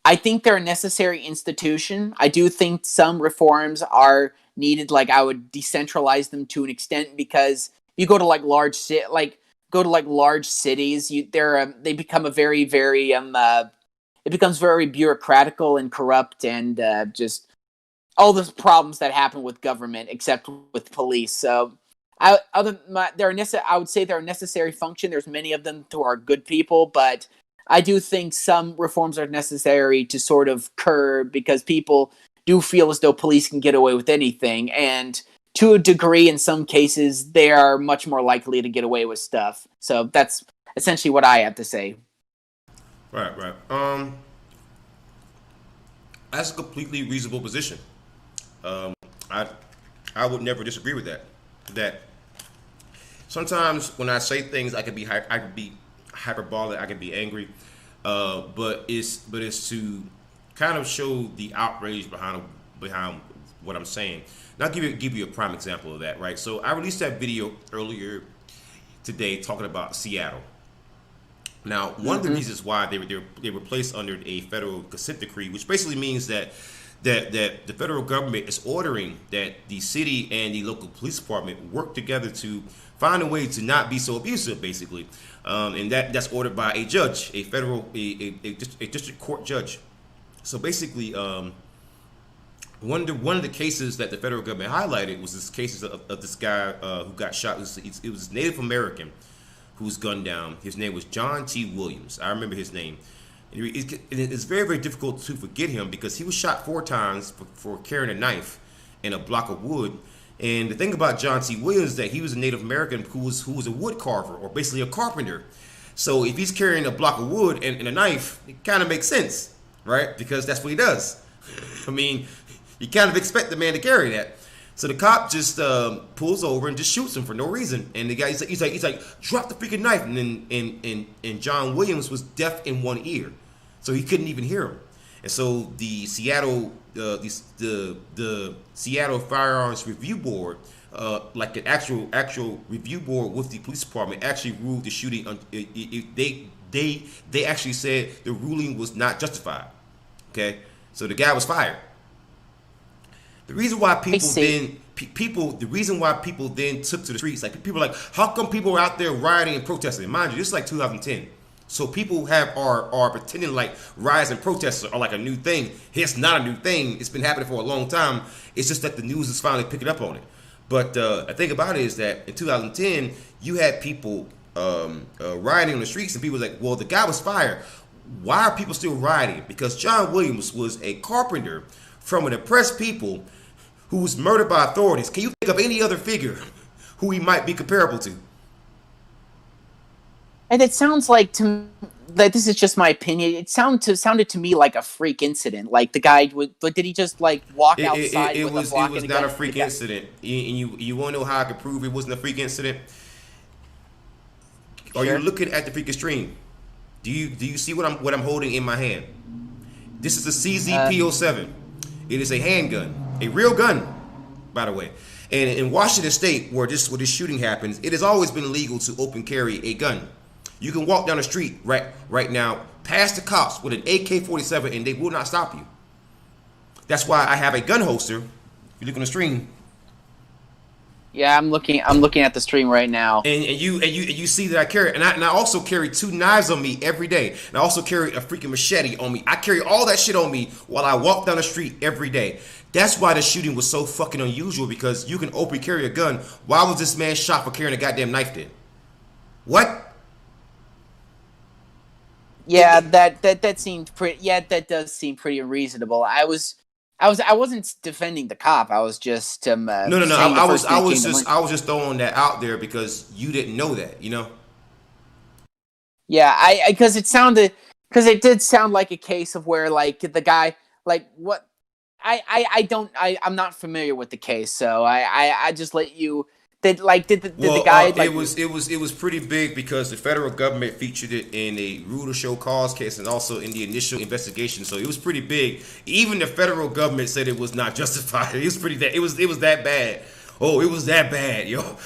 I think they're a necessary institution. I do think some reforms are needed. I would decentralize them to an extent, because you go to large cities, they become a very, very it becomes very bureaucratical and corrupt, and just all the problems that happen with government, except with police. So I would say they're a necessary function. There's many of them who are good people, but I do think some reforms are necessary to sort of curb, because people do feel as though police can get away with anything, and to a degree, in some cases, they are much more likely to get away with stuff. So that's essentially what I have to say. Right. That's a completely reasonable position. I would never disagree with that. That sometimes when I say things, I could be hyperbolic, I could be angry, but it's to kind of show the outrage behind what I'm saying. Now, I'll give you a prime example of that, right? So I released that video earlier today talking about Seattle. Now, one of the reasons why they were placed under a federal consent decree, which basically means that the federal government is ordering that the city and the local police department work together to find a way to not be so abusive, basically, and that's ordered by a judge, a district court judge. So basically, one of the cases that the federal government highlighted was this case of this guy who got shot. It was Native American who was gunned down. His name was John T. Williams. I remember his name. It's very, very difficult to forget him because he was shot 4 times for carrying a knife and a block of wood. And the thing about John T. Williams is that he was a Native American who was a wood carver, or basically a carpenter. So if he's carrying a block of wood and a knife, it kind of makes sense, right? Because that's what he does. I mean, you kind of expect the man to carry that. So the cop just pulls over and just shoots him for no reason. And the guy, he's like, drop the freaking knife. And then and John Williams was deaf in one ear, so he couldn't even hear him. And so the Seattle the Seattle Firearms Review Board, like an actual review board with the police department, actually ruled the shooting. They actually said the ruling was not justified. Okay, so the guy was fired. The reason why people then took to the streets, like people are like, how come people are out there rioting and protesting? Mind you, this is like 2010. So people are pretending like riots and protests are like a new thing. It's not a new thing. It's been happening for a long time. It's just that the news is finally picking up on it. But the thing about it is that in 2010, you had people rioting on the streets, and people were like, well, the guy was fired. Why are people still rioting? Because John Williams was a carpenter from an oppressed people who was murdered by authorities. Can you think of any other figure who he might be comparable to? And it sounds like this is just my opinion. It sounded to me like a freak incident. Like the guy did he just like walk outside? It was not a freak incident. You want to know how I could prove it wasn't a freak incident? Are you looking at the freaking stream? Do you see what I'm holding in my hand? This is a CZP-07. It is a handgun, a real gun, by the way. And in Washington State, where this shooting happens, it has always been illegal to open carry a gun. You can walk down the street right now past the cops with an AK-47, and they will not stop you. That's why I have a gun holster. If you look on the stream. Yeah, I'm looking at the stream right now. And you see that I carry, and I also carry 2 knives on me every day. And I also carry a freaking machete on me. I carry all that shit on me while I walk down the street every day. That's why the shooting was so fucking unusual, because you can openly carry a gun. Why was this man shot for carrying a goddamn knife then? What? Yeah, that seemed pretty. Yeah, that does seem pretty unreasonable. I wasn't defending the cop. I was just no. I was just throwing that out there because you didn't know that, you know. Yeah, because it did sound like a case of where like the guy like what I'm not familiar with the case, so I just let you. Did the guy? It was pretty big because the federal government featured it in a rule to show cause case and also in the initial investigation. So it was pretty big. Even the federal government said it was not justified. It was pretty. It was that bad. Oh, it was that bad, yo.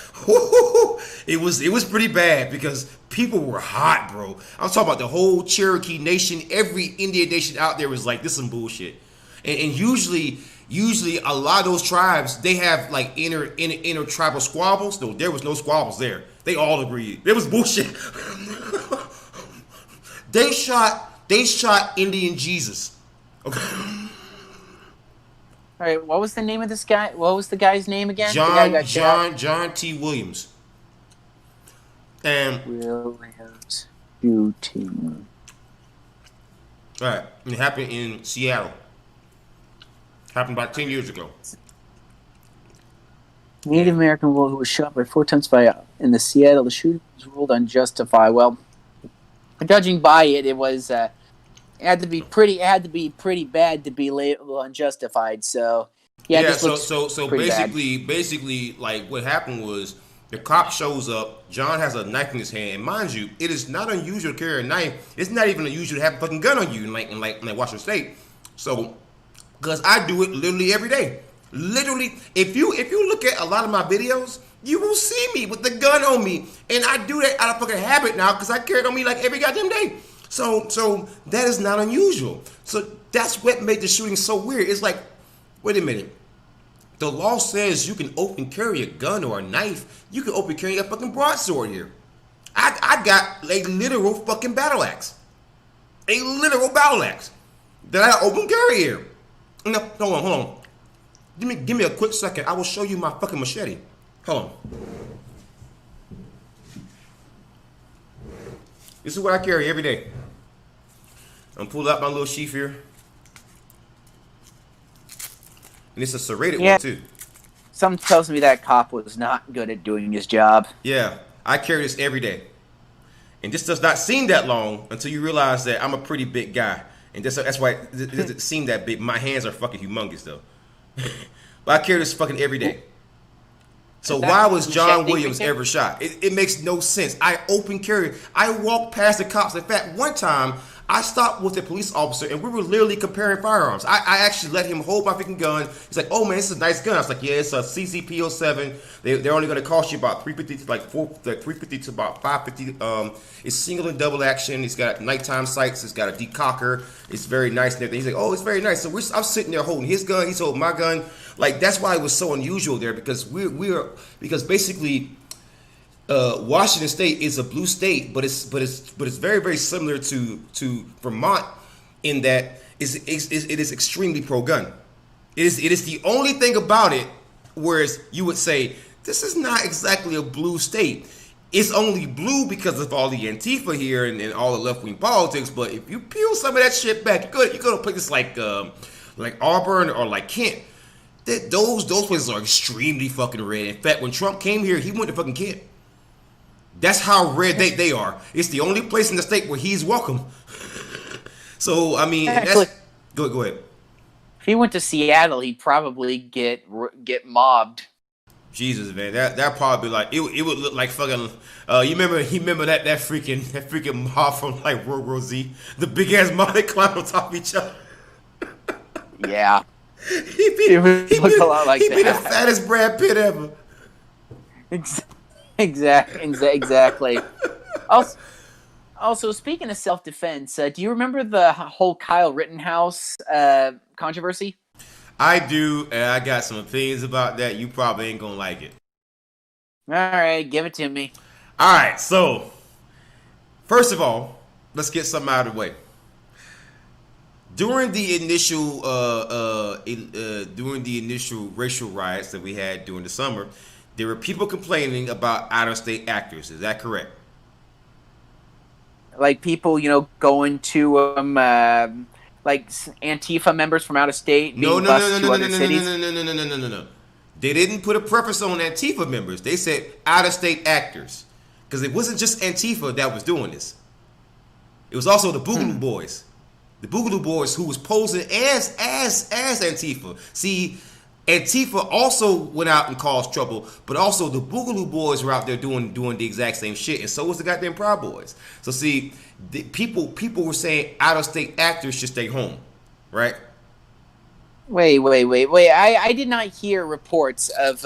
It was pretty bad because people were hot, bro. I'm talking about the whole Cherokee Nation. Every Indian nation out there was like, this is some bullshit. And usually a lot of those tribes, they have like inner tribal squabbles. No, there was no squabbles there. They all agreed. There was bullshit. They shot Indian Jesus. Okay. All right, what was the name of this guy? What was the guy's name again? John T. Williams. And Williams shooting. All right, it happened in Seattle. Happened about 10 years ago. Native American woman who was shot by 4 times in the Seattle. The shooting was ruled unjustified. Well, judging by it, it was it had to be pretty bad to be labeled unjustified. So yeah. So basically, like what happened was the cop shows up. John has a knife in his hand, and mind you, it is not unusual to carry a knife. It's not even unusual to have a fucking gun on you, in Washington State. So. Because I do it literally every day. Literally, if you look at a lot of my videos, you will see me with the gun on me. And I do that out of fucking habit now because I carry it on me like every goddamn day. So that is not unusual. So that's what made the shooting so weird. It's like, wait a minute. The law says you can open carry a gun or a knife. You can open carry a fucking broadsword here. I got a literal fucking battle axe. A literal battle axe that I open carry here. No, hold on. Give me a quick second. I will show you my fucking machete. Hold on. This is what I carry every day. I'm pulling out my little sheath here. And it's a serrated one too. Something tells me that cop was not good at doing his job. Yeah, I carry this every day. And this does not seem that long until you realize that I'm a pretty big guy. And that's why it doesn't seem that big. My hands are fucking humongous, though. But I carry this fucking every day. So why was John Williams ever shot? It makes no sense. I open carry. I walked past the cops. In fact, one time, I stopped with a police officer, and we were literally comparing firearms. I actually let him hold my freaking gun. He's like, "Oh man, this is a nice gun." I was like, "Yeah, it's a CCP-07. They're only going to cost you about $350, like $350 to about $550. It's single and double action. It's got nighttime sights. It's got a decocker. It's very nice and everything." He's like, "Oh, it's very nice." So I'm sitting there holding his gun. He's holding my gun. Like that's why it was so unusual there because because basically. Washington State is a blue state, but it's very, very similar to Vermont in that it is extremely pro-gun. It is the only thing about it, whereas you would say this is not exactly a blue state. It's only blue because of all the Antifa here and all the left-wing politics. But if you peel some of that shit back, you go to places like Auburn or like Kent. Those places are extremely fucking red. In fact, when Trump came here, he went to fucking Kent. That's how red they are. It's the only place in the state where he's welcome. So, I mean, actually, go ahead. If he went to Seattle, he'd probably get mobbed. Jesus, man, that probably be like it would look like fucking. You remember that freaking mob from like World War Z, the big ass mob that climbed on top of each other. Yeah, he be the fattest Brad Pitt ever. Exactly. Also, speaking of self-defense, do you remember the whole Kyle Rittenhouse controversy? I do, and I got some opinions about that. You probably ain't gonna like it. All right, give it to me. All right, so first of all, let's get something out of the way. During the initial racial riots that we had during the summer, there were people complaining about out-of-state actors. Is that correct? Like people, going to like Antifa members from out of state. No. They didn't put a preface on Antifa members. They said out-of-state actors, because it wasn't just Antifa that was doing this. It was also the Boogaloo Boys. The Boogaloo Boys who was posing as Antifa. See, Antifa also went out and caused trouble, but also the Boogaloo Boys were out there doing the exact same shit, and so was the goddamn Proud Boys. So see, the people were saying out-of-state actors should stay home, right? Wait. I did not hear reports of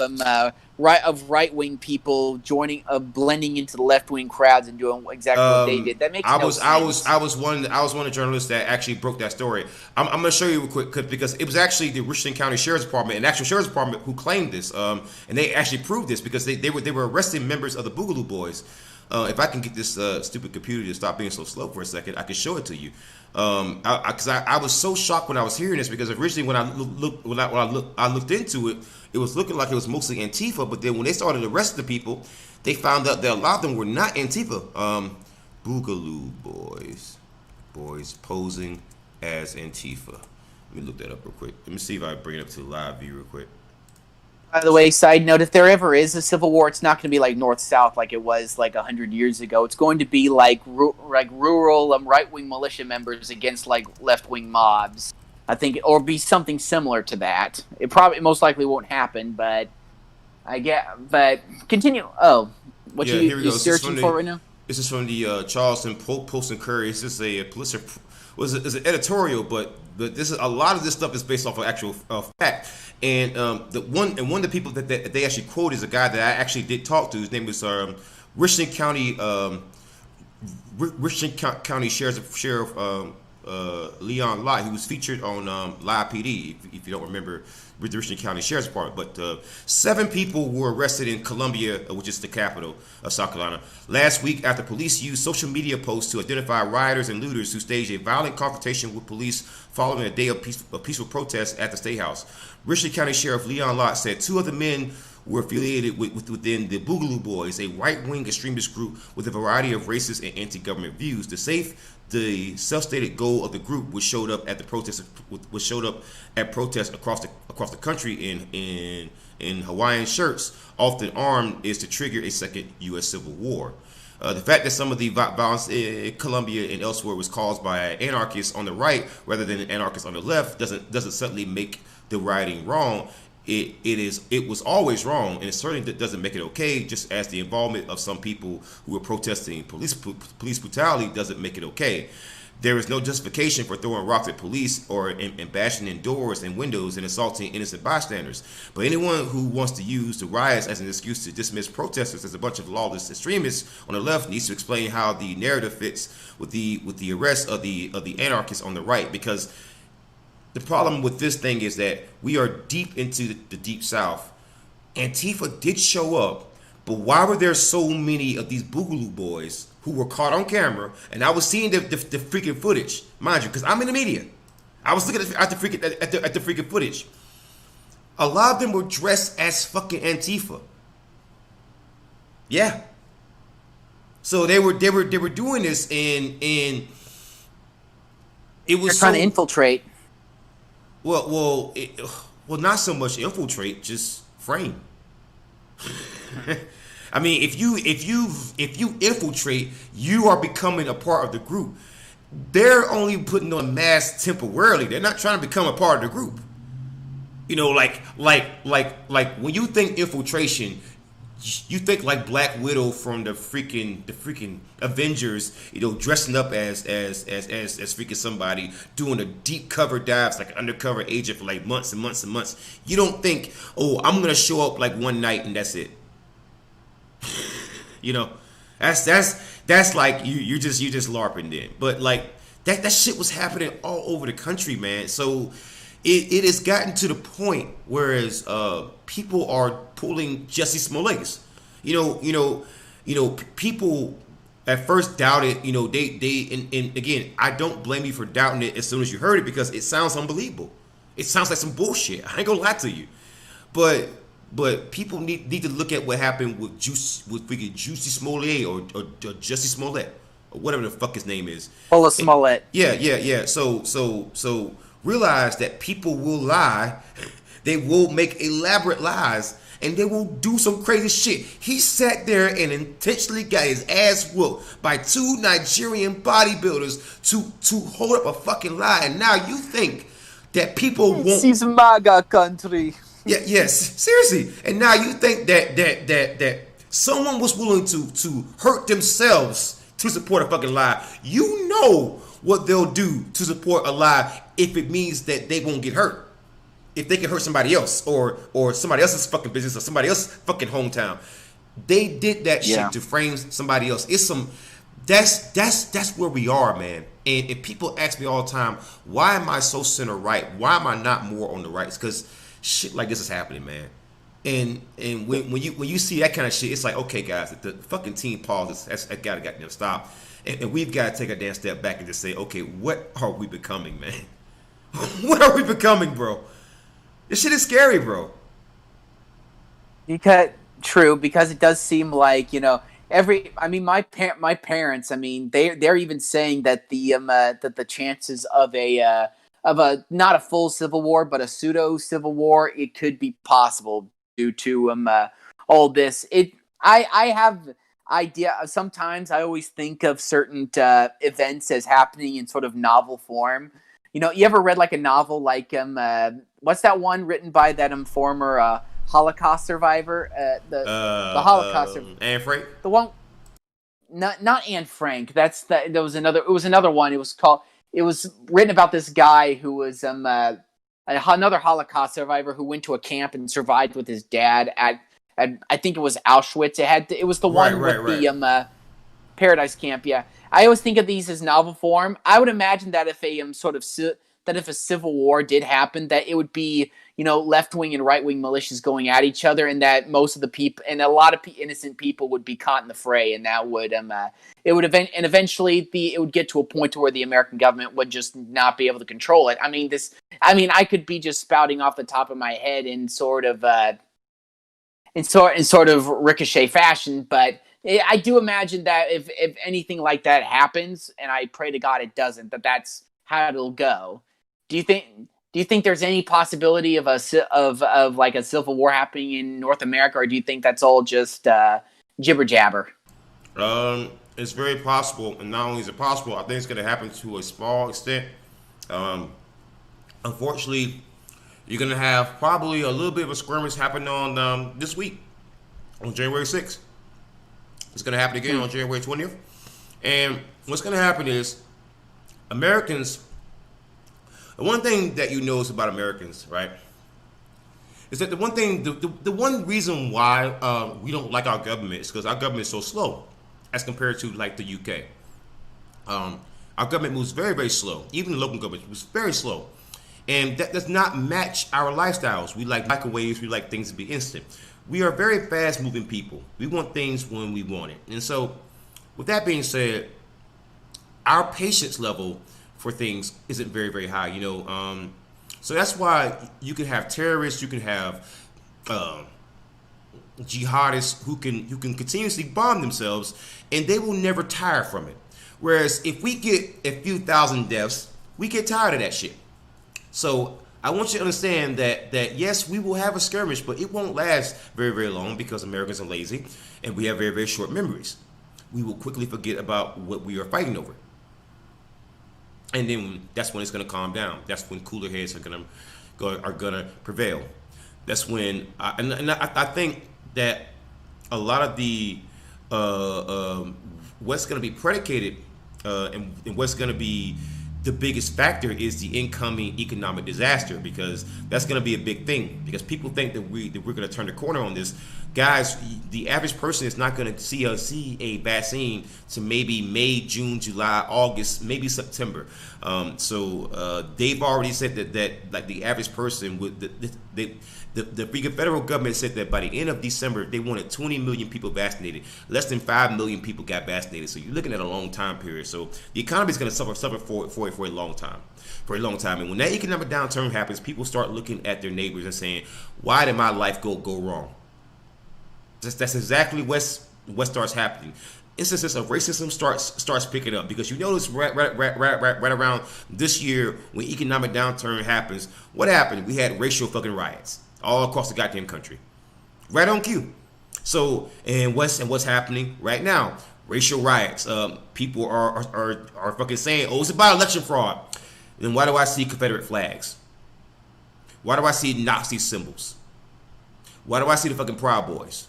right-wing people blending into the left-wing crowds and doing exactly what they did. That makes no sense. I was one of the journalists that actually broke that story. I'm going to show you real quick because it was actually the Richland County Sheriff's Department, an actual Sheriff's Department, who claimed this, and they actually proved this because they were arresting members of the Boogaloo Boys. If I can get this stupid computer to stop being so slow for a second, I can show it to you. Because I was so shocked when I was hearing this, because originally when I looked into it, it was looking like it was mostly Antifa, but then when they started arresting the people, they found out that a lot of them were not Antifa. Boogaloo boys posing as Antifa. Let me look that up real quick. Let me see if I bring it up to the live view real quick. By the way, side note, if there ever is a civil war, it's not going to be like North-South like it was like 100 years ago. It's going to be like rural right-wing militia members against like left-wing mobs. I think, or be something similar to that. It most likely won't happen, but but continue. Oh, what you searching for right now? This is from the Charleston Post and Courier. This is a Pulitzer, was an editorial, but this is a lot of this stuff is based off of actual fact. And one of the people that they actually quote is a guy that I actually did talk to. His name was Richland County Sheriff Leon Lott. He was featured on Live PD, if you don't remember, with the Richland County Sheriff's Department. But 7 people were arrested in Columbia, which is the capital of South Carolina, last week after police used social media posts to identify rioters and looters who staged a violent confrontation with police following a day of peaceful protest at the State House. Richland County Sheriff Leon Lott said 2 of the men were affiliated within the Boogaloo Boys, a right-wing extremist group with a variety of racist and anti-government views. The self-stated goal of the group, which showed up at protests across the country in Hawaiian shirts, often armed, is to trigger a second U.S. Civil War. The fact that some of the violence in Colombia and elsewhere was caused by anarchists on the right rather than anarchists on the left doesn't suddenly make the rioting wrong. It was always wrong, and it certainly doesn't make it okay. Just as the involvement of some people who were protesting police brutality doesn't make it okay. There is no justification for throwing rocks at police or and bashing in doors and windows and assaulting innocent bystanders. But anyone who wants to use the riots as an excuse to dismiss protesters as a bunch of lawless extremists on the left needs to explain how the narrative fits with the arrest of the anarchists on the right. Because the problem with this thing is that we are deep into the deep south. Antifa did show up, but why were there so many of these Boogaloo Boys who were caught on camera? And I was seeing the freaking footage, mind you, because I'm in the media. I was looking at the freaking footage. A lot of them were dressed as fucking Antifa. Yeah. So they were doing this, and it was trying to infiltrate. Well, not so much infiltrate, just frame. I mean, if you infiltrate, you are becoming a part of the group. They're only putting on masks temporarily. They're not trying to become a part of the group. You know, like when you think infiltration, you think like Black Widow from the freaking Avengers, you know, dressing up as freaking somebody, doing a deep cover dives like an undercover agent for like months and months and months. You don't think, oh, I'm gonna show up like one night and that's it. You know, that's like you just LARPing then. But like that shit was happening all over the country, man. So it has gotten to the point whereas people are pulling Jussie Smollett's. You know, people at first doubted. You know, they and again, I don't blame you for doubting it as soon as you heard it because it sounds unbelievable. It sounds like some bullshit. I ain't gonna lie to you, but people need to look at what happened with freaking Juicy Smollett or Jussie Smollett or whatever the fuck his name is. Paula Smollett. Yeah. So realize that people will lie. They will make elaborate lies, and they will do some crazy shit. He sat there and intentionally got his ass whooped by two Nigerian bodybuilders to hold up a fucking lie. And now you think that people won't. This is MAGA country. Yeah, yes, seriously. And now you think that someone was willing to hurt themselves to support a fucking lie. You know what they'll do to support a lie if it means that they won't get hurt. If they can hurt somebody else or somebody else's fucking business or somebody else's fucking hometown. They did that shit to frame somebody else. It's some that's where we are, man. And if people ask me all the time, why am I so center right? Why am I not more on the right? It's because shit like this is happening, man. And when you see that kind of shit, it's like, okay, guys, the fucking team pauses. That's gotta goddamn stop. And we've got to take a damn step back and just say, okay, what are we becoming, man? What are we becoming, bro? This shit is scary, bro. Because it does seem like, you know, my parents, I mean, they're even saying that the chances of a not a full civil war, but a pseudo civil war, it could be possible due to all this. I have idea. Sometimes I always think of certain events as happening in sort of novel form. You know, you ever read like a novel like what's that one written by that former Holocaust survivor? The Holocaust Anne Frank. The one, not Anne Frank. There was another one. It was written about this guy who was another Holocaust survivor who went to a camp and survived with his dad at I think it was Auschwitz. It was the one with the Paradise Camp. Yeah, I always think of these as novel form. I would imagine that if if a civil war did happen, that it would be, you know, left wing and right wing militias going at each other, and that most of the people and a lot of innocent people would be caught in the fray, and that would eventually it would get to a point to where the American government would just not be able to control it. I could be just spouting off the top of my head and sort of sort of ricochet fashion. But I do imagine that if anything like that happens, and I pray to God it doesn't, that's how it'll go. Do you think there's any possibility of like a civil war happening in North America, or do you think that's all just jibber jabber? It's very possible, and not only is it possible, I think it's going to happen to a small extent. Unfortunately, you're going to have probably a little bit of a skirmish happen on this week, on January 6th. It's going to happen again on January 20th. And what's going to happen is Americans, the one thing that you notice about Americans, right, is that the one reason why we don't like our government is because our government is so slow as compared to like the UK. Our government moves very, very slow. Even the local government moves very slow. And that does not match our lifestyles. We like microwaves. We like things to be instant. We are very fast-moving people. We want things when we want it. And so, with that being said, our patience level for things isn't very, very high. You know, so that's why you can have terrorists. You can have jihadists who can continuously bomb themselves, and they will never tire from it. Whereas if we get a few thousand deaths, we get tired of that shit. So I want you to understand that yes, we will have a skirmish, but it won't last very, very long because Americans are lazy and we have very, very short memories. We will quickly forget about what we are fighting over. And then that's when it's going to calm down. That's when cooler heads are going to prevail. That's when I think that a lot of the what's going to be predicated and what's going to be the biggest factor is the incoming economic disaster, because that's going to be a big thing, because people think that we're going to turn the corner on this. Guys, the average person is not going to see a vaccine to maybe May, June, July, August, maybe September. So they've already said that like the average person would the federal government said that by the end of December they wanted 20 million people vaccinated. Less than 5 million people got vaccinated. So you're looking at a long time period. So the economy is going to suffer for a long time. And when that economic downturn happens, people start looking at their neighbors and saying, "Why did my life go wrong?" That's exactly what starts happening. Instances of racism starts picking up, because you notice right around this year when economic downturn happens, what happened? We had racial fucking riots all across the goddamn country, right on cue. So and what's happening right now? Racial riots. People are fucking saying, "Oh, it's about election fraud." Then why do I see Confederate flags? Why do I see Nazi symbols? Why do I see the fucking Proud Boys?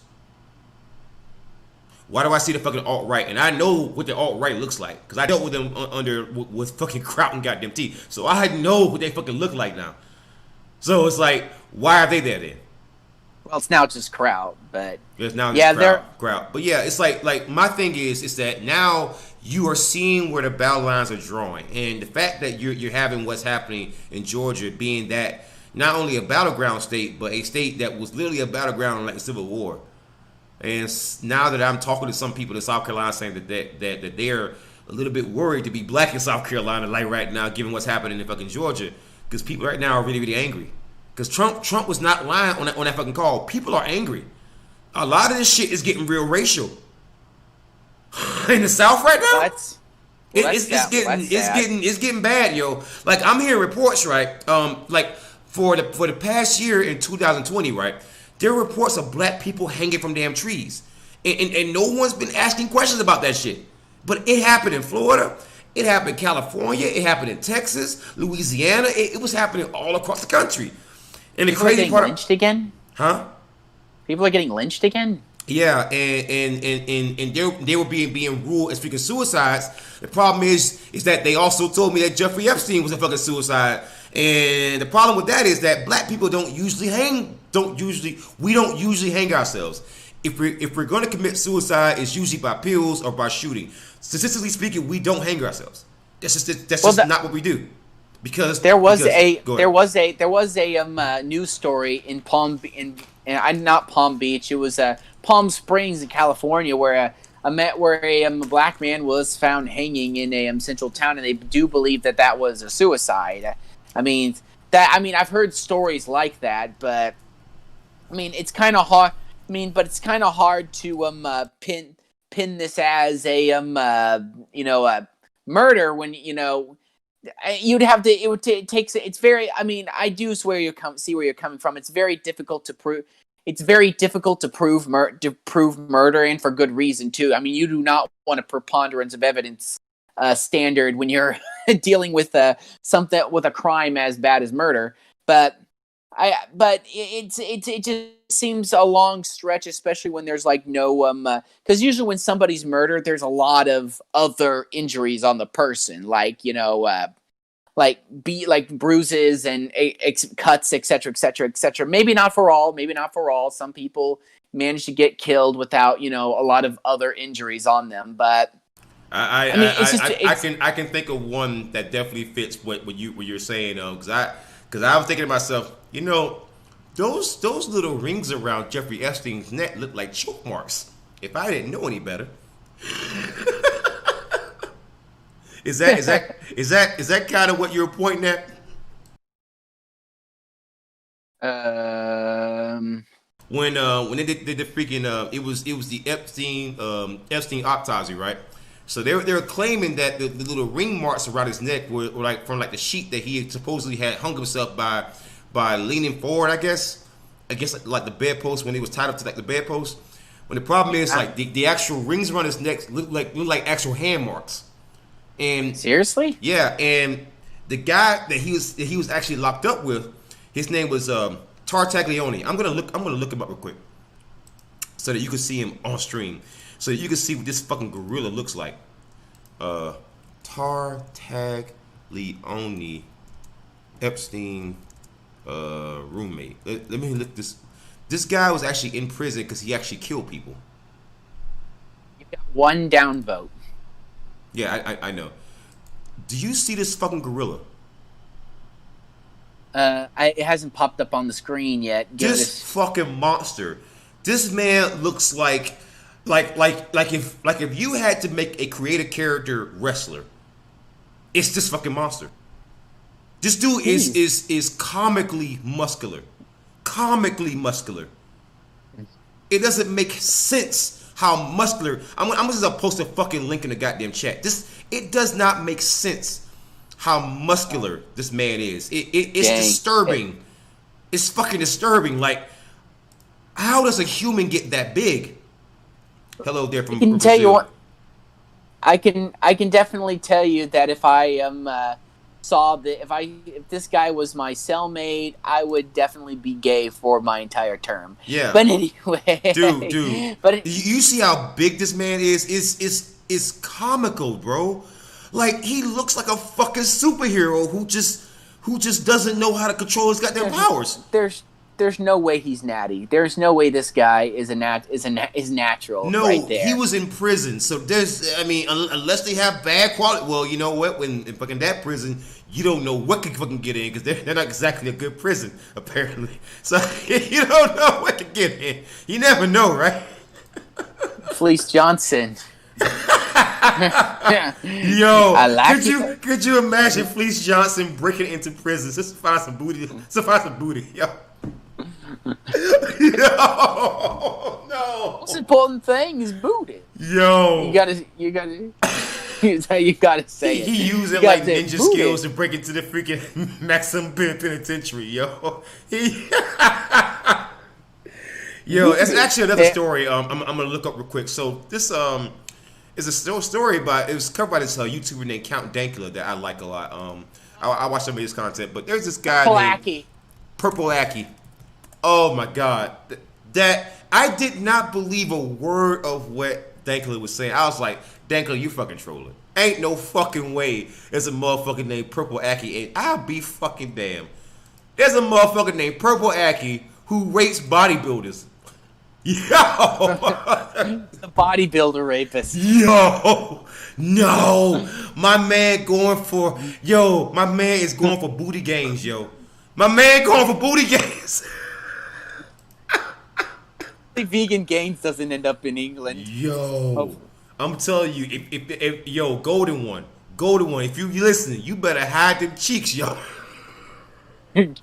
Why do I see the fucking alt-right? And I know what the alt-right looks like, because I dealt with them with fucking kraut and goddamn tea. So I know what they fucking look like now. So it's like, why are they there then? Well, it's now just kraut, but it's now yeah, just kraut. But yeah, it's like my thing is that now you are seeing where the battle lines are drawing, and the fact that you're having what's happening in Georgia being that not only a battleground state, but a state that was literally a battleground like the Civil War. And now that I'm talking to some people in South Carolina saying that they're a little bit worried to be black in South Carolina like right now, given what's happening in fucking Georgia, because people right now are really, really angry. Because Trump was not lying on that fucking call. People are angry. A lot of this shit is getting real racial in the South right now. It's getting bad, yo. Like I'm hearing reports, right? Like for the past year in 2020, right? There are reports of black people hanging from damn trees. And no one's been asking questions about that shit. But it happened in Florida. It happened in California. It happened in Texas, Louisiana. It was happening all across the country. And the crazy part, lynched again? Huh? People are getting lynched again? Yeah, and they were being ruled as freaking suicides. The problem is that they also told me that Jeffrey Epstein was a fucking suicide. And the problem with that is that black people don't usually hang ourselves. If we're going to commit suicide, it's usually by pills or by shooting. Statistically speaking, we don't hang ourselves. That's just not what we do. Because there was a news story in not Palm Beach. It was Palm Springs in California where a black man was found hanging in a central town, and they do believe that was a suicide. I've heard stories like that, but I mean, it's kind of hard. mean, but it's kind of hard to pin this as a murder when you'd have to. It takes. It's very. I mean, I do see where you're coming from. It's very difficult to prove. It's very difficult to prove murder, and for good reason too. I mean, you do not want a preponderance of evidence standard when you're dealing with something with a crime as bad as murder. But it just seems a long stretch, especially when there's like no because usually when somebody's murdered, there's a lot of other injuries on the person, like like bruises and cuts, etc., etc., etc. Maybe not for all. Some people manage to get killed without a lot of other injuries on them. But I can think of one that definitely fits what you're saying. Because I was thinking to myself, those little rings around Jeffrey Epstein's neck look like choke marks. If I didn't know any better. Is that kind of what you're pointing at? When they did the freaking it was the Epstein autopsy, right? So they're claiming that the little ring marks around his neck were like from like the sheet that he supposedly had hung himself by leaning forward. I guess like the bedpost when he was tied up to like the bedpost. When the problem is like the actual rings around his neck look like actual hand marks. And seriously? Yeah, and the guy that he was actually locked up with, his name was Tartaglione. I'm gonna look him up real quick, so that you can see him on stream, so that you can see what this fucking gorilla looks like. Tartaglione, Epstein, roommate. Let me look this. This guy was actually in prison because he actually killed people. You got one down vote. Yeah, I know. Do you see this fucking gorilla? It hasn't popped up on the screen yet. This fucking monster. This man looks like if you had to make a creative character wrestler, it's this fucking monster. This dude is comically muscular. Comically muscular. It doesn't make sense how muscular. I'm just gonna post a fucking link in the goddamn chat. It does not make sense how muscular this man is. It's disturbing. It's fucking disturbing. Like, how does a human get that big? Hello there from Brazil. Tell you what, I can definitely tell you that if I saw that if this guy was my cellmate, I would definitely be gay for my entire term. Yeah. But anyway, dude. But you see how big this man is? It's comical, bro. Like, he looks like a fucking superhero who just doesn't know how to control his goddamn powers. There's no way he's natty. There's no way this guy is natural. No, right there. He was in prison. So unless they have bad quality. Well, you know what? When in fucking that prison, you don't know what can fucking get in because they're not exactly a good prison apparently. So you don't know what can get in. You never know, right? Fleece Johnson. Yo, could you imagine Fleece Johnson breaking into prisons just to find some booty? Yo. No. Most important thing is booty. Yo, you gotta say it. He using like ninja skills to break into the freaking maximum penitentiary. Yo, yo, that's actually another story. I'm gonna look up real quick. So this is a story it was covered by this YouTuber named Count Dankula that I like a lot. I watch some of his content, but there's this guy named Purple Aki. Oh my God, that I did not believe a word of what Dankula was saying. I was like, Dankula, you fucking trolling. Ain't no fucking way there's a motherfucker named Purple Aki, and I'll be fucking damn. There's a motherfucker named Purple Aki who rates bodybuilders. Yo, the bodybuilder rapist. Yo, no, my man is going for booty gains. Yo, my man going for booty gains. Vegan gains doesn't end up in England. Yo, I'm telling you, if golden one, if you listening, you better hide them cheeks, yo. You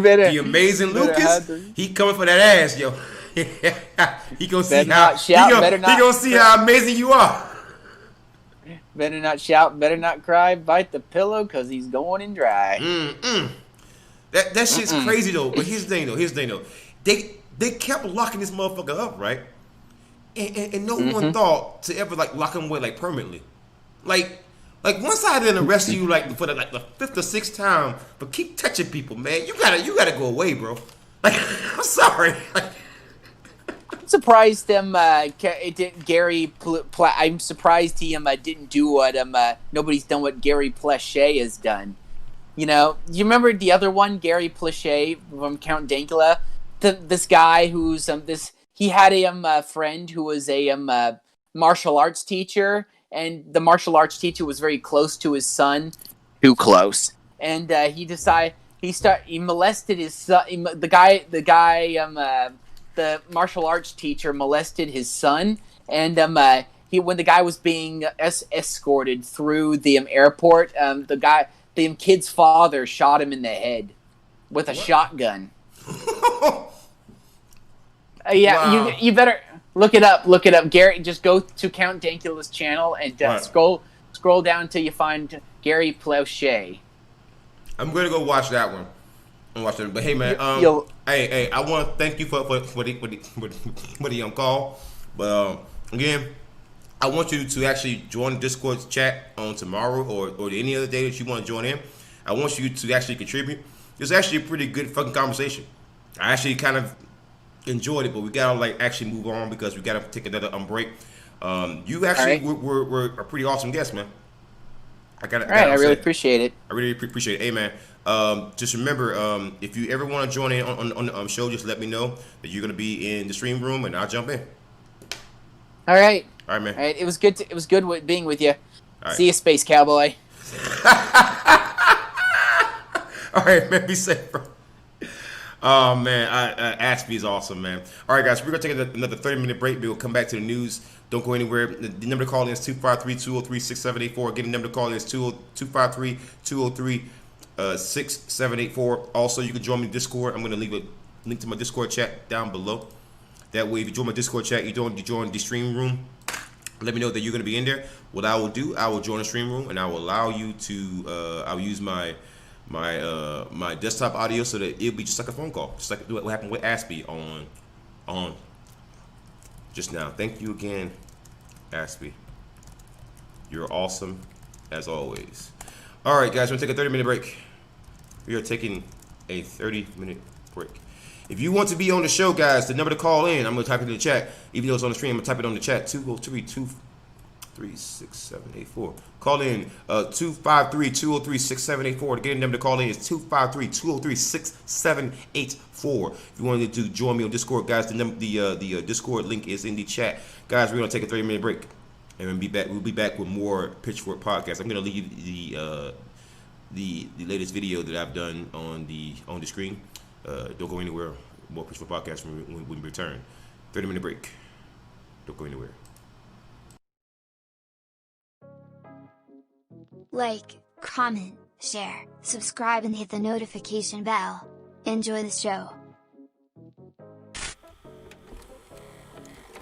better. The amazing Lucas, he coming for that ass, yo. He gonna see Better how not shout, he better not gonna see how amazing you are. Better not shout, better not cry, bite the pillow, cause he's going in dry. That shit's crazy though. But here's the thing though. They kept locking this motherfucker up, right? And no one thought to ever like lock him away like permanently. Like once I didn't arrest you like for the 5th or 6th time, but keep touching people, man. You gotta go away, bro. Like I'm sorry. I'm surprised Gary. I'm surprised he didn't do what nobody's done what Gary Pleshay has done. You know, you remember the other one, Gary Pleshay from Count Dankula? This guy who's he had a friend who was a martial arts teacher, and the martial arts teacher was very close to his son. Too close. And he molested his son. The martial arts teacher molested his son, and when the guy was being escorted through the airport, the kid's father shot him in the head with a shotgun. Wow. You better look it up. Look it up, Gary. Just go to Count Dankula's channel and scroll down till you find Gary Pleshay. I'm gonna go watch that one. But hey, man, hey, I want to thank you for the call. But again, I want you to actually join the Discord chat on tomorrow or any other day that you want to join in. I want you to actually contribute. It's actually a pretty good fucking conversation. I actually kind of enjoyed it, but we gotta actually move on because we gotta take another break. You actually were a pretty awesome guest, man. I really appreciate it. I really appreciate it. Hey, man. Just remember, if you ever want to join in on the show, just let me know that you're gonna be in the stream room, and I'll jump in. All right, man. All right, it was good being with you. See you, Space Cowboy. All right, man. Be safe, bro. Oh man, Aspie is awesome, man. All right, guys, we're gonna take another 30-minute break. We'll come back to the news. Don't go anywhere. The number to call in is 253-203-6784. Again, the number to call in is 253-203-6784. Also, you can join me in Discord. I'm going to leave a link to my Discord chat down below. That way, if you join my Discord chat, you join the stream room. Let me know that you're going to be in there. What I will do, I will join the stream room, and I will allow you to. I'll use my desktop audio so that it'll be just like a phone call, just like what happened with Aspie on just now. Thank you again, Aspie. You're awesome as always. All right, guys, we're gonna take a 30-minute break. We are taking a 30-minute break. If you want to be on the show, guys, the number to call in, I'm gonna type it in the chat. Even though it's on the stream, I'm gonna type it on the chat. 203-203-6784. Call in 253-203-6784. Again, the number to call in is 253-203-6784. If you wanted to join me on Discord, guys, the Discord link is in the chat. Guys, we're gonna take a 30-minute break, and we'll be back with more Pitchfork Podcast. I'm gonna leave the latest video that I've done on the screen. Don't go anywhere. More Pitchfork Podcast when we return. 30-minute break. Don't go anywhere. Like, comment, share, subscribe, and hit the notification bell. Enjoy the show.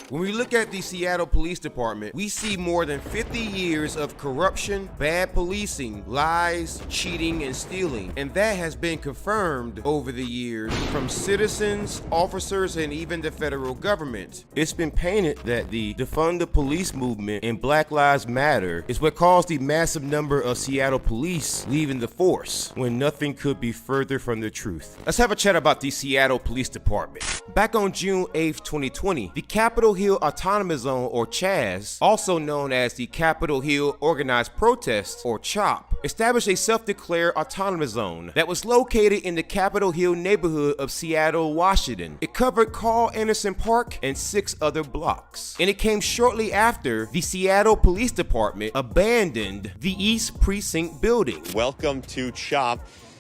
When we look at the Seattle Police Department, we see more than 50 years of corruption, bad policing, lies, cheating, and stealing. And that has been confirmed over the years from citizens, officers, and even the federal government. It's been painted that the defund the police movement and Black Lives Matter is what caused the massive number of Seattle police leaving the force, when nothing could be further from the truth. Let's have a chat about the Seattle Police Department. Back on June 8th, 2020, the Capitol Hill Autonomous Zone, or CHAZ, also known as the Capitol Hill Organized Protest, or CHOP, established a self-declared autonomous zone that was located in the Capitol Hill neighborhood of Seattle, Washington. It covered Carl Anderson Park and 6 other blocks. And it came shortly after the Seattle Police Department abandoned the East Precinct building. Welcome to CHOP,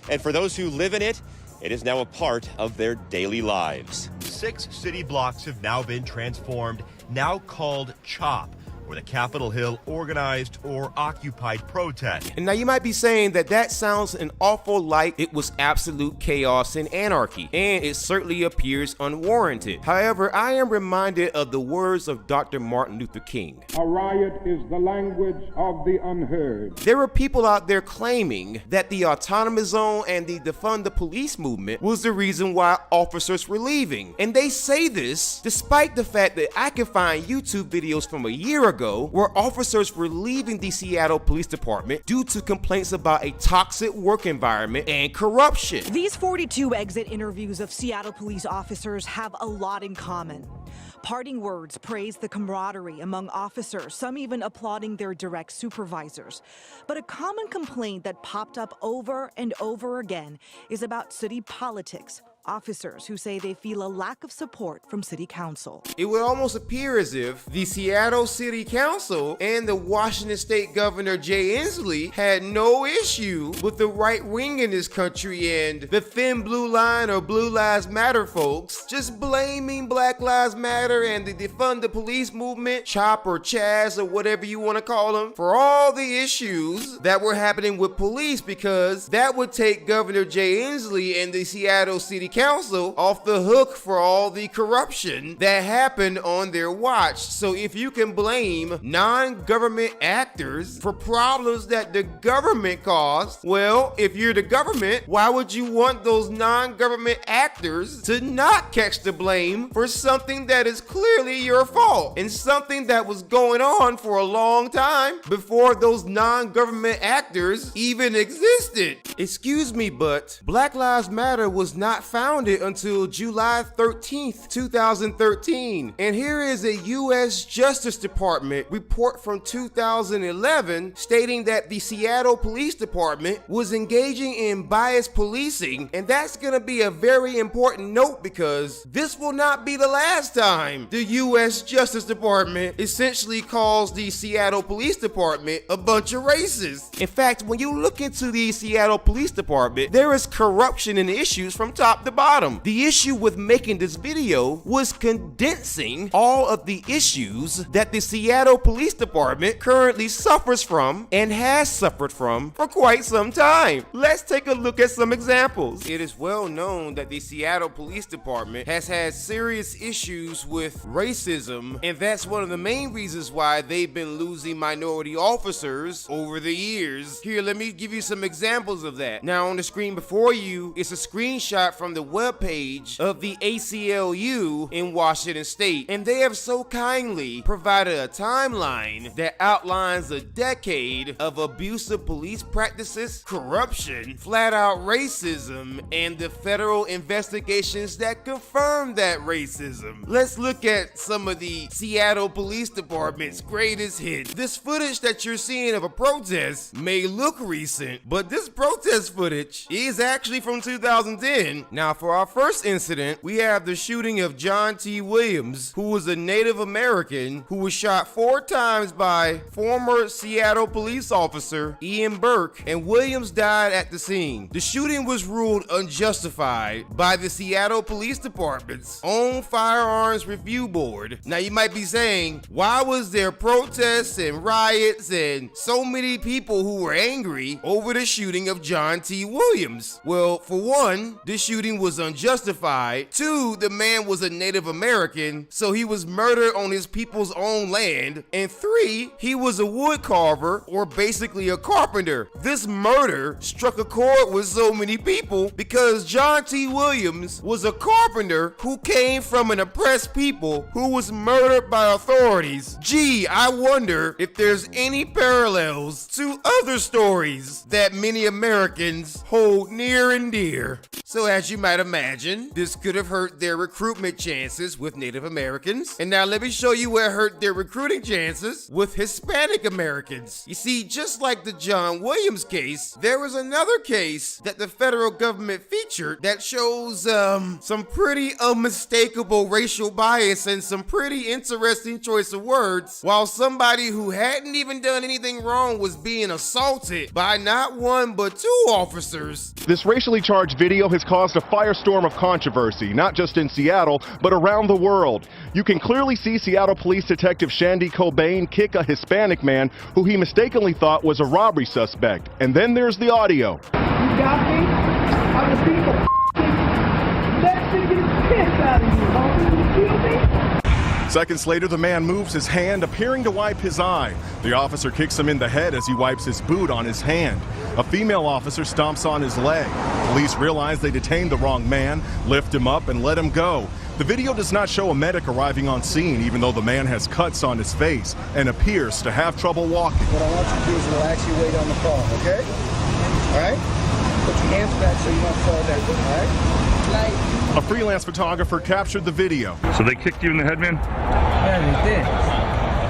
and for those who live in it, it is now a part of their daily lives. 6 city blocks have now been transformed, now called CHOP, where the Capitol Hill organized or occupied protest. And now you might be saying that that sounds an awful like it was absolute chaos and anarchy, and it certainly appears unwarranted. However, I am reminded of the words of Dr. Martin Luther King. A riot is the language of the unheard. There were people out there claiming that the autonomous zone and the defund the police movement was the reason why officers were leaving. And they say this despite the fact that I can find YouTube videos from a year ago where officers were leaving the Seattle Police Department due to complaints about a toxic work environment and corruption. These 42 exit interviews of Seattle police officers have a lot in common. Parting words praise the camaraderie among officers, some even applauding their direct supervisors. But a common complaint that popped up over and over again is about city politics. Officers who say they feel a lack of support from city council. It would almost appear as if the Seattle City Council and the Washington State Governor Jay Inslee had no issue with the right wing in this country and the thin blue line or Blue Lives Matter folks just blaming Black Lives Matter and the defund the police movement, CHOP or Chaz or whatever you want to call them, for all the issues that were happening with police, because that would take Governor Jay Inslee and the Seattle City Council off the hook for all the corruption that happened on their watch. So if you can blame non-government actors for problems that the government caused, well, if you're the government, why would you want those non-government actors to not catch the blame for something that is clearly your fault and something that was going on for a long time before those non-government actors even existed? Excuse me, but Black Lives Matter was not founded until July 13th, 2013. And here is a U.S. Justice Department report from 2011 stating that the Seattle Police Department was engaging in biased policing. And that's going to be a very important note, because this will not be the last time the U.S. Justice Department essentially calls the Seattle Police Department a bunch of racists. In fact, when you look into the Seattle Police Department, there is corruption and issues from top to bottom. The issue with making this video was condensing all of the issues that the Seattle Police Department currently suffers from and has suffered from for quite some time. Let's take a look at some examples. It is well known that the Seattle Police Department has had serious issues with racism, and that's one of the main reasons why they've been losing minority officers over the years. Here, let me give you some examples of that. Now, on the screen before you, it's a screenshot from the webpage of the ACLU in Washington State, and they have so kindly provided a timeline that outlines a decade of abusive police practices, corruption, flat-out racism, and the federal investigations that confirm that racism. Let's look at some of the Seattle Police Department's greatest hits. This footage that you're seeing of a protest may look recent, but this protest footage is actually from 2010. Now, for our first incident, we have the shooting of John T. Williams, who was a Native American who was shot 4 times by former Seattle police officer Ian Burke, and Williams died at the scene. The shooting was ruled unjustified by the Seattle Police Department's own Firearms Review Board. Now, you might be saying, why was there protests and riots and so many people who were angry over the shooting of John T. Williams? Well, for one, the shooting was unjustified. 2, the man was a Native American, so he was murdered on his people's own land. And 3, he was a wood carver, or basically a carpenter. This murder struck a chord with so many people because John T. Williams was a carpenter who came from an oppressed people who was murdered by authorities. Gee, I wonder if there's any parallels to other stories that many Americans hold near and dear. So as you might imagine, this could have hurt their recruitment chances with Native Americans. And now let me show you where it hurt their recruiting chances with Hispanic Americans. You see, just like the John Williams case, there was another case that the federal government featured picture that shows some pretty unmistakable racial bias and some pretty interesting choice of words, while somebody who hadn't even done anything wrong was being assaulted by not one but two officers. This racially charged video has caused a firestorm of controversy, not just in Seattle, but around the world. You can clearly see Seattle Police Detective Shandy Cobain kick a Hispanic man who he mistakenly thought was a robbery suspect. And then there's the audio. You got me? I just beat the Mexican piss out of you, homie. You feel me? Seconds later, the man moves his hand, appearing to wipe his eye. The officer kicks him in the head as he wipes his boot on his hand. A female officer stomps on his leg. Police realize they detained the wrong man, lift him up, and let him go. The video does not show a medic arriving on scene, even though the man has cuts on his face and appears to have trouble walking. What I want you to do is relax your weight on the phone, okay? All right? Put your hands back so you don't fall down, all right? A freelance photographer captured the video. So they kicked you in the head, man? Yeah,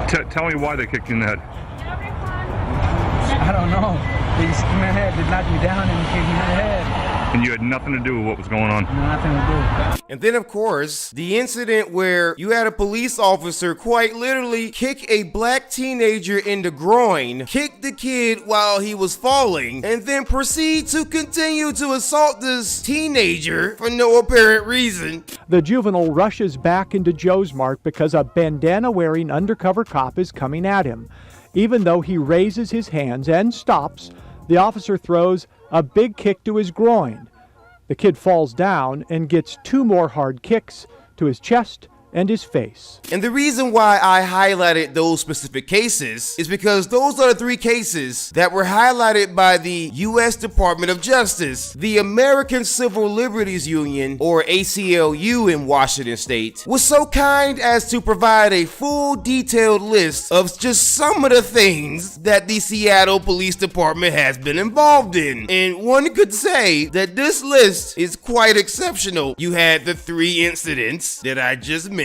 they did. Tell me why they kicked you in the head. I don't know. They just kicked me in the head. They knocked me down and kicked me in the head. And you had nothing to do with what was going on? Nothing to do. And then, of course, the incident where you had a police officer quite literally kick a black teenager in the groin, kick the kid while he was falling, and then proceed to continue to assault this teenager for no apparent reason. The juvenile rushes back into Joe's Mart because a bandana-wearing undercover cop is coming at him. Even though he raises his hands and stops, the officer throws a big kick to his groin. The kid falls down and gets two more hard kicks to his chest and his face. And the reason why I highlighted those specific cases is because those are the three cases that were highlighted by the U.S. Department of Justice. The American Civil Liberties Union, or ACLU in Washington State, was so kind as to provide a full detailed list of just some of the things that the Seattle Police Department has been involved in. And one could say that this list is quite exceptional. You had the three incidents that I just mentioned.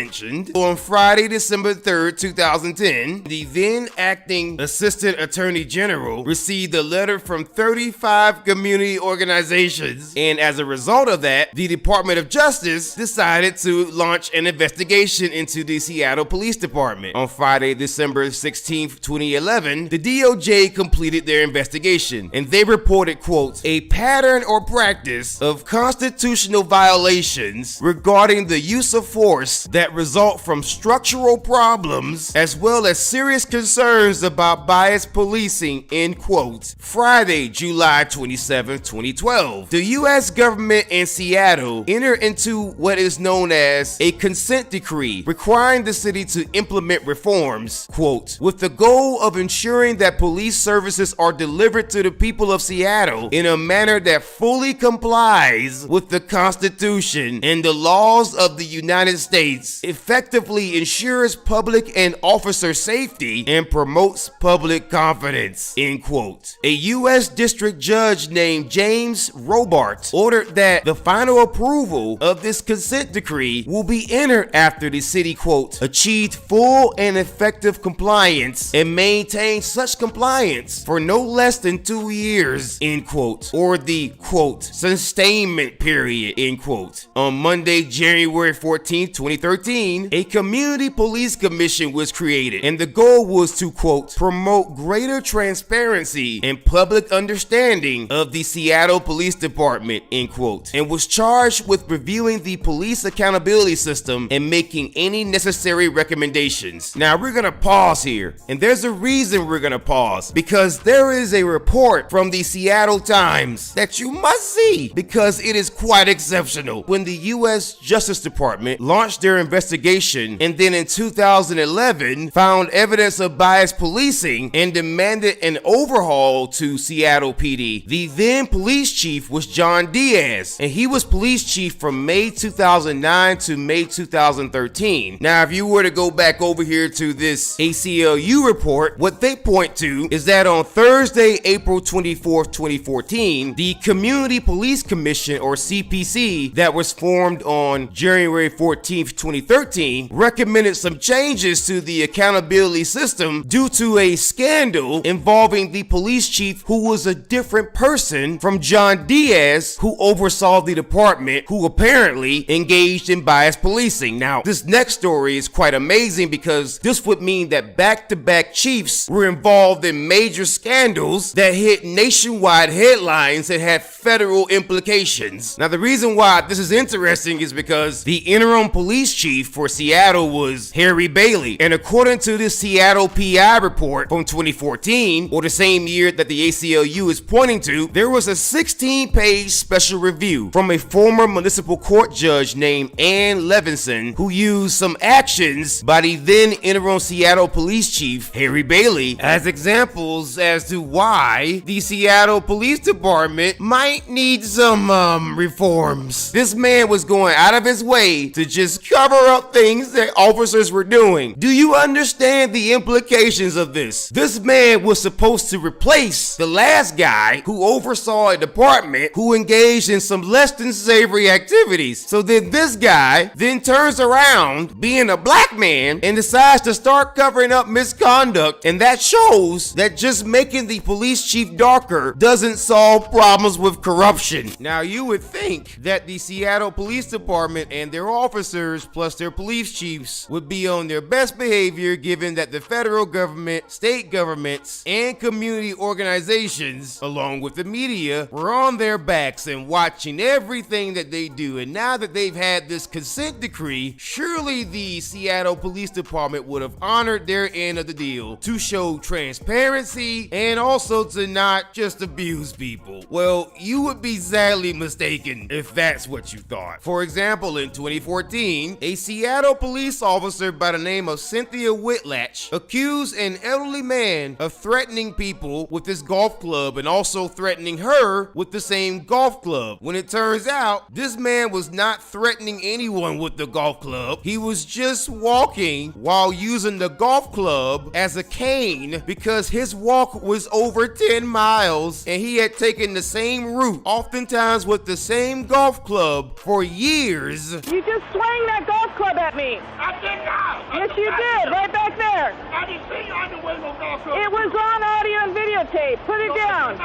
On Friday, December 3rd, 2010, the then acting Assistant Attorney General received a letter from 35 community organizations, and as a result of that, the Department of Justice decided to launch an investigation into the Seattle Police Department. On Friday, December 16th, 2011, the DOJ completed their investigation, and they reported, quote, a pattern or practice of constitutional violations regarding the use of force that result from structural problems as well as serious concerns about biased policing, end quote. Friday, July 27, 2012, the U.S. government and Seattle entered into what is known as a consent decree requiring the city to implement reforms, quote, with the goal of ensuring that police services are delivered to the people of Seattle in a manner that fully complies with the Constitution and the laws of the United States, effectively ensures public and officer safety, and promotes public confidence, end quote. A U.S. district judge named James Robart ordered that the final approval of this consent decree will be entered after the city, quote, achieved full and effective compliance and maintained such compliance for no less than 2 years, end quote, or the, quote, sustainment period, end quote. On Monday, January 14th, 2013, a community police commission was created, and the goal was to, quote, promote greater transparency and public understanding of the Seattle Police Department, end quote, and was charged with reviewing the police accountability system and making any necessary recommendations. Now we're gonna pause here, and there's a reason we're gonna pause, because there is a report from the Seattle Times that you must see because it is quite exceptional. When the U.S. Justice Department launched their investigation and then in 2011 found evidence of biased policing and demanded an overhaul to Seattle PD. The then police chief was John Diaz, and he was police chief from May 2009 to May 2013. Now, if you were to go back over here to this ACLU report, what they point to is that on Thursday, April 24th, 2014, the Community Police Commission, or CPC, that was formed on January 14th, 2014, 2013 recommended some changes to the accountability system due to a scandal involving the police chief who was a different person from John Diaz, who oversaw the department, who apparently engaged in biased policing. Now, this next story is quite amazing because this would mean that back-to-back chiefs were involved in major scandals that hit nationwide headlines that had federal implications. Now, the reason why this is interesting is because the interim police chief for Seattle was Harry Bailey, and according to the Seattle PI report from 2014, or the same year that the ACLU is pointing to, there was a 16-page special review from a former municipal court judge named Ann Levinson, who used some actions by the then interim Seattle police chief Harry Bailey as examples as to why the Seattle Police Department might need some reforms. This man was going out of his way to just cover up things that officers were doing. Do you understand the implications of this? This man was supposed to replace the last guy who oversaw a department who engaged in some less than savory activities. So then this guy then turns around, being a black man, and decides to start covering up misconduct, and that shows that just making the police chief darker doesn't solve problems with corruption. Now, you would think that the Seattle Police Department and their officers plus their police chiefs would be on their best behavior, given that the federal government, state governments, and community organizations, along with the media, were on their backs and watching everything that they do. And now that they've had this consent decree, surely the Seattle Police Department would have honored their end of the deal to show transparency and also to not just abuse people. Well, you would be sadly mistaken if that's what you thought. For example, in 2014, a Seattle police officer by the name of Cynthia Whitlatch accused an elderly man of threatening people with his golf club and also threatening her with the same golf club. When it turns out, this man was not threatening anyone with the golf club. He was just walking while using the golf club as a cane because his walk was over 10 miles and he had taken the same route, oftentimes with the same golf club, for years. You just swung that golf club at me. I did not. Yes, you did. Right back there. I didn't see you on the way no golf club. It was on audio and videotape. Put it down.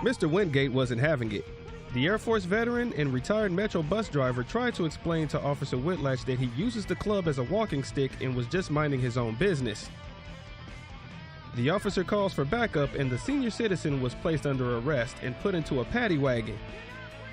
Mr. Wingate wasn't having it. The Air Force veteran and retired Metro bus driver tried to explain to Officer Whitlatch that he uses the club as a walking stick and was just minding his own business. The officer calls for backup and the senior citizen was placed under arrest and put into a paddy wagon,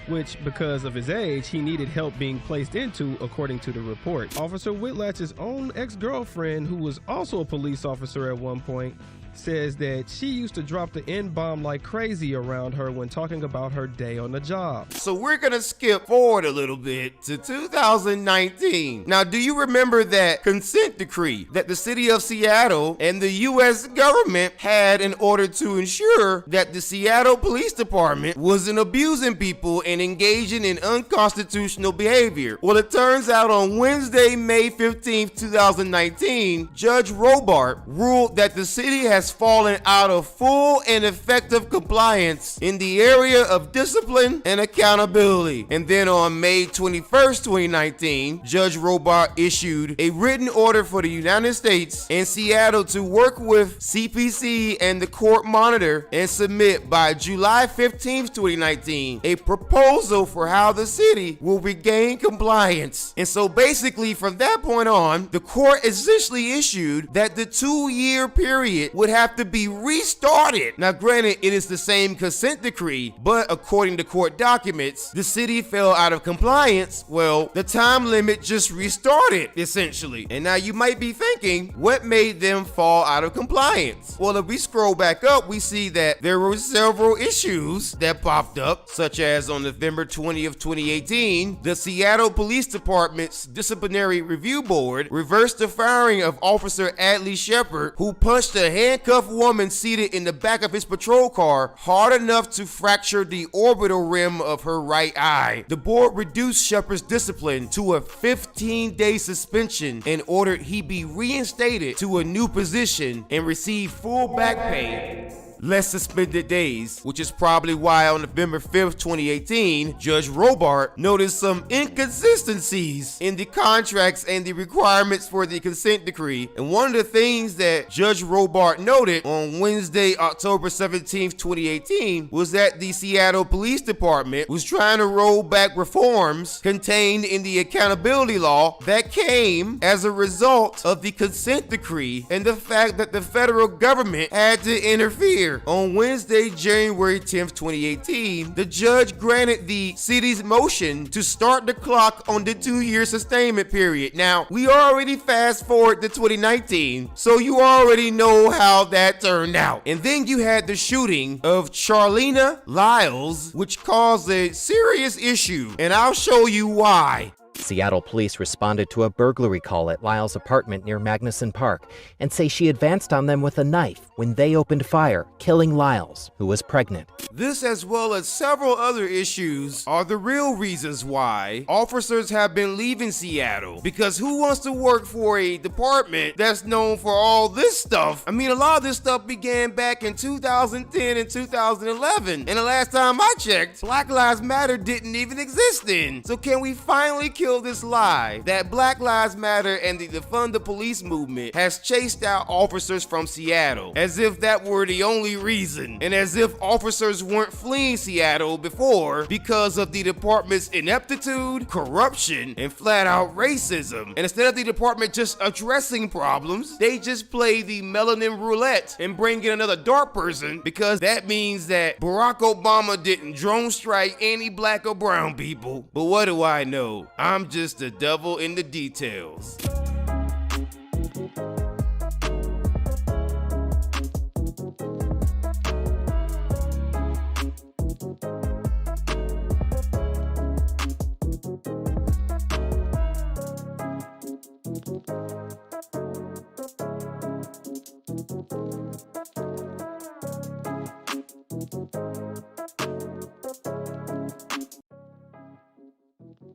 which, because of his age, he needed help being placed into, according to the report. Officer Whitlatch's own ex-girlfriend, who was also a police officer at one point, says that she used to drop the N-bomb like crazy around her when talking about her day on the job. So we're gonna skip forward a little bit to 2019. Now, do you remember that consent decree that the city of Seattle and the U.S. government had in order to ensure that the Seattle Police Department wasn't abusing people and engaging in unconstitutional behavior? Well, it turns out on Wednesday, May 15th, 2019, Judge Robart ruled that the city has fallen out of full and effective compliance in the area of discipline and accountability. And then on May 21st, 2019, Judge Robart issued a written order for the United States and Seattle to work with CPC and the court monitor and submit by July 15th, 2019, a proposal for how the city will regain compliance. And so basically from that point on, the court essentially issued that the 2-year period would have to be restarted. Now, granted, it is the same consent decree, but according to court documents, the city fell out of compliance. Well, the time limit just restarted, essentially. And now you might be thinking, what made them fall out of compliance? Well, if we scroll back up, we see that there were several issues that popped up, such as on November 20th, 2018, the Seattle Police Department's Disciplinary Review Board reversed the firing of Officer Adley Shepard, who punched a handcuffed woman seated in the back of his patrol car hard enough to fracture the orbital rim of her right eye. The board reduced Shepard's discipline to a 15-day suspension and ordered he be reinstated to a new position and receive full back pay less suspended days, which is probably why on November 5th, 2018, Judge Robart noticed some inconsistencies in the contracts and the requirements for the consent decree. And one of the things that Judge Robart noted on Wednesday, October 17th, 2018, was that the Seattle Police Department was trying to roll back reforms contained in the accountability law that came as a result of the consent decree and the fact that the federal government had to interfere. On Wednesday, January 10th, 2018, the judge granted the city's motion to start the clock on the 2-year sustainment period. Now, we already fast forward to 2019, so you already know how that turned out. And then you had the shooting of Charlena Lyles, which caused a serious issue, and I'll show you why. Seattle police responded to a burglary call at Lyle's apartment near Magnuson Park and say she advanced on them with a knife when they opened fire, killing Lyles, who was pregnant. This, as well as several other issues, are the real reasons why officers have been leaving Seattle. Because who wants to work for a department that's known for all this stuff? I mean, a lot of this stuff began back in 2010 and 2011. And the last time I checked, Black Lives Matter didn't even exist then. So can we finally kill this lie that Black Lives Matter and the defund the police movement has chased out officers from Seattle, as if that were the only reason, and as if officers weren't fleeing Seattle before because of the department's ineptitude, corruption, and flat-out racism. And instead of the department just addressing problems, they just play the melanin roulette and bring in another dark person because that means that Barack Obama didn't drone strike any black or brown people. But what do I know? I'm just the devil in the details.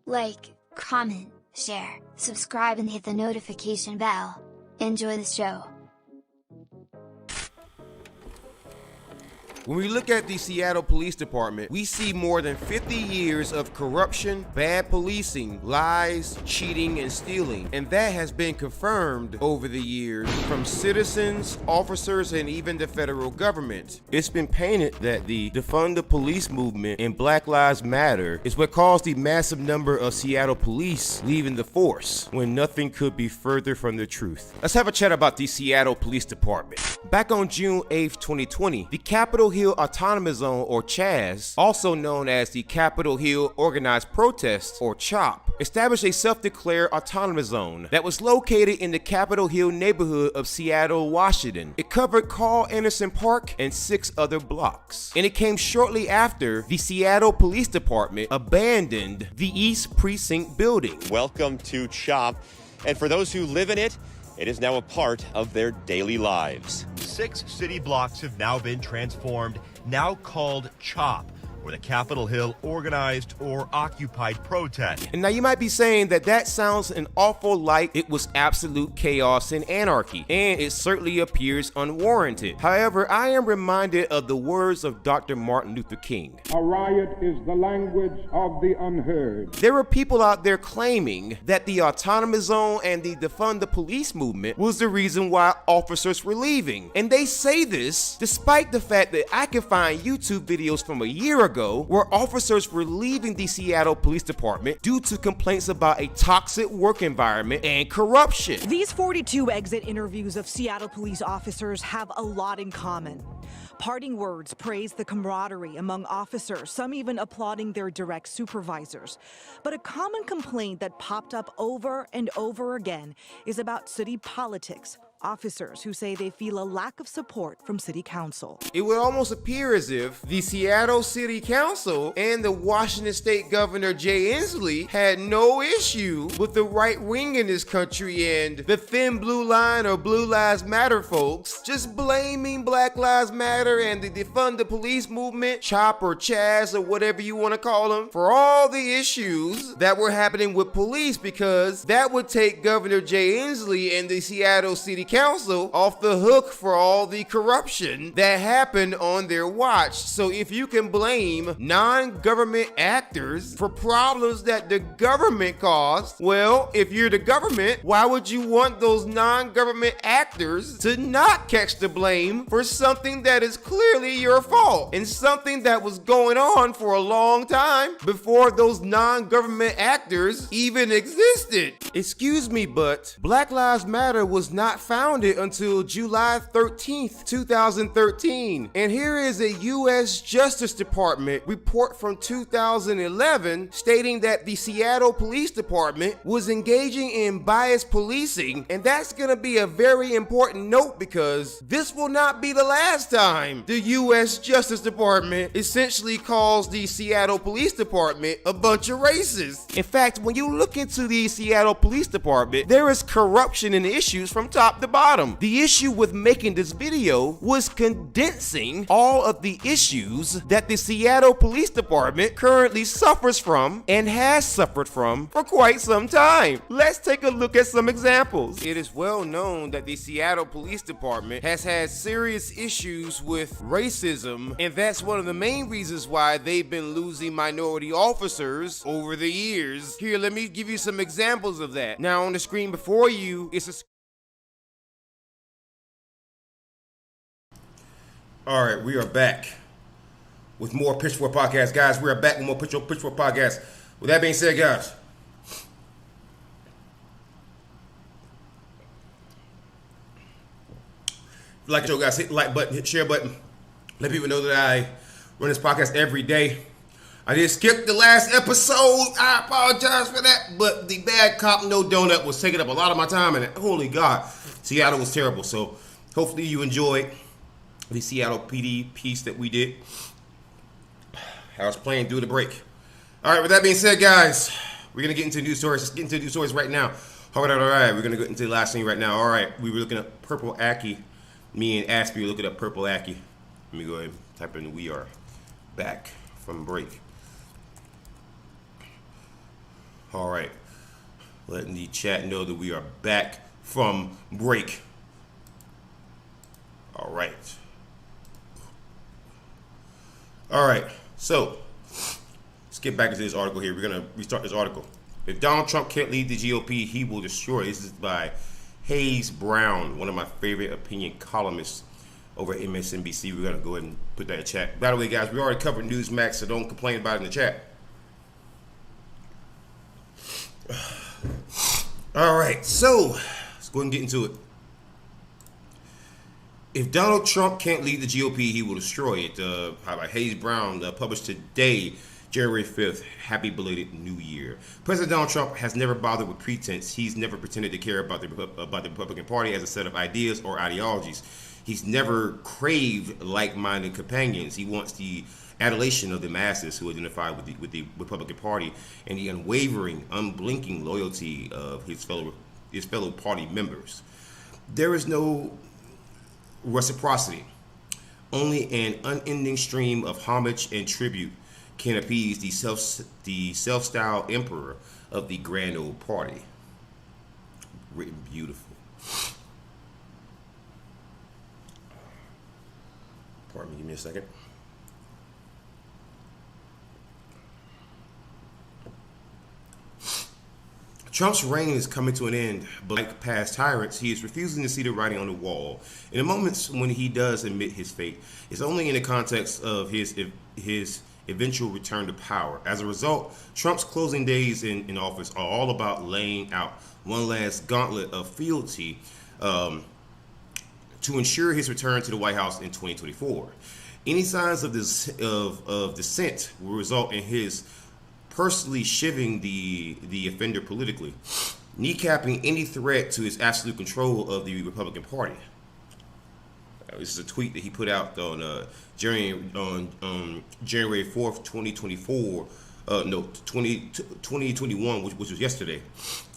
Like, comment, share, subscribe, and hit the notification bell. Enjoy the show. When we look at the Seattle Police Department, we see more than 50 years of corruption, bad policing, lies, cheating, and stealing. And that has been confirmed over the years from citizens, officers, and even the federal government. It's been painted that the defund the police movement and Black Lives Matter is what caused the massive number of Seattle police leaving the force, when nothing could be further from the truth. Let's have a chat about the Seattle Police Department. Back on June 8th, 2020, the Capitol Hill Autonomous Zone, or CHAZ, also known as the Capitol Hill Organized Protest, or CHOP, established a self-declared autonomous zone that was located in the Capitol Hill neighborhood of Seattle, Washington. It covered Carl Anderson Park and 6 other blocks. And it came shortly after the Seattle Police Department abandoned the East Precinct building. Welcome to CHOP, and for those who live in it, it is now a part of their daily lives. 6 city blocks have now been transformed, now called CHOP, or the Capitol Hill Organized or Occupied Protest. And now you might be saying that that sounds an awful like it was absolute chaos and anarchy, and it certainly appears unwarranted. However, I am reminded of the words of Dr. Martin Luther King. A riot is the language of the unheard. There were people out there claiming that the autonomous zone and the defund the police movement was the reason why officers were leaving. And they say this despite the fact that I can find YouTube videos from a year ago where officers were leaving the Seattle Police Department due to complaints about a toxic work environment and corruption. These 42 exit interviews of Seattle police officers have a lot in common. Parting words praise the camaraderie among officers, some even applauding their direct supervisors. But a common complaint that popped up over and over again is about city politics. Officers who say they feel a lack of support from City Council. It would almost appear as if the Seattle City Council and the Washington State Governor Jay Inslee had no issue with the right wing in this country and the thin blue line or Blue Lives Matter folks just blaming Black Lives Matter and the defund the police movement, CHOP or CHAZ or whatever you want to call them, for all the issues that were happening with police, because that would take Governor Jay Inslee and the Seattle City council off the hook for all the corruption that happened on their watch. So if you can blame non-government actors for problems that the government caused, well, if you're the government, why would you want those non-government actors to not catch the blame for something that is clearly your fault and something that was going on for a long time before those non-government actors even existed? Excuse me, but Black Lives Matter was not founded until July 13th, 2013. And here is a U.S. Justice Department report from 2011 stating that the Seattle Police Department was engaging in biased policing. And that's gonna be a very important note, because this will not be the last time the U.S. Justice Department essentially calls the Seattle Police Department a bunch of racists. In fact, when you look into the Seattle Police Department, there is corruption and issues from top to bottom. The issue with making this video was condensing all of the issues that the Seattle Police Department currently suffers from and has suffered from for quite some time. Let's take a look at some examples. It is well known that the Seattle Police Department has had serious issues with racism, and that's one of the main reasons why they've been losing minority officers over the years. Here, let me give you some examples of that. Now, on the screen before you, it's a... All right, we are back with more Pitchfork Podcast. Guys, we are back with more Pitchfork Podcast. With that being said, guys, if you like the show, guys, hit the like button, hit the share button. Let people know that I run this podcast every day. I did skip the last episode. I apologize for that, but the bad cop no donut was taking up a lot of my time, and holy God, Seattle was terrible. So hopefully you enjoyed the Seattle PD piece that we did. I was playing through the break. All right, with that being said, guys, we're going to get into news stories. Let's get into news stories right now. All right, we're going to go into the last thing right now. All right, we were looking at Purple Aki. Me and Aspie were looking at Purple Aki. Let me go ahead and type in we are back from break. All right, letting the chat know that we are back from break. All right. All right, so let's get back into this article here. We're going to restart this article. If Donald Trump can't lead the GOP, he will destroy. This is by Hayes Brown, one of my favorite opinion columnists over at MSNBC. We're going to go ahead and put that in chat. By the way, guys, we already covered Newsmax, so don't complain about it in the chat. All right, so let's go ahead and get into it. If Donald Trump can't lead the GOP, he will destroy it. How about Hayes Brown, published today, January 5th. Happy belated New Year. President Donald Trump has never bothered with pretense. He's never pretended to care about the Republican Party as a set of ideas or ideologies. He's never craved like-minded companions. He wants the adulation of the masses who identify with the Republican Party and the unwavering, unblinking loyalty of his fellow party members. There is no reciprocity. Only an unending stream of homage and tribute can appease the self-styled emperor of the grand old party. Written beautiful. Pardon me, give me a second. Trump's reign is coming to an end, but like past tyrants, he is refusing to see the writing on the wall. In the moments when he does admit his fate, it's only in the context of his eventual return to power. As a result, Trump's closing days in office are all about laying out one last gauntlet of fealty to ensure his return to the White House in 2024. Any signs of dissent will result in his personally shivving the offender politically, kneecapping any threat to his absolute control of the Republican Party. This is a tweet that he put out on January 4th, 2024. 2021, which was yesterday,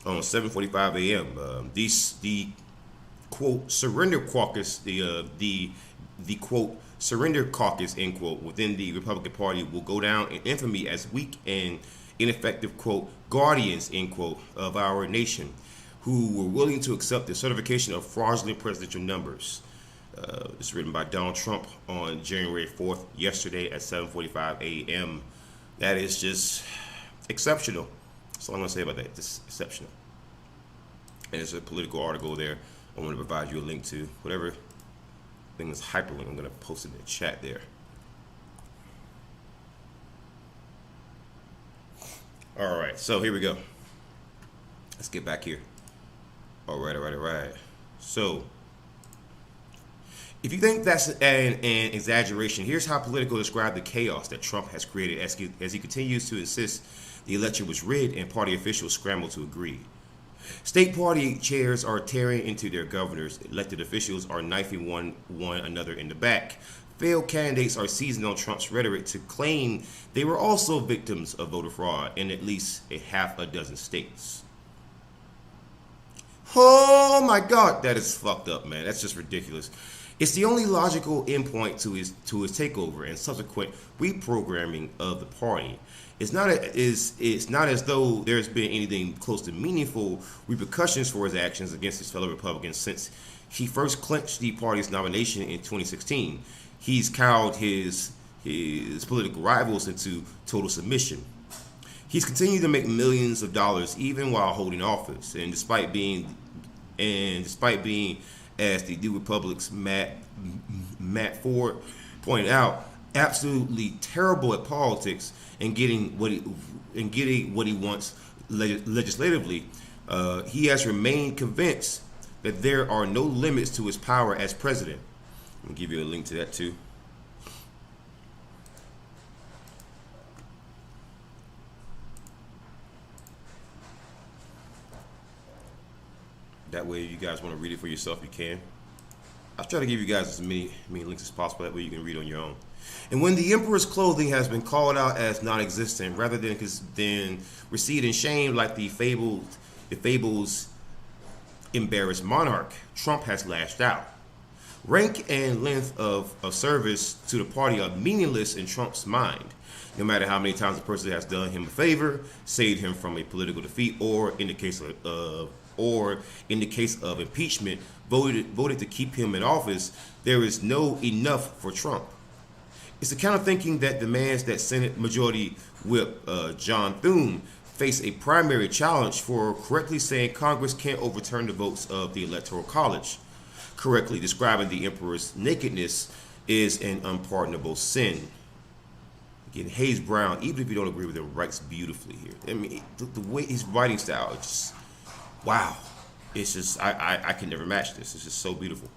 on 7:45 a.m. The quote surrender caucus, the quote surrender caucus, end quote, within the Republican Party will go down in infamy as weak and ineffective, quote, guardians, end quote, of our nation. who were willing to accept the certification of fraudulent presidential numbers. This is written by Donald Trump on January 4th, yesterday at 7:45 a.m. That is just exceptional. That's all I'm going to say about that. Just exceptional. And there's a political article there. I want to provide you a link to whatever thing is hyperlink. I'm going to post it in the chat there. All right, so here we go. Let's get back here. All right. So, if you think that's an exaggeration, here's how Politico described the chaos that Trump has created as he continues to insist the election was rigged and party officials scramble to agree. State party chairs are tearing into their governors. Elected officials are knifing one another in the back. Failed candidates are seizing on Trump's rhetoric to claim they were also victims of voter fraud in at least a half a dozen states. Oh my God, that is fucked up, man. That's just ridiculous. It's the only logical endpoint to his takeover and subsequent reprogramming of the party. It's not as though there's been anything close to meaningful repercussions for his actions against his fellow Republicans since he first clinched the party's nomination in 2016. He's cowed his political rivals into total submission. He's continued to make millions of dollars even while holding office, and despite being, as the New Republic's Matt Ford pointed out, absolutely terrible at politics and getting what he wants legislatively. He has remained convinced that there are no limits to his power as president. I'm gonna give you a link to that too. That way, if you guys want to read it for yourself, you can. I'll try to give you guys as many links as possible. That way you can read on your own. And when the emperor's clothing has been called out as non-existent, rather than received in shame like the fables embarrassed monarch, Trump has lashed out. Rank and length of service to the party are meaningless in Trump's mind, no matter how many times a person has done him a favor, saved him from a political defeat, or in the case of impeachment, voted to keep him in office. There is no enough for Trump. It's the kind of thinking that demands that Senate Majority Whip John Thune face a primary challenge for correctly saying Congress can't overturn the votes of the Electoral College. Correctly describing the emperor's nakedness is an unpardonable sin. Again, Hayes Brown, even if you don't agree with him, writes beautifully here. I mean, the way his writing style, it's just, wow. It's just, I can never match this. It's just so beautiful.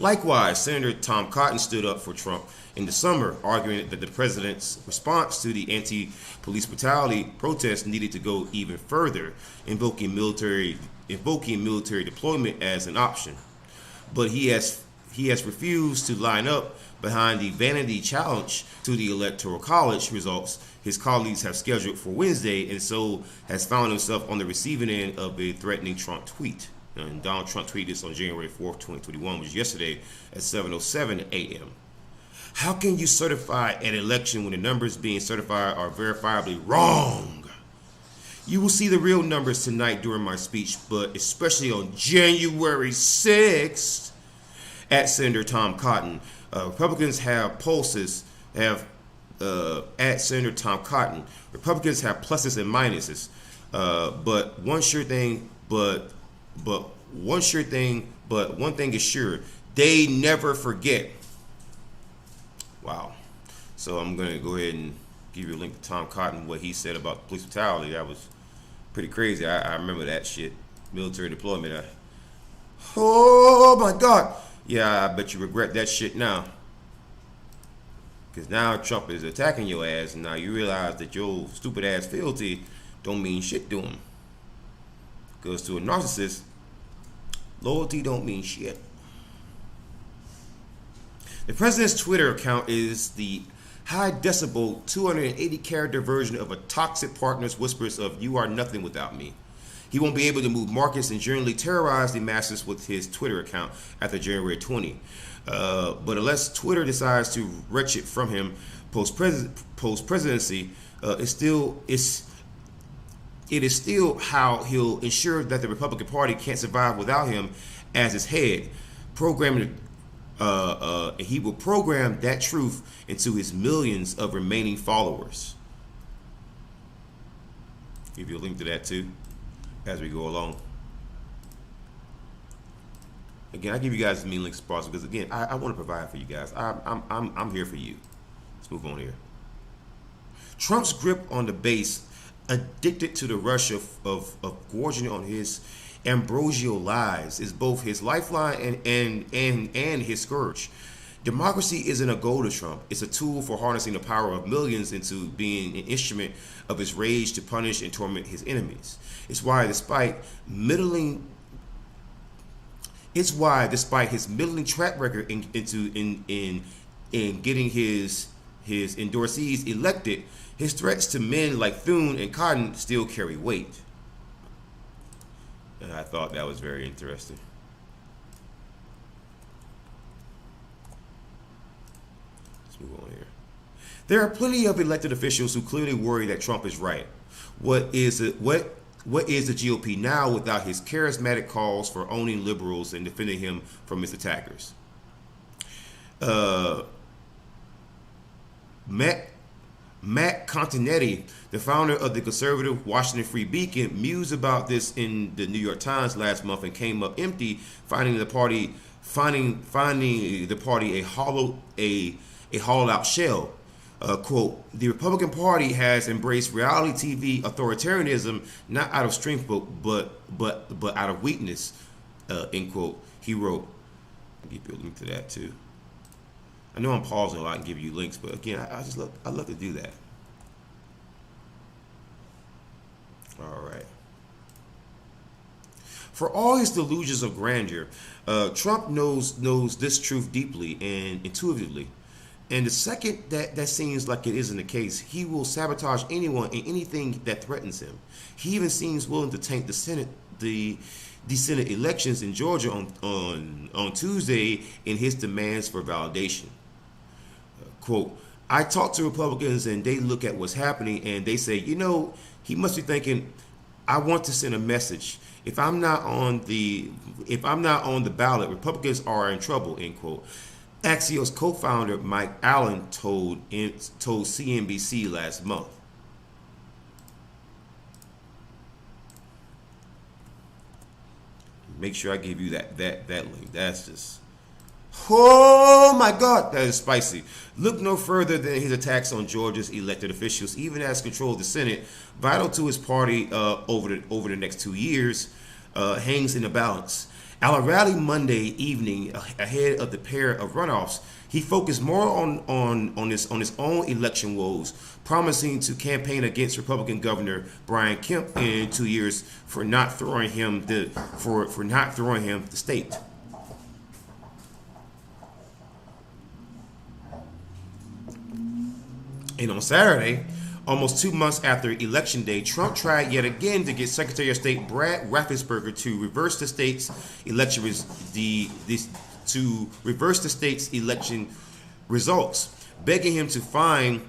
Likewise, Senator Tom Cotton stood up for Trump in the summer, arguing that the president's response to the anti-police brutality protests needed to go even further, invoking military deployment as an option. But he has refused to line up behind the vanity challenge to the Electoral College results his colleagues have scheduled for Wednesday, and so has found himself on the receiving end of a threatening Trump tweet. And Donald Trump tweeted this on January 4th, 2021, which is yesterday at 7:07 a.m. How can you certify an election when the numbers being certified are verifiably wrong? You will see the real numbers tonight during my speech, but especially on January 6th, at Senator Tom Cotton. Republicans have pulses, at Senator Tom Cotton. Republicans have pluses and minuses, but one thing is sure: they never forget. Wow. So I'm gonna go ahead and give you a link to Tom Cotton, what he said about police brutality. That was pretty crazy. I remember that shit. Military deployment. Oh my God. Yeah, I bet you regret that shit now. Because now Trump is attacking your ass, and now you realize that your stupid ass fealty don't mean shit to him. Because to a narcissist, loyalty don't mean shit. The president's Twitter account is the high decibel 280 character version of a toxic partner's whispers of "you are nothing without me." He won't be able to move markets and generally terrorize the masses with his Twitter account after January 20. But unless Twitter decides to wrench it from him post-presidency, it it is still how he'll ensure that the Republican Party can't survive without him as its head. He will program that truth into his millions of remaining followers. Give you a link to that too as we go along. Again, I give you guys as many links as possible because again, I want to provide for you guys. I'm here for you. Let's move on here. Trump's grip on the base, addicted to the rush of gorging on his ambrosial lies, is both his lifeline and his scourge. Democracy isn't a goal to Trump. It's a tool for harnessing the power of millions into being an instrument of his rage to punish and torment his enemies. It's why, despite his middling track record in getting his endorsees elected, his threats to men like Thune and Cotton still carry weight. And I thought that was very interesting. Let's move on here. There are plenty of elected officials who clearly worry that Trump is right. What is the GOP now without his charismatic calls for owning liberals and defending him from his attackers? Matt Continetti, the founder of the conservative Washington Free Beacon, mused about this in the New York Times last month and came up empty, finding the party a hollowed out shell. Quote, the Republican Party has embraced reality TV authoritarianism not out of strength but out of weakness, end quote. He wrote. I'll give you a link to that too. I know I'm pausing a lot and giving you links, but again, I love to do that. All right. For all his delusions of grandeur, Trump knows this truth deeply and intuitively. And the second that seems like it isn't the case, he will sabotage anyone and anything that threatens him. He even seems willing to tank the Senate elections in Georgia on Tuesday in his demands for validation. Quote, I talk to Republicans and they look at what's happening and they say, you know, he must be thinking, I want to send a message. If I'm not on the ballot, Republicans are in trouble, end quote. Axios co-founder Mike Allen told CNBC last month. Make sure I give you that link. That's just, oh my God, that is spicy. Look no further than his attacks on Georgia's elected officials, even as control of the Senate, vital to his party over the next 2 years, hangs in the balance. At a rally Monday evening ahead of the pair of runoffs, he focused more on his own election woes, promising to campaign against Republican Governor Brian Kemp in 2 years for not throwing him the state. And on Saturday, almost 2 months after Election Day, Trump tried yet again to get Secretary of State Brad Raffensperger to reverse the state's election results, begging him to find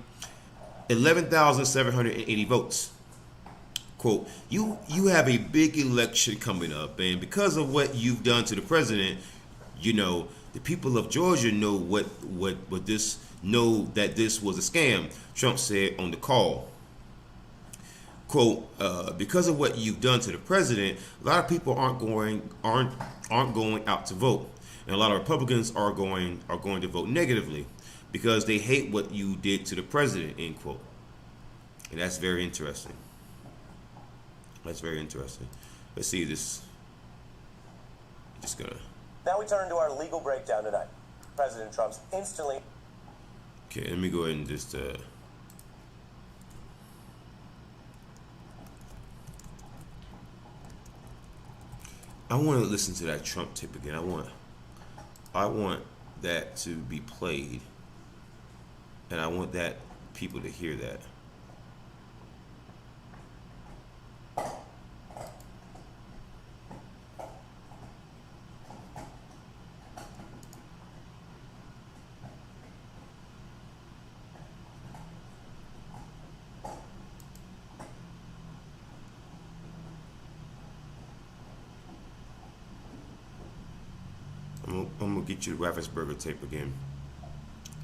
11,780 votes. Quote, you have a big election coming up, and because of what you've done to the president, you know, the people of Georgia know that this was a scam, Trump said on the call. Quote, because of what you've done to the president, a lot of people aren't going out to vote. And a lot of Republicans are going to vote negatively because they hate what you did to the president, end quote. And that's very interesting. That's very interesting. Let's see this. Just gonna. Now we turn to our legal breakdown tonight. President Trump's instantly. Okay, let me go ahead and just. I want to listen to that Trump tape again. I want that to be played, and I want that people to hear that. I'm gonna get you the Ravensburger tape again.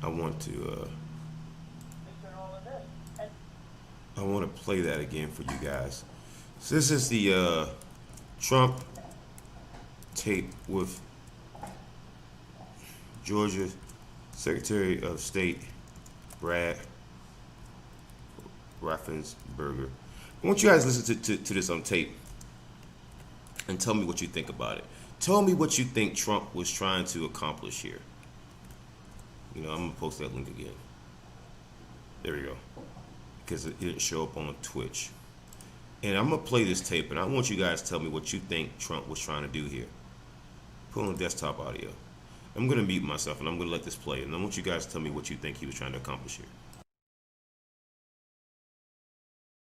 I want to play that again for you guys. So this is the Trump tape with Georgia Secretary of State Brad Raffensperger. I want you guys to listen to this on tape and tell me what you think about it. Tell me what you think Trump was trying to accomplish here. You know, I'm gonna post that link again. There we go. Because it didn't show up on Twitch. And I'm gonna play this tape and I want you guys to tell me what you think Trump was trying to do here. Put on desktop audio. I'm gonna mute myself and I'm gonna let this play, and I want you guys to tell me what you think he was trying to accomplish here.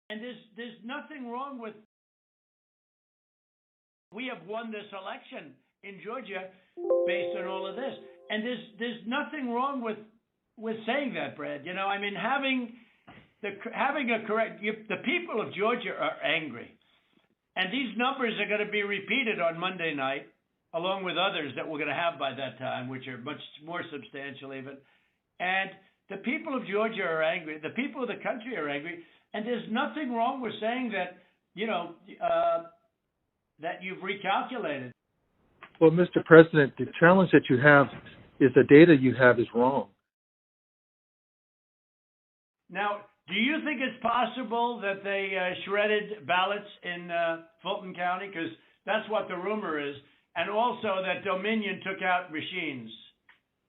And there's nothing wrong with, we have won this election in Georgia based on all of this. And there's nothing wrong with saying that, Brad. You know, I mean, having a correct, the people of Georgia are angry. And these numbers are going to be repeated on Monday night, along with others that we're going to have by that time, which are much more substantial even. And the people of Georgia are angry. The people of the country are angry. And there's nothing wrong with saying that, you know, that you've recalculated. Well, Mr. President, the challenge that you have is the data you have is wrong. Now, do you think it's possible that they shredded ballots in Fulton County? Because that's what the rumor is. And also that Dominion took out machines.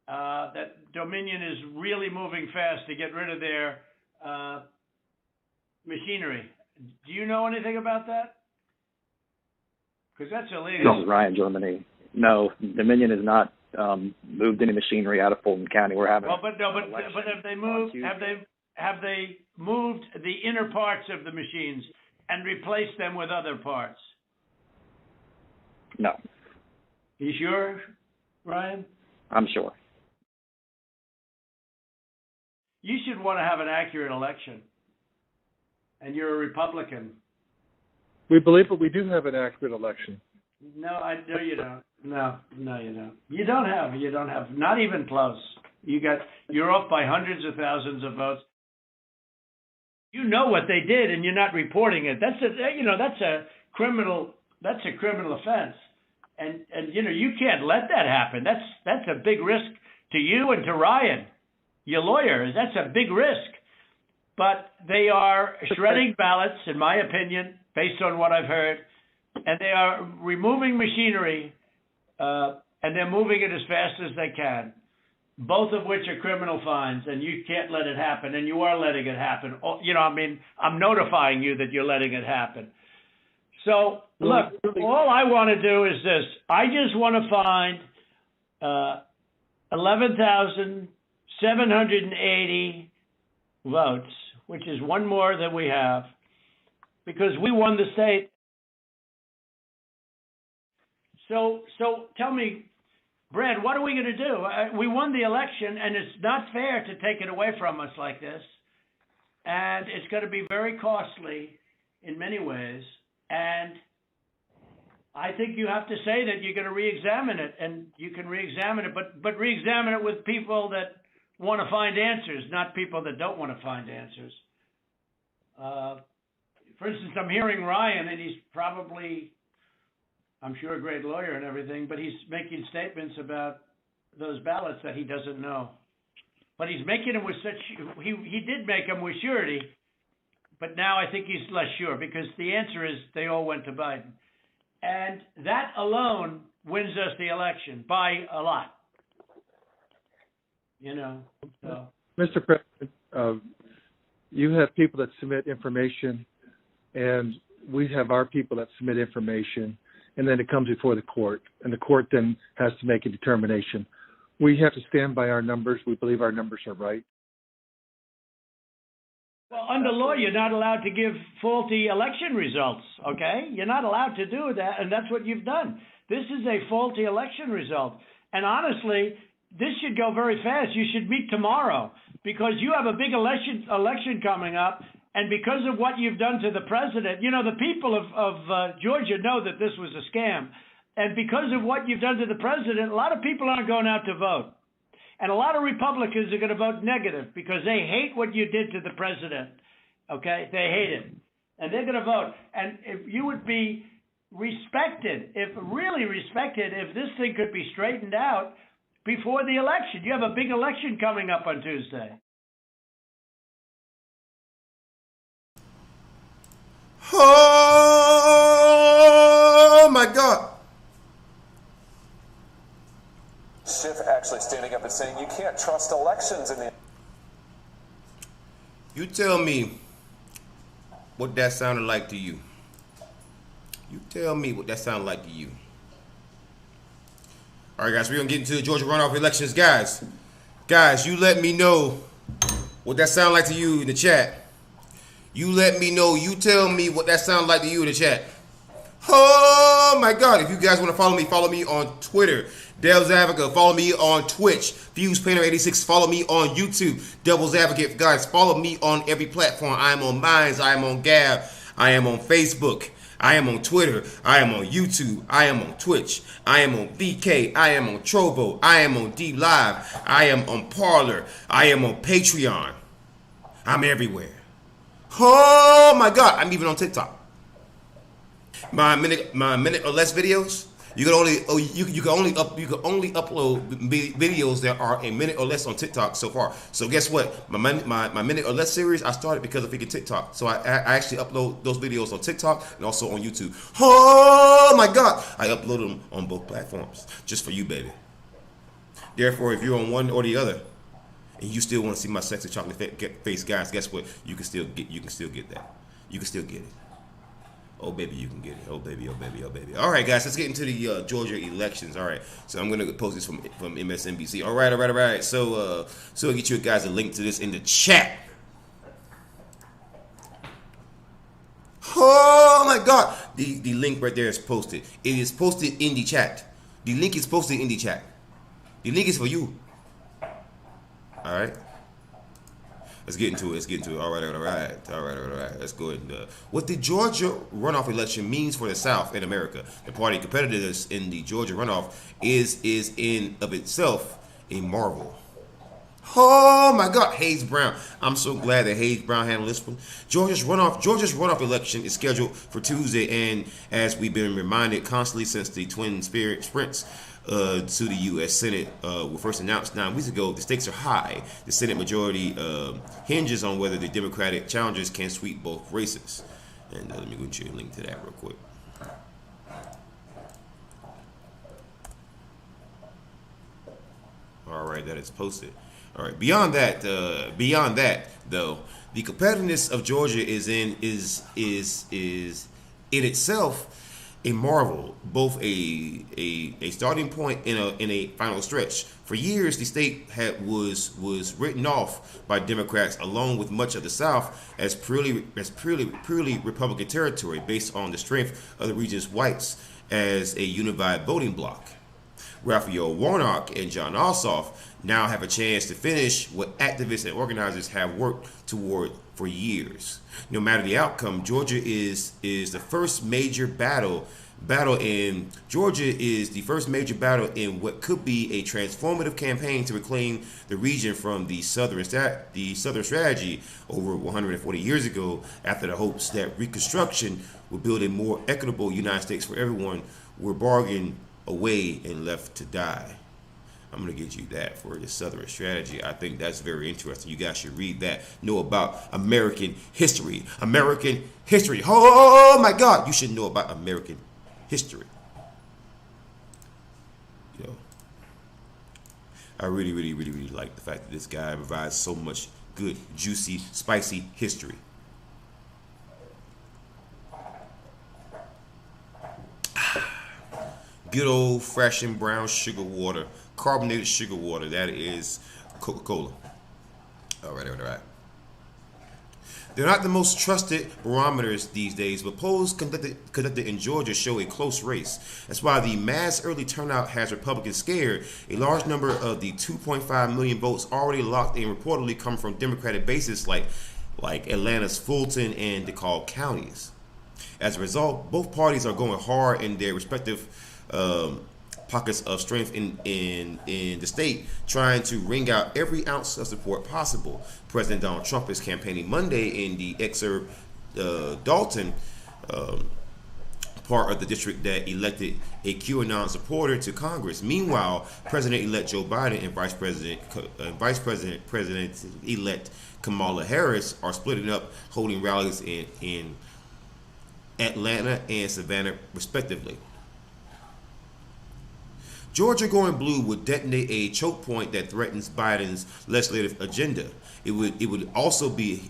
That Dominion is really moving fast to get rid of their machinery. Do you know anything about that? Because that's illegal. This is Ryan, Germany. No, Dominion has not moved any machinery out of Fulton County. We're having. Well, but have they moved? Have they moved the inner parts of the machines and replaced them with other parts? No. You sure, Ryan? I'm sure. You should want to have an accurate election. And you're a Republican. We believe that we do have an accurate election. No, you don't. No, you don't. You don't have. Not even close. You're off by hundreds of thousands of votes. You know what they did, and you're not reporting it. That's a criminal offense. And you can't let that happen. That's a big risk to you and to Ryan, your lawyer. That's a big risk. But they are shredding ballots, in my opinion, based on what I've heard, and they are removing machinery, and they're moving it as fast as they can, both of which are criminal fines, and you can't let it happen, and you are letting it happen. I'm notifying you that you're letting it happen. So, look, all I want to do is this. I just want to find 11,780 votes, which is one more than we have, because we won the state. So tell me, Brad, what are we going to do? We won the election, and it's not fair to take it away from us like this. And it's going to be very costly in many ways. And I think you have to say that you're going to re-examine it, and you can re-examine it, but re-examine it with people that want to find answers, not people that don't want to find answers. For instance, I'm hearing Ryan, and he's probably, I'm sure, a great lawyer and everything, but he's making statements about those ballots that he doesn't know. But he's making them with he did make them with surety, but now I think he's less sure, because the answer is they all went to Biden. And that alone wins us the election by a lot. So. Mr. President, you have people that submit information, and we have our people that submit information, and then it comes before the court, and the court then has to make a determination. We have to stand by our numbers. We believe our numbers are right. Well, under law, you're not allowed to give faulty election results, okay? You're not allowed to do that, and that's what you've done. This is a faulty election result. And honestly, this should go very fast. You should meet tomorrow, because you have a big election coming up, and because of what you've done to the president, the people of Georgia know that this was a scam. And because of what you've done to the president, a lot of people aren't going out to vote. And a lot of Republicans are going to vote negative because they hate what you did to the president. Okay? They hate it. And they're going to vote. And if you would be respected, if this thing could be straightened out before the election. You have a big election coming up on Tuesday. Oh my God. Schiff actually standing up and saying you can't trust elections in the... You tell me what that sounded like to you. You tell me what that sounded like to you. All right, guys, we're going to get into the Georgia runoff elections. Guys, you let me know what that sounded like to you in the chat. You let me know. You tell me what that sounded like to you in the chat. Oh, my God. If you guys want to follow me on Twitter. Devil's Advocate, follow me on Twitch. FusePainter86, follow me on YouTube. Devil's Advocate, guys, follow me on every platform. I am on Minds, I am on Gab, I am on Facebook, I am on Twitter, I am on YouTube, I am on Twitch, I am on VK, I am on Trovo, I am on D Live, I am on Parler, I am on Patreon. I'm everywhere. Oh my God, I'm even on TikTok. My minute or less videos. You can only upload videos that are a minute or less on TikTok so far. So guess what? My minute or less series I started because of freaking TikTok. So I actually upload those videos on TikTok and also on YouTube. Oh my God! I upload them on both platforms just for you, baby. Therefore, if you're on one or the other, and you still want to see my sexy chocolate face guys, guess what? You can still get that. You can still get it. Oh, baby, you can get it. Oh, baby, oh, baby, oh, baby. All right, guys, let's get into the Georgia elections. All right, so I'm going to post this from MSNBC. All right. So I'll get you guys a link to this in the chat. Oh, my God. The link right there is posted. It is posted in the chat. The link is posted in the chat. The link is for you. All right. Let's get into it. All right. Let's go ahead. What the Georgia runoff election means for the South in America, the party competitiveness in the Georgia runoff is in of itself a marvel. Oh my God, Hayes Brown. I'm so glad that Hayes Brown handled this one. Georgia's runoff election is scheduled for Tuesday, and as we've been reminded constantly since the twin sprints to the U.S. Senate were first announced 9 weeks ago, the stakes are high. The Senate majority hinges on whether the Democratic challengers can sweep both races. And let me go and link to that real quick. All right, that is posted. All right. Beyond that, though, the competitiveness of Georgia is in itself a marvel, both a starting point in a final stretch. For years, the state was written off by Democrats, along with much of the South, as purely Republican territory, based on the strength of the region's whites as a unified voting bloc. Raphael Warnock and John Ossoff now have a chance to finish what activists and organizers have worked toward for years. No matter the outcome, Georgia is the first major battle in what could be a transformative campaign to reclaim the region from the Southern strategy over 140 years ago, after the hopes that Reconstruction would build a more equitable United States where everyone were bargained away and left to die. I'm going to get you that for the Southern strategy. I think that's very interesting. You guys should read that. Know about American history. Oh my God. You should know about American history. I really like the fact that this guy provides so much good, juicy, spicy history. Good old fashioned brown sugar water, carbonated sugar water. That is Coca-Cola. All right. They're not the most trusted barometers these days, but polls conducted in Georgia show a close race. That's why the mass early turnout has Republicans scared. A large number of the 2.5 million votes already locked in reportedly come from Democratic bases like Atlanta's Fulton and DeKalb counties. As a result, both parties are going hard in their respective pockets of strength in the state, trying to wring out every ounce of support possible. President Donald Trump is campaigning Monday in the exurb Dalton part of the district that elected a QAnon supporter to Congress. Meanwhile, President-elect Joe Biden and Vice President-elect Kamala Harris are splitting up, holding rallies in Atlanta and Savannah, respectively. Georgia going blue would detonate a choke point that threatens Biden's legislative agenda. It would also be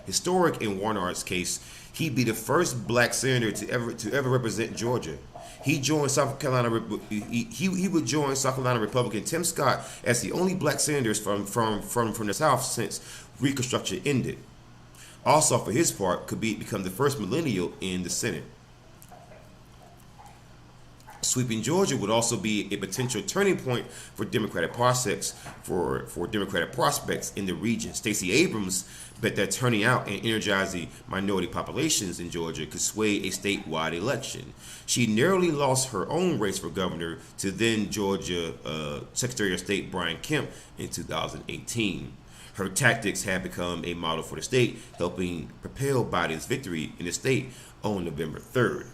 historic in Warnock's case. He'd be the first black senator to ever represent Georgia. He joined South Carolina. He would join South Carolina Republican Tim Scott as the only black senators from the South since Reconstruction ended. Also, for his part, could become the first millennial in the Senate. Sweeping Georgia would also be a potential turning point for Democratic prospects in the region. Stacey Abrams bet that turning out and energizing minority populations in Georgia could sway a statewide election. She narrowly lost her own race for governor to then Georgia Secretary of State Brian Kemp in 2018. Her tactics have become a model for the state, helping propel Biden's victory in the state on November 3rd.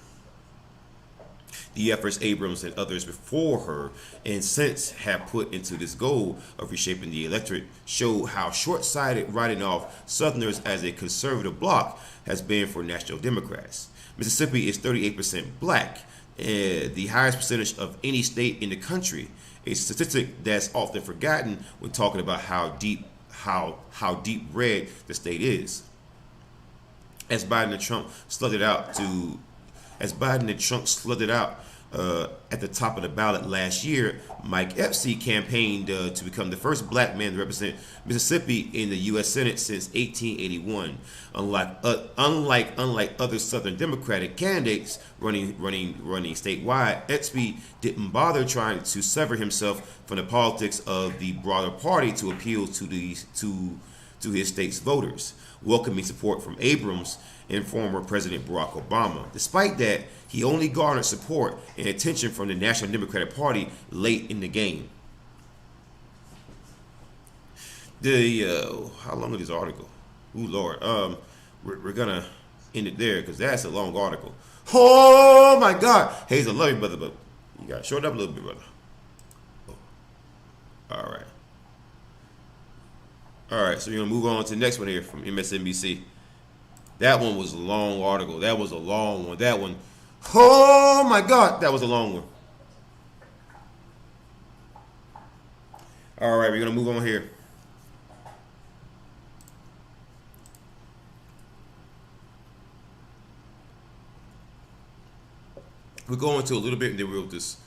The efforts Abrams and others before her and since have put into this goal of reshaping the electorate show how short-sighted writing off Southerners as a conservative bloc has been for national Democrats. Mississippi is 38% black, the highest percentage of any state in the country, a statistic that's often forgotten when talking about how deep red the state is. As Biden and Trump slugged out at the top of the ballot last year, Mike Epstein campaigned to become the first black man to represent Mississippi in the U.S. Senate since 1881. Unlike other Southern Democratic candidates running statewide, Epstein didn't bother trying to sever himself from the politics of the broader party to appeal to his state's voters, welcoming support from Abrams and former President Barack Obama. Despite that, he only garnered support and attention from the National Democratic Party late in the game. How long is this article? Ooh, Lord. We're gonna end it there because that's a long article. Oh my God, Hazel, I love you, brother, but you gotta short up a little bit, brother. All right. So you're gonna move on to the next one here from MSNBC. That one was a long article. That was a long one. That one, oh my God, that was a long one. All right, we're gonna move on here. We're going to a little bit and then we'll just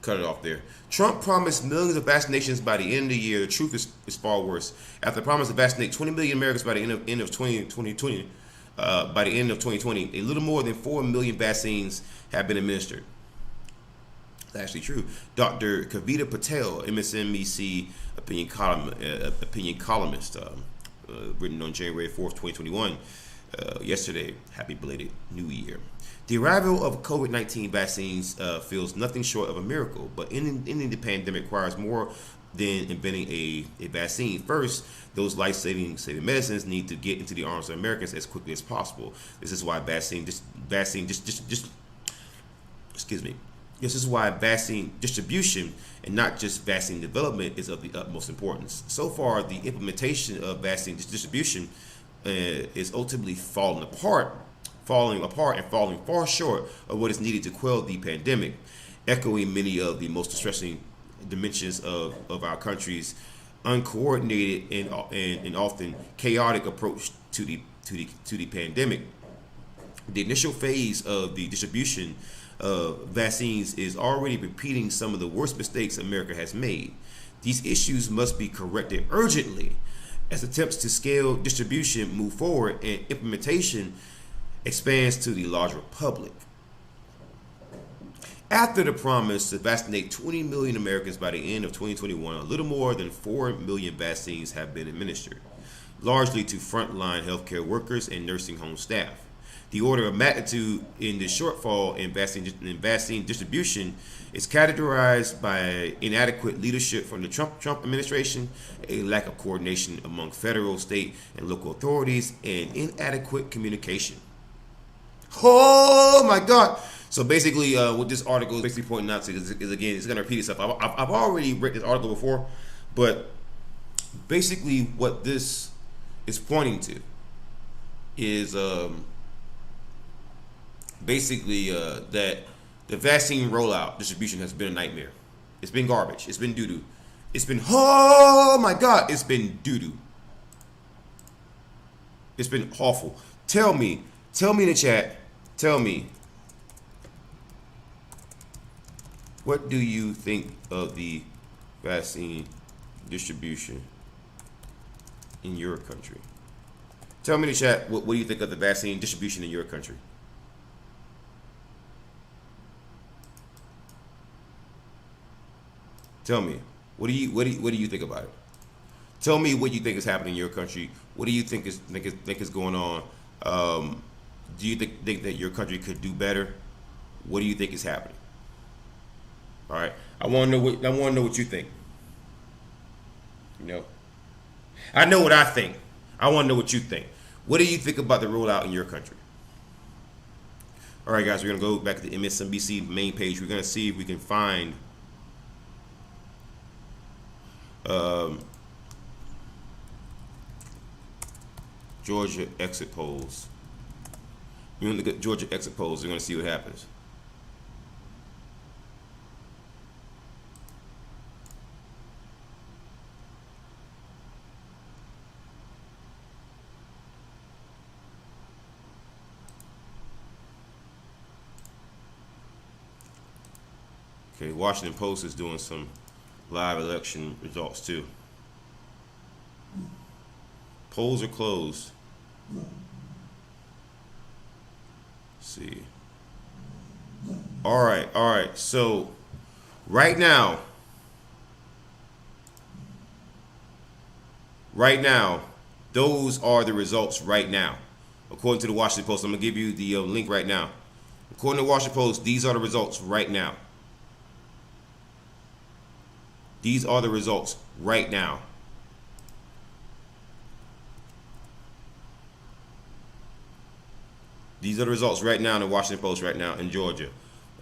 cut it off there. Trump promised millions of vaccinations by the end of the year. The truth is far worse. After the promise to vaccinate 20 million Americans by the end of 2020, by the end of 2020, a little more than 4 million vaccines have been administered. That's actually true. Dr. Kavita Patel, MSNBC opinion columnist, written on January 4th, 2021, yesterday. Happy belated New Year. The arrival of COVID-19 vaccines feels nothing short of a miracle, but ending the pandemic requires more than inventing a vaccine. First, those life-saving medicines need to get into the arms of Americans as quickly as possible. This is why vaccine distribution and not just vaccine development is of the utmost importance. So far, the implementation of vaccine distribution is ultimately falling apart and falling far short of what is needed to quell the pandemic, echoing many of the most distressing dimensions of our country's uncoordinated and often chaotic approach to the pandemic. The initial phase of the distribution of vaccines is already repeating some of the worst mistakes America has made. These issues must be corrected urgently as attempts to scale distribution move forward and implementation expands to the larger public. After the promise to vaccinate 20 million Americans by the end of 2021, a little more than 4 million vaccines have been administered, largely to frontline healthcare workers and nursing home staff. The order of magnitude in the shortfall in vaccine distribution is characterized by inadequate leadership from the Trump administration, a lack of coordination among federal, state, and local authorities, and inadequate communication. Oh my God! So basically, what this article is basically pointing out to is again, it's going to repeat itself. I've already read this article before, but basically what this is pointing to is that the vaccine rollout distribution has been a nightmare. It's been garbage. It's been doo-doo. It's been, oh my God, it's been doo-doo. It's been awful. Tell me in the chat, tell me, what do you think of the vaccine distribution in your country? Tell me in the chat, what do you think of the vaccine distribution in your country? Tell me, what do you think about it? Tell me what you think is happening in your country. What do you think is going on? Do you think that your country could do better? What do you think is happening? All right, I want to know what you think. You know, I know what I think. I want to know what you think. What do you think about the rollout in your country? All right, guys, we're gonna go back to the MSNBC main page. We're gonna see if we can find Georgia exit polls. We're gonna look at Georgia exit polls. We're gonna see what happens. Okay, Washington Post is doing some live election results too. Polls are closed. Let's see. All right. So right now, those are the results right now. According to the Washington Post, I'm gonna give you the link right now. According to the Washington Post, these are the results right now. These are the results right now. These are the results right now in the Washington Post right now in Georgia.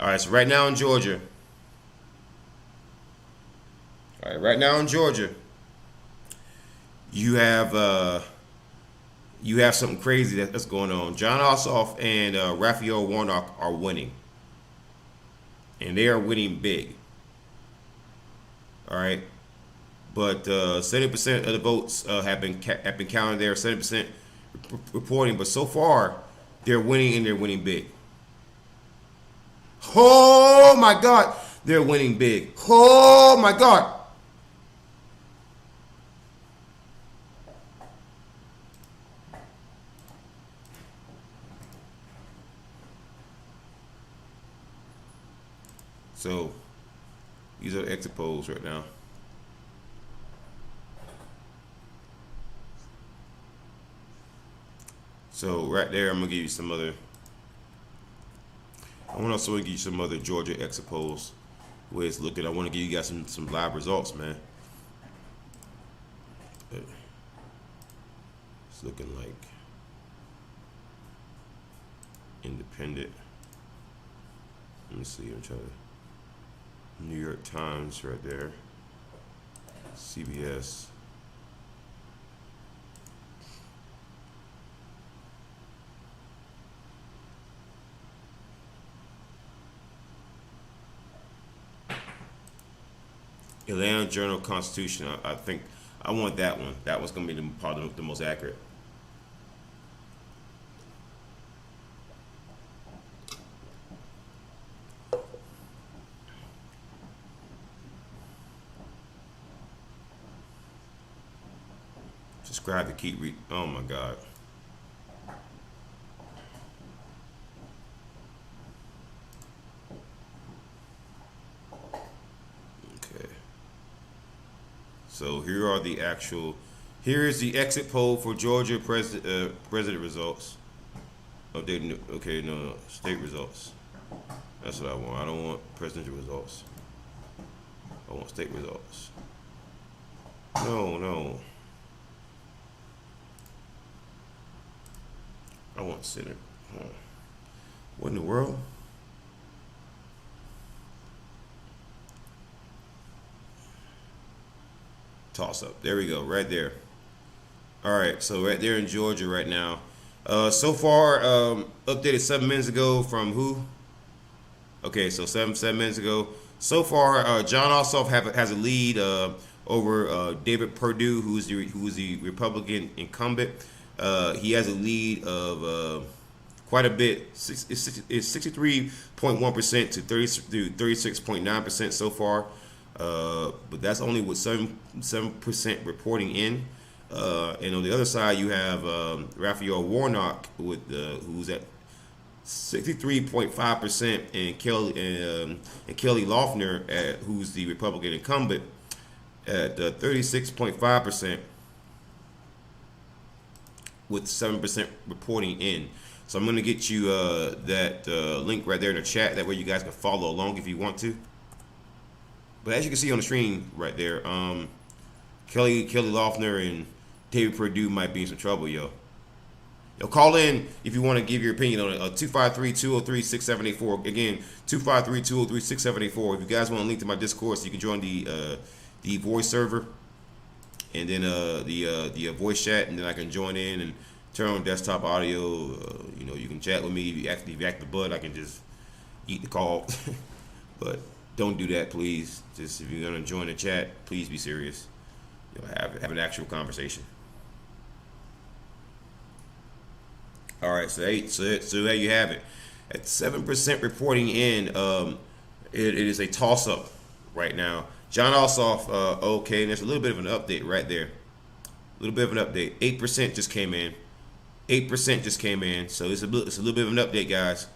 All right, so right now in Georgia. All right, right now in Georgia, you have something crazy that's going on. John Ossoff and Raphael Warnock are winning, and they are winning big. All right, but 70% of the votes have been counted there. 70% reporting, but so far they're winning, and they're winning big. Oh my God, they're winning big. Oh my God. So these are the exit polls right now. So right there, I'm gonna give you some other. I want to also give you some other Georgia exit polls. The way it's looking, I want to give you guys some live results, man. But it's looking like independent. Let me see. I'm trying to. New York Times right there. CBS. Atlanta Journal-Constitution. I think I want that one. That one's gonna be probably the most accurate. Subscribe to keep reading. Oh my God. Okay. So here are the actual. Here is the exit poll for Georgia president results. Updating. Okay, no. State results. That's what I want. I don't want presidential results. I want state results. No. I want Senate. What in the world? Toss up. There we go. Right there. All right. So right there in Georgia right now. So far, updated 7 minutes ago from who? Okay, so seven minutes ago. So far, John Ossoff has a lead over David Perdue, who's the Republican incumbent. He has a lead of quite a bit. It's 63.1% to 36.9% so far. But that's only with 7% reporting in. And on the other side, you have Raphael Warnock with who's at 63.5%, and Kelly Loeffler, who's the Republican incumbent, at 36.5%, with 7% reporting in. So I'm going to get you that link right there in the chat. That way you guys can follow along if you want to. But as you can see on the screen right there, Kelly Loeffler and David Perdue might be in some trouble, yo. Call in if you want to give your opinion on it. 253-203-6784. Again, 253-203-6784. If you guys want a link to my Discord, so you can join the voice server, and then the voice chat, and then I can join in and turn on desktop audio. You can chat with me. If you act the butt, I can just eat the call. But don't do that, please. Just if you're gonna join the chat, please be serious. Have an actual conversation. All right, so there you have it. At 7% reporting in, it is a toss-up right now. John Ossoff, okay, and there's a little bit of an update right there. A little bit of an update. 8% just came in. 8% just came in. So it's a little bit of an update, guys.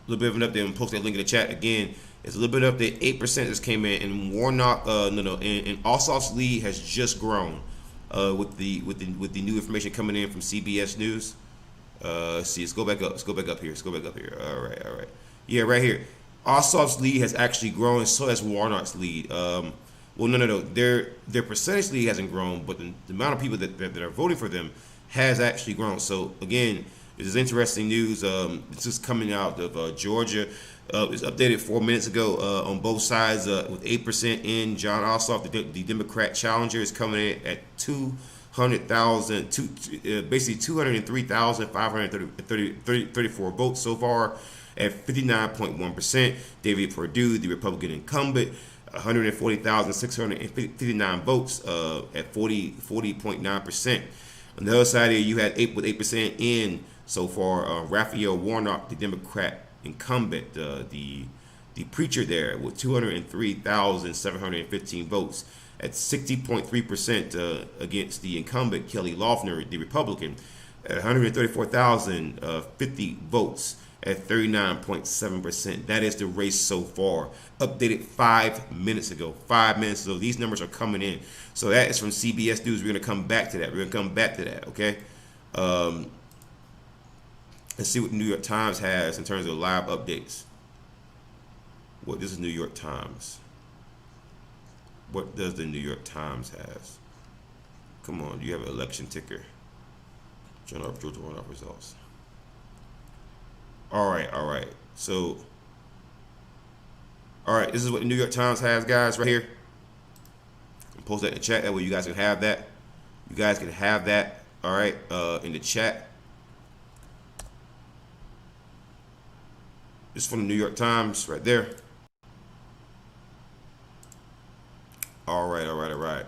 A little bit of an update. I'm gonna post that link in the chat again. It's a little bit of an update. 8% just came in, and Warnock, and Ossoff's lead has just grown with the new information coming in from CBS News. See, let's go back up. Let's go back up here. All right. Yeah, right here. Ossoff's lead has actually grown, and so has Warnock's lead. Their percentage lead hasn't grown, but the amount of people that are voting for them has actually grown. So again, this is interesting news. This is coming out of Georgia. It's updated 4 minutes ago on both sides with 8% in. John Ossoff, the Democrat challenger, is coming in at 200,000, basically 203,534 votes so far at 59.1%. David Perdue, the Republican incumbent, 140,659 votes at 40.9%. On the other side here, you had 8% in so far. Raphael Warnock, the Democrat incumbent, the preacher there, with 203,715 votes at 60.3% against the incumbent Kelly Loeffler, the Republican, at 134,050 votes at 39.7%. That is the race so far. Updated 5 minutes ago. 5 minutes ago. These numbers are coming in. So that is from CBS News. We're going to come back to that. Okay? Let's see what the New York Times has in terms of live updates. This is New York Times. What does the New York Times has? Come on, you have an election ticker. Georgia runoff results. All right. So, this is what the New York Times has, guys, right here. I'll post that in the chat. That way you guys can have that. All right, in the chat. This is from the New York Times right there. All right.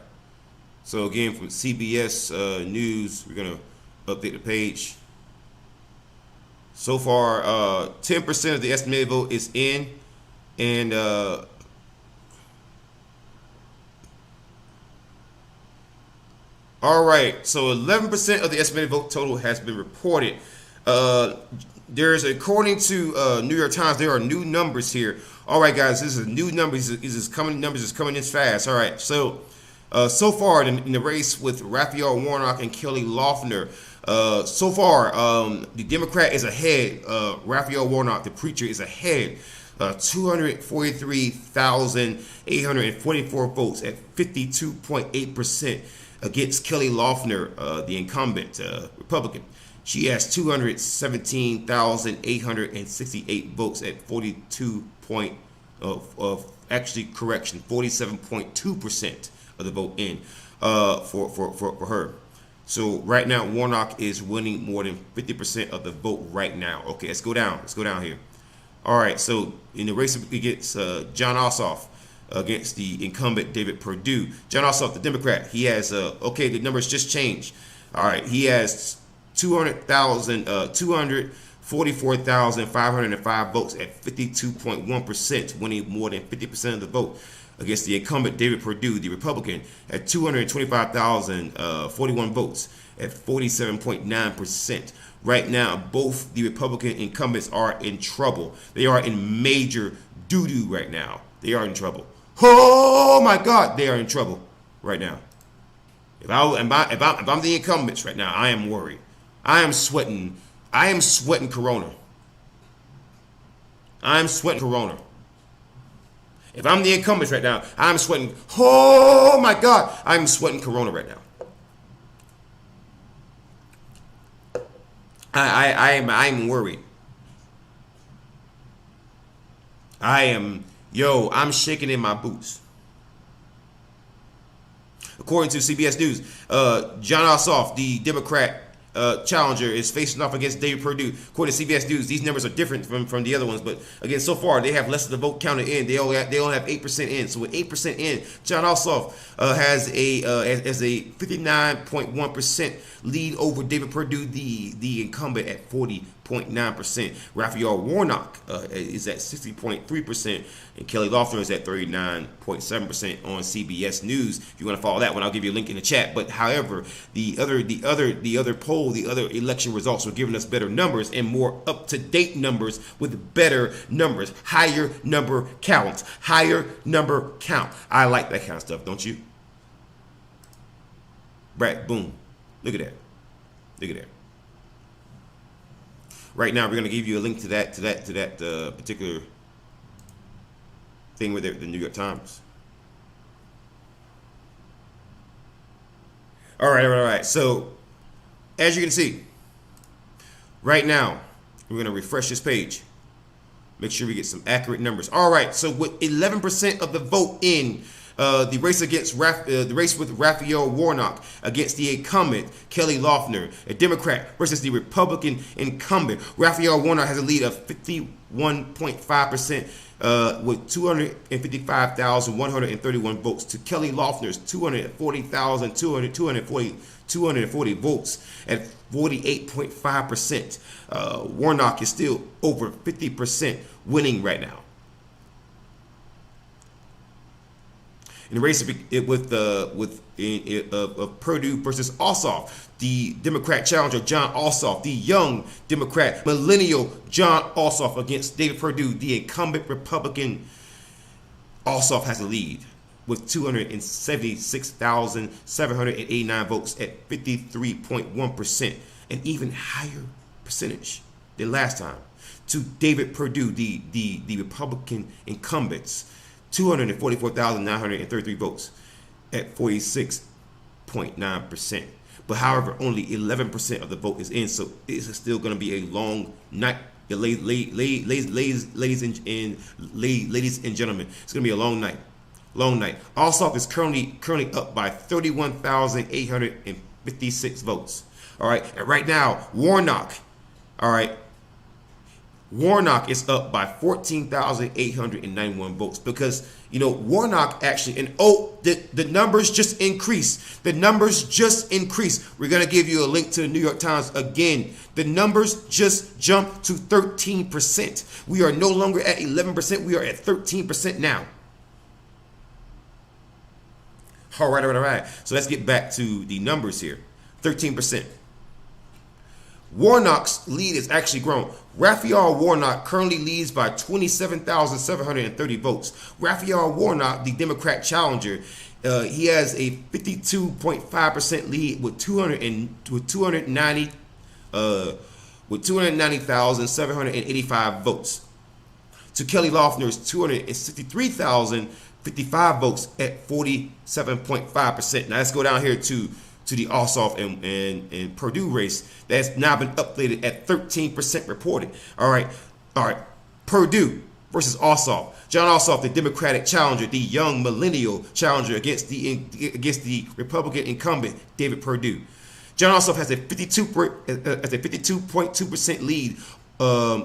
So again, from CBS News, we're gonna update the page. So far, 10% of the estimated vote is in, and all right. So 11% of the estimated vote total has been reported. According to New York Times, there are new numbers here. All right, guys, this is new numbers. Numbers is coming in fast. All right, so far in the race with Raphael Warnock and Kelly Loeffler, So far, the Democrat is ahead. Raphael Warnock, the preacher, is ahead. 243,844 votes at 52.8% against Kelly Loeffler, the incumbent Republican. She has 217,868 votes at 47.2% of the vote in for her. So right now, Warnock is winning more than 50% of the vote right now. Okay, let's go down. Let's go down here. All right, so in the race against John Ossoff against the incumbent David Perdue. John Ossoff, the Democrat, he has, okay, the numbers just changed. All right, he has 244,505 votes at 52.1%, winning more than 50% of the vote against the incumbent David Perdue, the Republican, at 225,041 votes at 47.9%. Right now, both the Republican incumbents are in trouble. They are in major doo-doo right now. They are in trouble. Oh my God, they are in trouble right now. If I'm the incumbents right now, I am worried. I am sweating. I am sweating Corona. I'm sweating Corona. If I'm the incumbents right now, I'm sweating. Oh my God, I'm sweating Corona right now. I'm worried. I'm shaking in my boots. According to CBS News, John Ossoff, the Democrat challenger, is facing off against David Perdue. According to CBS News, these numbers are different from the other ones, but again, so far they have less of the vote counted in. They only have 8% in. So with 8% in, John Ossoff has a 59.1% lead over David Perdue, the incumbent, at 40.9%. Raphael Warnock is at 60.3%, and Kelly Loeffler is at 39.7% on CBS News. If you want to follow that one, I'll give you a link in the chat. But however, the other poll, the other election results were giving us better numbers and more up-to-date numbers with better numbers, higher number count. I like that kind of stuff, don't you? Right, boom. Look at that. Right now, we're going to give you a link to that particular thing with the New York Times. All right. So, as you can see, right now, we're going to refresh this page. Make sure we get some accurate numbers. All right. So, with 11% of the vote in the race with Raphael Warnock against the incumbent Kelly Loeffler, a Democrat, versus the Republican incumbent. Raphael Warnock has a lead of 51.5%. With 255,131 votes to Kelly Loeffler's 240 votes at 48.5%. Warnock is still over 50% winning right now. In the race with Perdue versus Ossoff, the Democrat challenger John Ossoff, the young Democrat millennial John Ossoff against David Perdue, the incumbent Republican. Ossoff has a lead with 276,789 votes at 53.1%, an even higher percentage than last time, to David Perdue, the Republican incumbent's 244,933 votes at 46.9%. But however, only 11% of the vote is in, so it's still going to be a long night, ladies and gentlemen. It's going to be a long night. Ossoff is currently up by 31,856 votes. All right, and right now Warnock, Warnock is up by 14,891 votes because, Warnock actually, and the numbers just increased. We're going to give you a link to the New York Times again. The numbers just jumped to 13%. We are no longer at 11%. We are at 13% now. All right. So let's get back to the numbers here. 13%. Warnock's lead is actually grown. Raphael Warnock currently leads by 27,730 votes. Raphael Warnock, the Democrat challenger, He has a 52.5% lead with 290,785 votes. To Kelly Loeffler's 263,055 votes at 47.5%. Now let's go down here to the Ossoff and Perdue race that's now been updated at 13% reported. All right. Perdue versus Ossoff. John Ossoff, the Democratic challenger, the young millennial challenger against the Republican incumbent David Perdue. John Ossoff has a 52.2% lead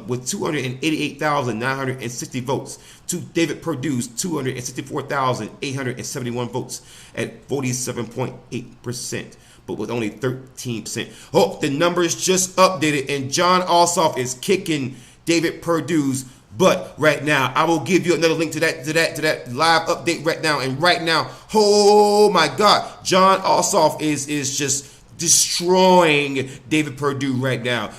with 288,960 votes to David Perdue's 264,871 votes at 47.8%, but with only 13%. Oh, the numbers just updated, and John Ossoff is kicking David Perdue's butt right now. I will give you another link to that live update right now. And right now, oh my God, John Ossoff is just destroying David Perdue right now,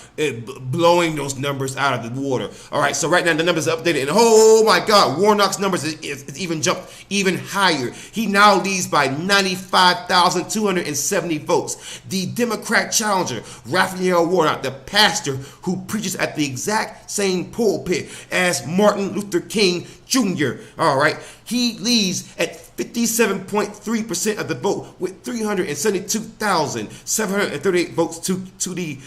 blowing those numbers out of the water. All right, so right now the numbers are updated, and oh my God, Warnock's numbers is even jumped even higher. He now leads by 95,270 votes. The Democrat challenger, Raphael Warnock, the pastor who preaches at the exact same pulpit as Martin Luther King Jr. All right, he leads at 57.3% of the vote with 372,738 votes to the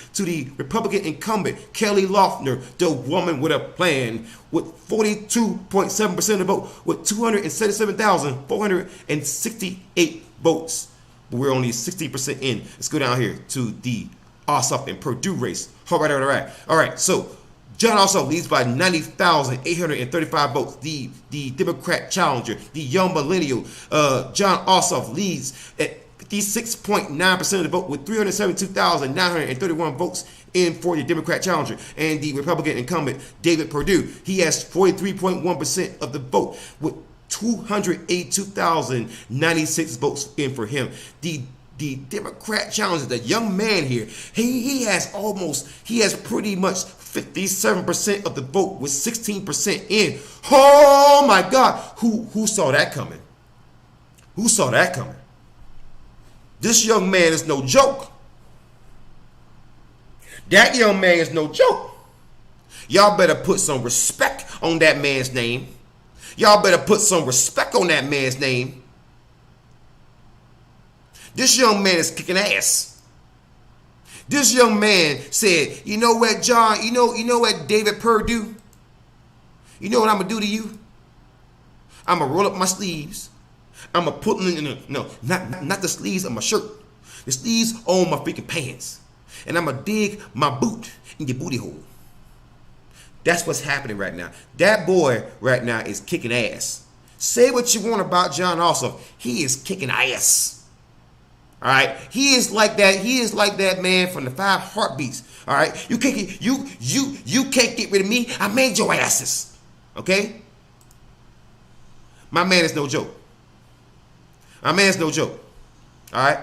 Republican incumbent Kelly Loeffler, the woman with a plan, with 42.7% of the vote with 277,468 votes. But we're only 60% in. Let's go down here to the Ossoff and Perdue race. All right. So John Ossoff leads by 90,835 votes. The Democrat challenger, the young millennial, John Ossoff leads at 56.9% of the vote with 372,931 votes in for the Democrat challenger. And the Republican incumbent, David Perdue, he has 43.1% of the vote with 282,096 votes in for him. The Democrat challenger, the young man here, he has pretty much 57% of the vote with 16% in. Oh my God, who saw that coming? Who saw that coming? This young man is no joke. That young man is no joke. Y'all better put some respect on that man's name. Y'all better put some respect on that man's name. This young man is kicking ass. This young man said, you know what, John, you know what, David Perdue? You know what I'm going to do to you? I'm going to roll up my sleeves. I'm going to put them in, not the sleeves of my shirt. The sleeves on my freaking pants. And I'm going to dig my boot in your booty hole. That's what's happening right now. That boy right now is kicking ass. Say what you want about John Ossoff. He is kicking ass. All right, he is like that. He is like that man from the 5 Heartbeats. All right, you can't get rid of me. I made your asses. Okay, my man is no joke. My man's no joke. All right,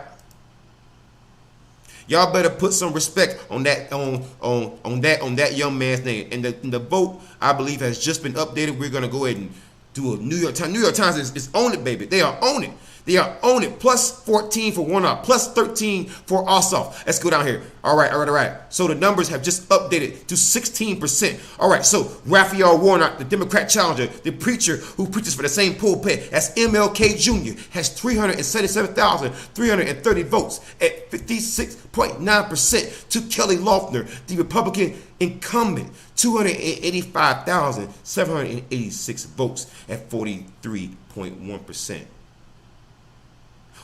y'all better put some respect on that that young man's name. And the vote, I believe, has just been updated. We're gonna go ahead and do a New York Times. New York Times is on it, baby. They are on it. They are on it. Plus 14 for Warnock. Plus 13 for Ossoff. Let's go down here. All right. So the numbers have just updated to 16%. All right. So Raphael Warnock, the Democrat challenger, the preacher who preaches for the same pulpit as MLK Jr., has 377,330 votes at 56.9% to Kelly Loeffler, the Republican incumbent, 285,786 votes at 43.1%.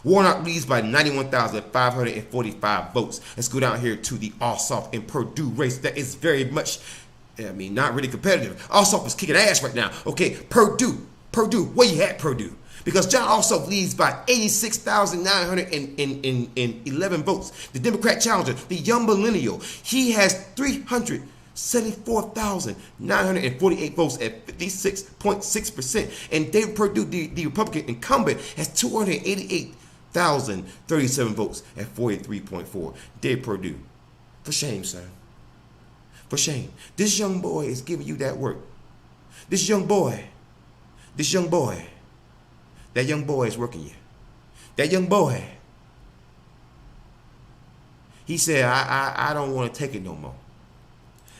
Warnock leads by 91,545 votes. Let's go down here to the Ossoff and Perdue race. That is very much, not really competitive. Ossoff is kicking ass right now. Okay, Perdue, where you at, Perdue? Because John Ossoff leads by 86,911 votes. The Democrat challenger, the young millennial, he has 374,948 votes at 56.6%. And David Perdue, the Republican incumbent, has 288,037 votes at 43.4%. David Perdue, for shame, sir. For shame. This young boy is giving you that work. That young boy is working you. that young boy, he said, I don't want to take it no more.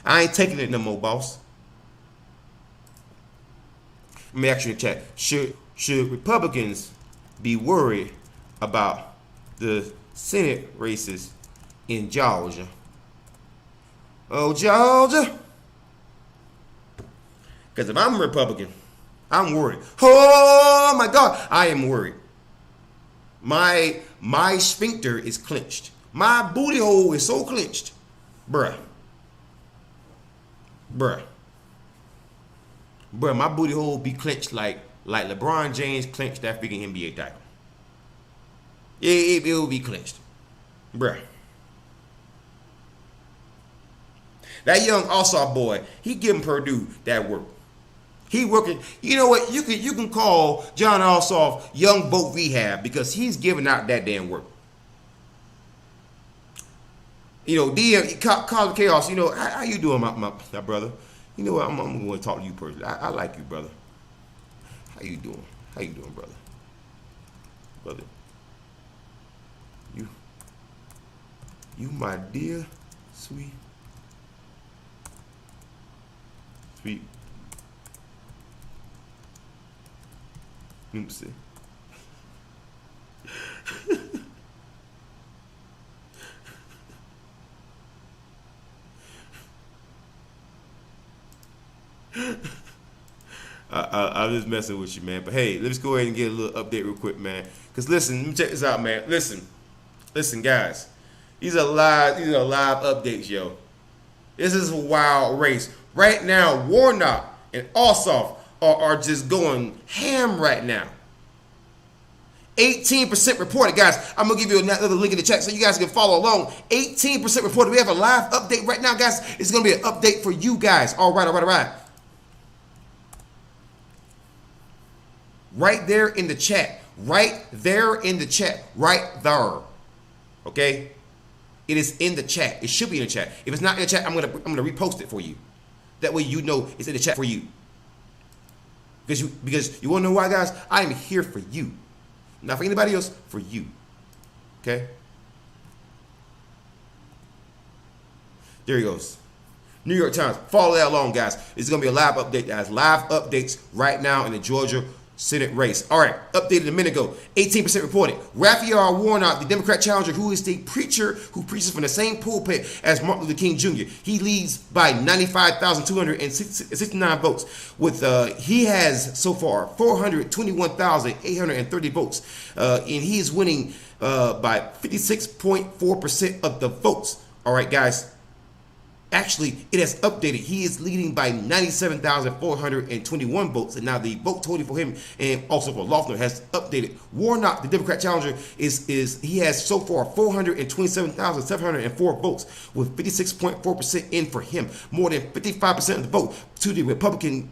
I ain't taking it no more, boss. Let me ask you in the chat. Should Republicans be worried about the Senate races in Georgia? Oh, Georgia. Because if I'm a Republican, I'm worried. Oh, my God. I am worried. My sphincter is clenched. My booty hole is so clenched. Bruh, my booty hole be clenched like LeBron James clenched that freaking NBA title. It will be clenched. Bruh. That young Ossoff boy, he giving Purdue that work. He working. You know what? You can call John Ossoff young boat rehab because he's giving out that damn work. You know, DM, Cause Chaos, you know, how you doing, my brother? You know what, I'm going to talk to you personally. I like you, brother. How you doing? How you doing, brother? Brother. You my dear, sweet. Let me see. I'm just messing with you, man. But hey, let's go ahead and get a little update real quick, man. Cause listen, let me check this out, man. Listen, guys. These are live updates, yo. This is a wild race. Right now, Warnock and Ossoff are just going ham right now. 18% reported, guys. I'm gonna give you another link in the chat so you guys can follow along. 18% reported. We have a live update right now, guys. It's gonna be an update for you guys. All right. Right there in the chat. Right there. Okay? It is in the chat. It should be in the chat. If it's not in the chat, I'm gonna repost it for you. That way you know it's in the chat for you. Because you wanna know why, guys? I am here for you. Not for anybody else, for you. Okay? There he goes. New York Times. Follow that along, guys. It's going to be a live update, guys. Live updates right now in the Georgia Senate race. All right. Updated a minute ago. 18% reported. Raphael Warnock, the Democrat challenger, who is the preacher who preaches from the same pulpit as Martin Luther King Jr. He leads by 95,269 votes. He has so far 421,830 votes. And he is winning by 56.4% of the votes. All right, guys. Actually, it has updated. He is leading by 97,421 votes, and now the vote total for him and also for Loeffler has updated. Warnock, the Democrat challenger, he has so far 427,704 votes, with 56.4% in for him. More than 55% of the vote to the Republican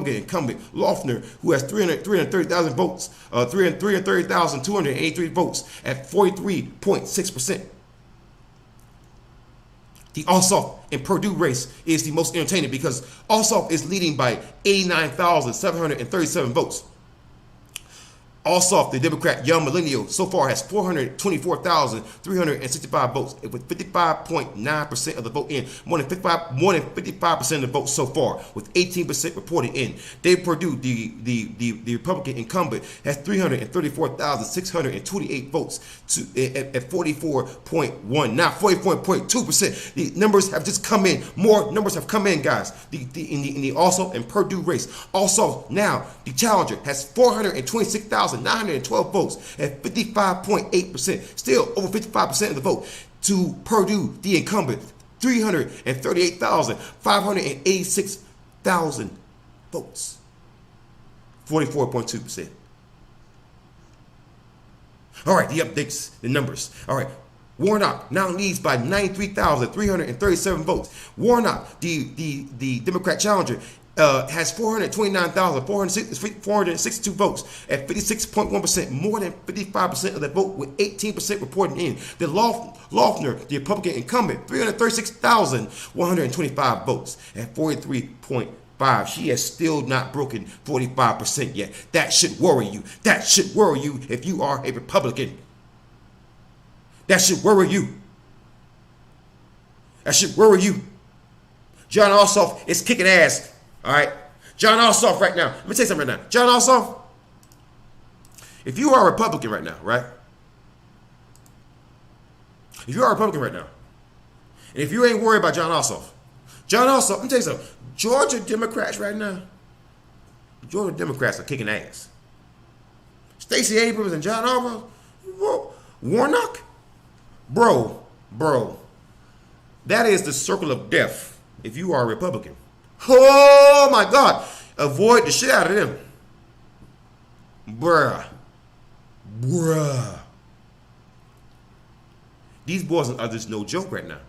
incumbent Loeffler, who has 330,000 votes, 330,283 votes at 43.6%. The Ossoff and Purdue race is the most entertaining because Ossoff is leading by 89,737 votes. Ossoff, the Democrat young millennial, so far has 424,365 votes with 55.9% of the vote in. More than 55% of the votes so far, with 18% reported in. Dave Perdue, the Republican incumbent, has 334,628 votes at 44.1, now 44.2%. The numbers have just come in. More numbers have come in, guys. In the Ossoff and Perdue race. Ossoff now, the challenger, has 426,912 votes at 55.8%. Still over 55% of the vote. To Perdue, the incumbent, 338,586 votes. 44.2%. All right, the updates, the numbers. All right. Warnock now leads by 93,337 votes. Warnock, the Democrat challenger, has 429,462 votes at 56.1%, more than 55% of the vote, with 18% reporting in. The Loeffler, the Republican incumbent, 336,125 votes at 43.2%. 45. She has still not broken 45% yet. That should worry you. That should worry you if you are a Republican. That should worry you. That should worry you. John Ossoff is kicking ass. All right? John Ossoff right now. Let me tell you something right now. John Ossoff, if you are a Republican right now, right? If you are a Republican right now, and if you ain't worried about John Ossoff, let me tell you something. Georgia Democrats right now, Georgia Democrats are kicking ass. Stacey Abrams and John Ossoff, Warnock, bro, that is the circle of death if you are a Republican. Oh my God, avoid the shit out of them. Bruh. These boys are just no joke right now.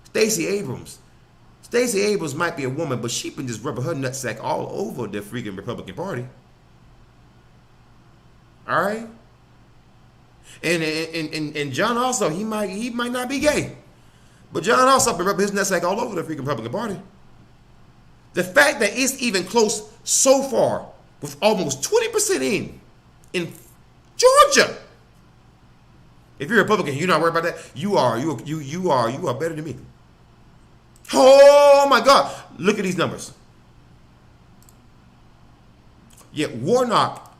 Stacey Abrams might be a woman, but she been just rubbing her nutsack all over the freaking Republican Party. All right? And John also, he might not be gay, but John also been rubbing his nutsack all over the freaking Republican Party. The fact that it's even close so far, with almost 20% in Georgia. If you're a Republican, you're not worried about that. You are better than me. Oh my God! Look at these numbers. Yeah, Warnock.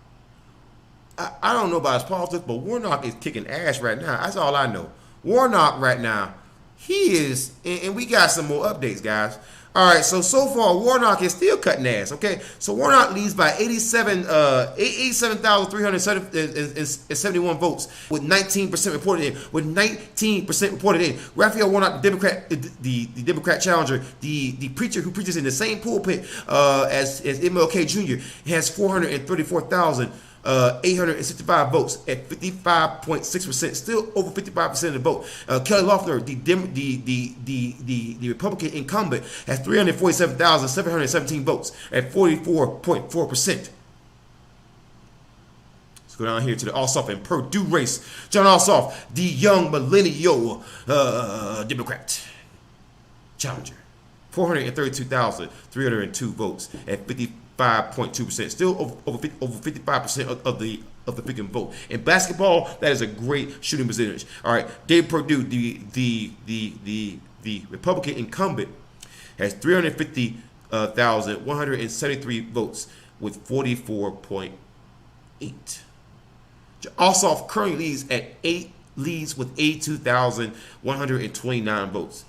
I don't know about his politics, but Warnock is kicking ass right now. That's all I know. Warnock right now, he is, and we got some more updates, guys. All right, so far Warnock is still cutting ass. Okay, so Warnock leads by 87,371 votes with 19% reported in. Raphael Warnock, the Democrat, the Democrat challenger, the preacher who preaches in the same pulpit as MLK Jr. has 434,865 votes at 55.6%, still over 55% of the vote. Kelly Loeffler, the Republican incumbent, has 347,717 votes at 44.4%. Let's go down here to the Ossoff and Purdue race. John Ossoff, the young millennial Democrat challenger, 432,302 votes at 55.2%, still over 55% of the freaking vote. In basketball, that is a great shooting percentage. All right, Dave Perdue, the Republican incumbent, has 350,173 votes with 44.8. Ossoff currently leads with 82,129 votes.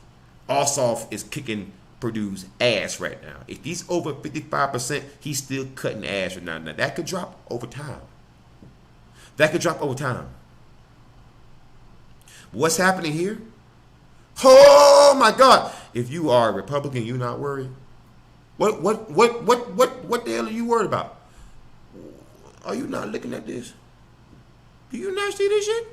Ossoff is kicking Purdue's ass right now. If he's over 55%, he's still cutting ass right now. Now that could drop over time. What's happening here? Oh my God! If you are a Republican, you're not worried. What the hell are you worried about? Are you not looking at this? Do you not see this shit?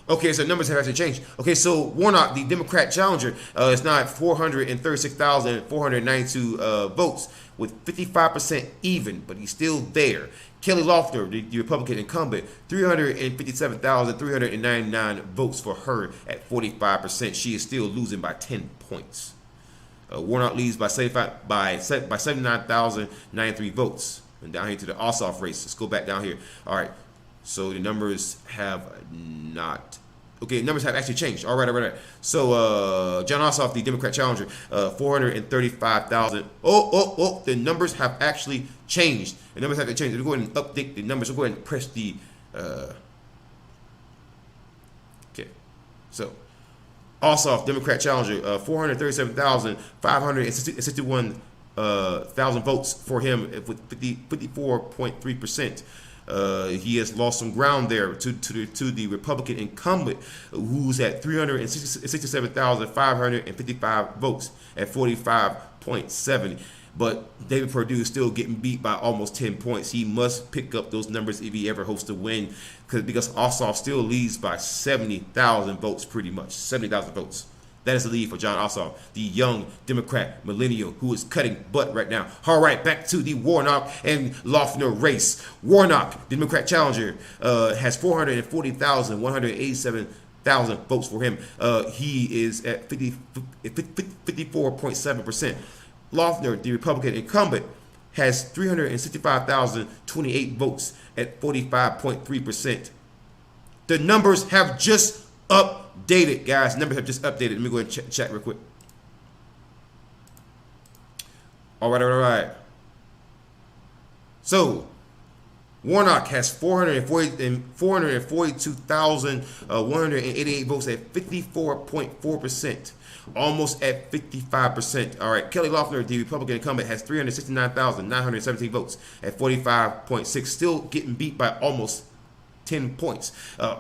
Okay, so numbers have actually changed. Okay, so Warnock, the Democrat challenger, is now at 436,492 votes with 55% even, but he's still there. Kelly Loeffler, the Republican incumbent, 357,399 votes for her at 45%. She is still losing by 10 points. Warnock leads by 79,093 votes. And down here to the Ossoff race. Let's go back down here. All right. So the numbers have not. Okay, numbers have actually changed. All right. So John Ossoff, the Democrat challenger, 435,000. The numbers have actually changed. The numbers have changed. We'll go ahead and update the numbers. We'll go ahead and press the. Okay. So Ossoff, Democrat challenger, 437,561 thousand votes for him with 54.3%. He has lost some ground there to the Republican incumbent, who's at 367,555 votes at 45.7%. But David Perdue is still getting beat by almost 10 points. He must pick up those numbers if he ever hopes to win, because Ossoff still leads by 70,000 votes, pretty much 70,000 votes. That is the lead for John Ossoff, the young Democrat millennial who is cutting butt right now. All right, back to the Warnock and Loeffler race. Warnock, the Democrat challenger, has 440,187 69,000 votes for him. He is at 54.7%. Loeffler, the Republican incumbent, has 365,028 votes at 45.3%. The numbers have just updated, guys. Numbers have just updated. Let me go ahead and check real quick. All right. So, Warnock has 442,188 votes at 54.4%, almost at 55%. All right, Kelly Loeffler, the Republican incumbent, has 369,917 votes at 45.6%, still getting beat by almost 10 points.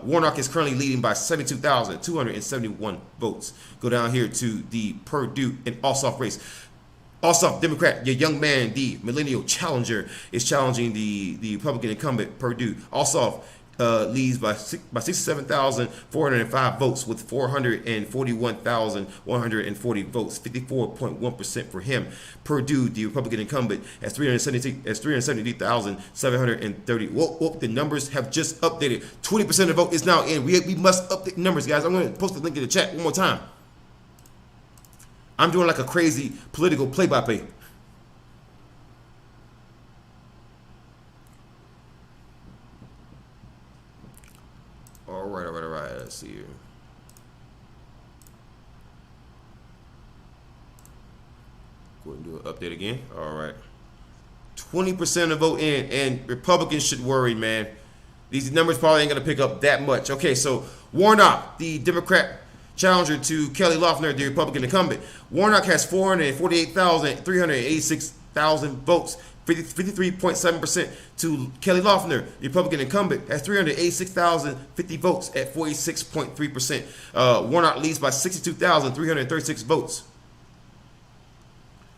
Warnock is currently leading by 72,271 votes. Go down here to the Purdue and Ossoff race. Ossoff, Democrat, your young man, the millennial challenger, is challenging the Republican incumbent, Purdue. Ossoff leads by 67,405 votes with 441,140 votes, 54.1% for him. Purdue, the Republican incumbent, has 373,730. Whoa, the numbers have just updated. 20% of the vote is now in. We must update the numbers, guys. I'm going to post the link in the chat one more time. I'm doing like a crazy political play-by-play. All right. Let's see here. Go ahead and do an update again. All right. 20% of the vote in, and Republicans should worry, man. These numbers probably ain't going to pick up that much. Okay, so Warnock, the Democrat challenger to Kelly Loeffler, the Republican incumbent. Warnock has 448,386 votes, 53.7%, to Kelly Loeffler, the Republican incumbent, has 386,050 votes at 46.3%. Warnock leads by 62,336 votes.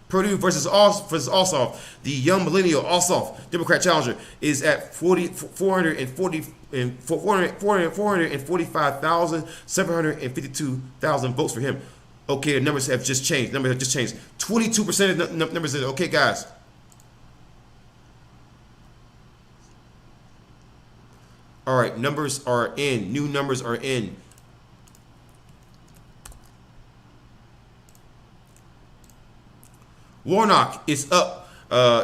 Purdue versus Ossoff, the young millennial Ossoff, Democrat challenger, is at 445,752 votes for him. Okay, the numbers have just changed. 22% of the numbers is okay, guys. All right, numbers are in. New numbers are in. Warnock is up.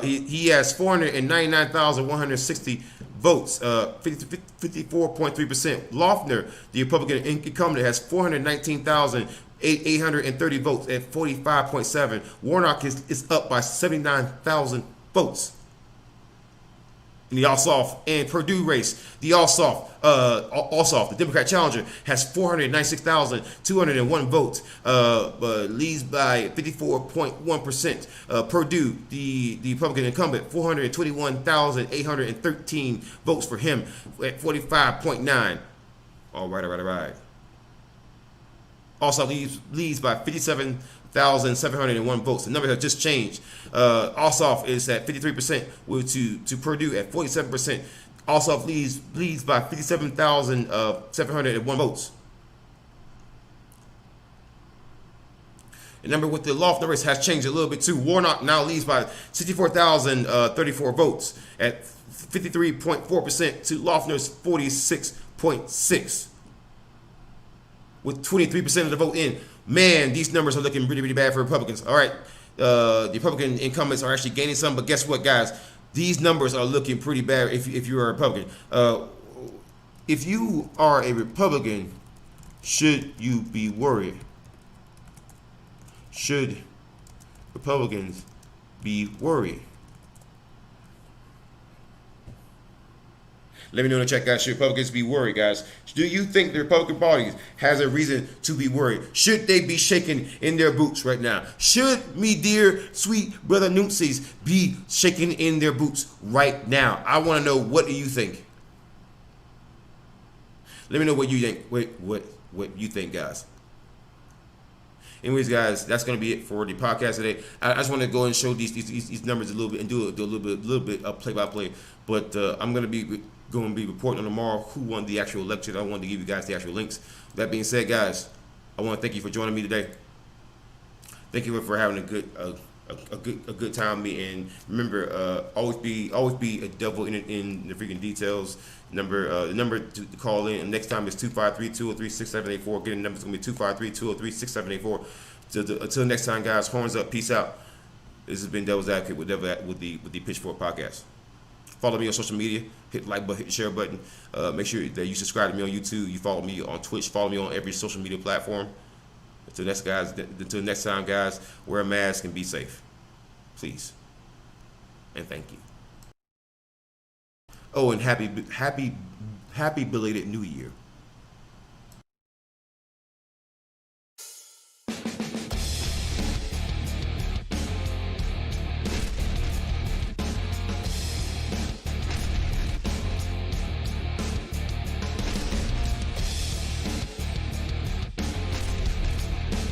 He has 499,160 votes, 54.3%. Loeffler, the Republican incumbent, has 419,830 votes at 45.7%. Warnock is up by 79,000 votes. In the Ossoff and Purdue race, the Ossoff, the Democrat challenger, has 496,201 votes, leads by 54.1%. Purdue, the Republican incumbent, 421,813 votes for him at 45.9%. All right. Also leads by 57,701 votes. The numbers have just changed. Ossoff is at 53%, to Purdue at 47%. Ossoff leads by 57,701 votes. The number with the Loeffler race has changed a little bit too. Warnock now leads by 64,034 votes at 53.4% to Loeffler's 46.6%. With 23% of the vote in. Man, these numbers are looking really, really bad for Republicans. All right, the Republican incumbents are actually gaining some, but guess what, guys? These numbers are looking pretty bad if you're a Republican. If you are a Republican, should you be worried? Should Republicans be worried? Let me know in the chat, guys. Should Republicans be worried, guys? Do you think the Republican Party has a reason to be worried? Should they be shaking in their boots right now? Should me dear sweet brother Noopsies be shaking in their boots right now? I want to know, what do you think? Let me know what you think. What you think, guys. Anyways, guys, that's gonna be it for the podcast today. I just want to go and show these numbers a little bit and do a little bit of play-by-play. But I'm gonna be reporting on tomorrow who won the actual lecture. I wanted to give you guys the actual links. That being said, guys, I want to thank you for joining me today. Thank you for having a a good time with me. And remember, always be a devil in the freaking details. The number to call in next time is 253-203-6784. Again, the number is gonna be 253-203-6784. Until next time, guys. Horns up. Peace out. This has been Devil's Advocate with the Pitchfork Podcast. Follow me on social media. Hit the like button, hit the share button. Make sure that you subscribe to me on YouTube. You follow me on Twitch. Follow me on every social media platform. Until next time, guys. Wear a mask and be safe, please. And thank you. Oh, and happy belated New Year.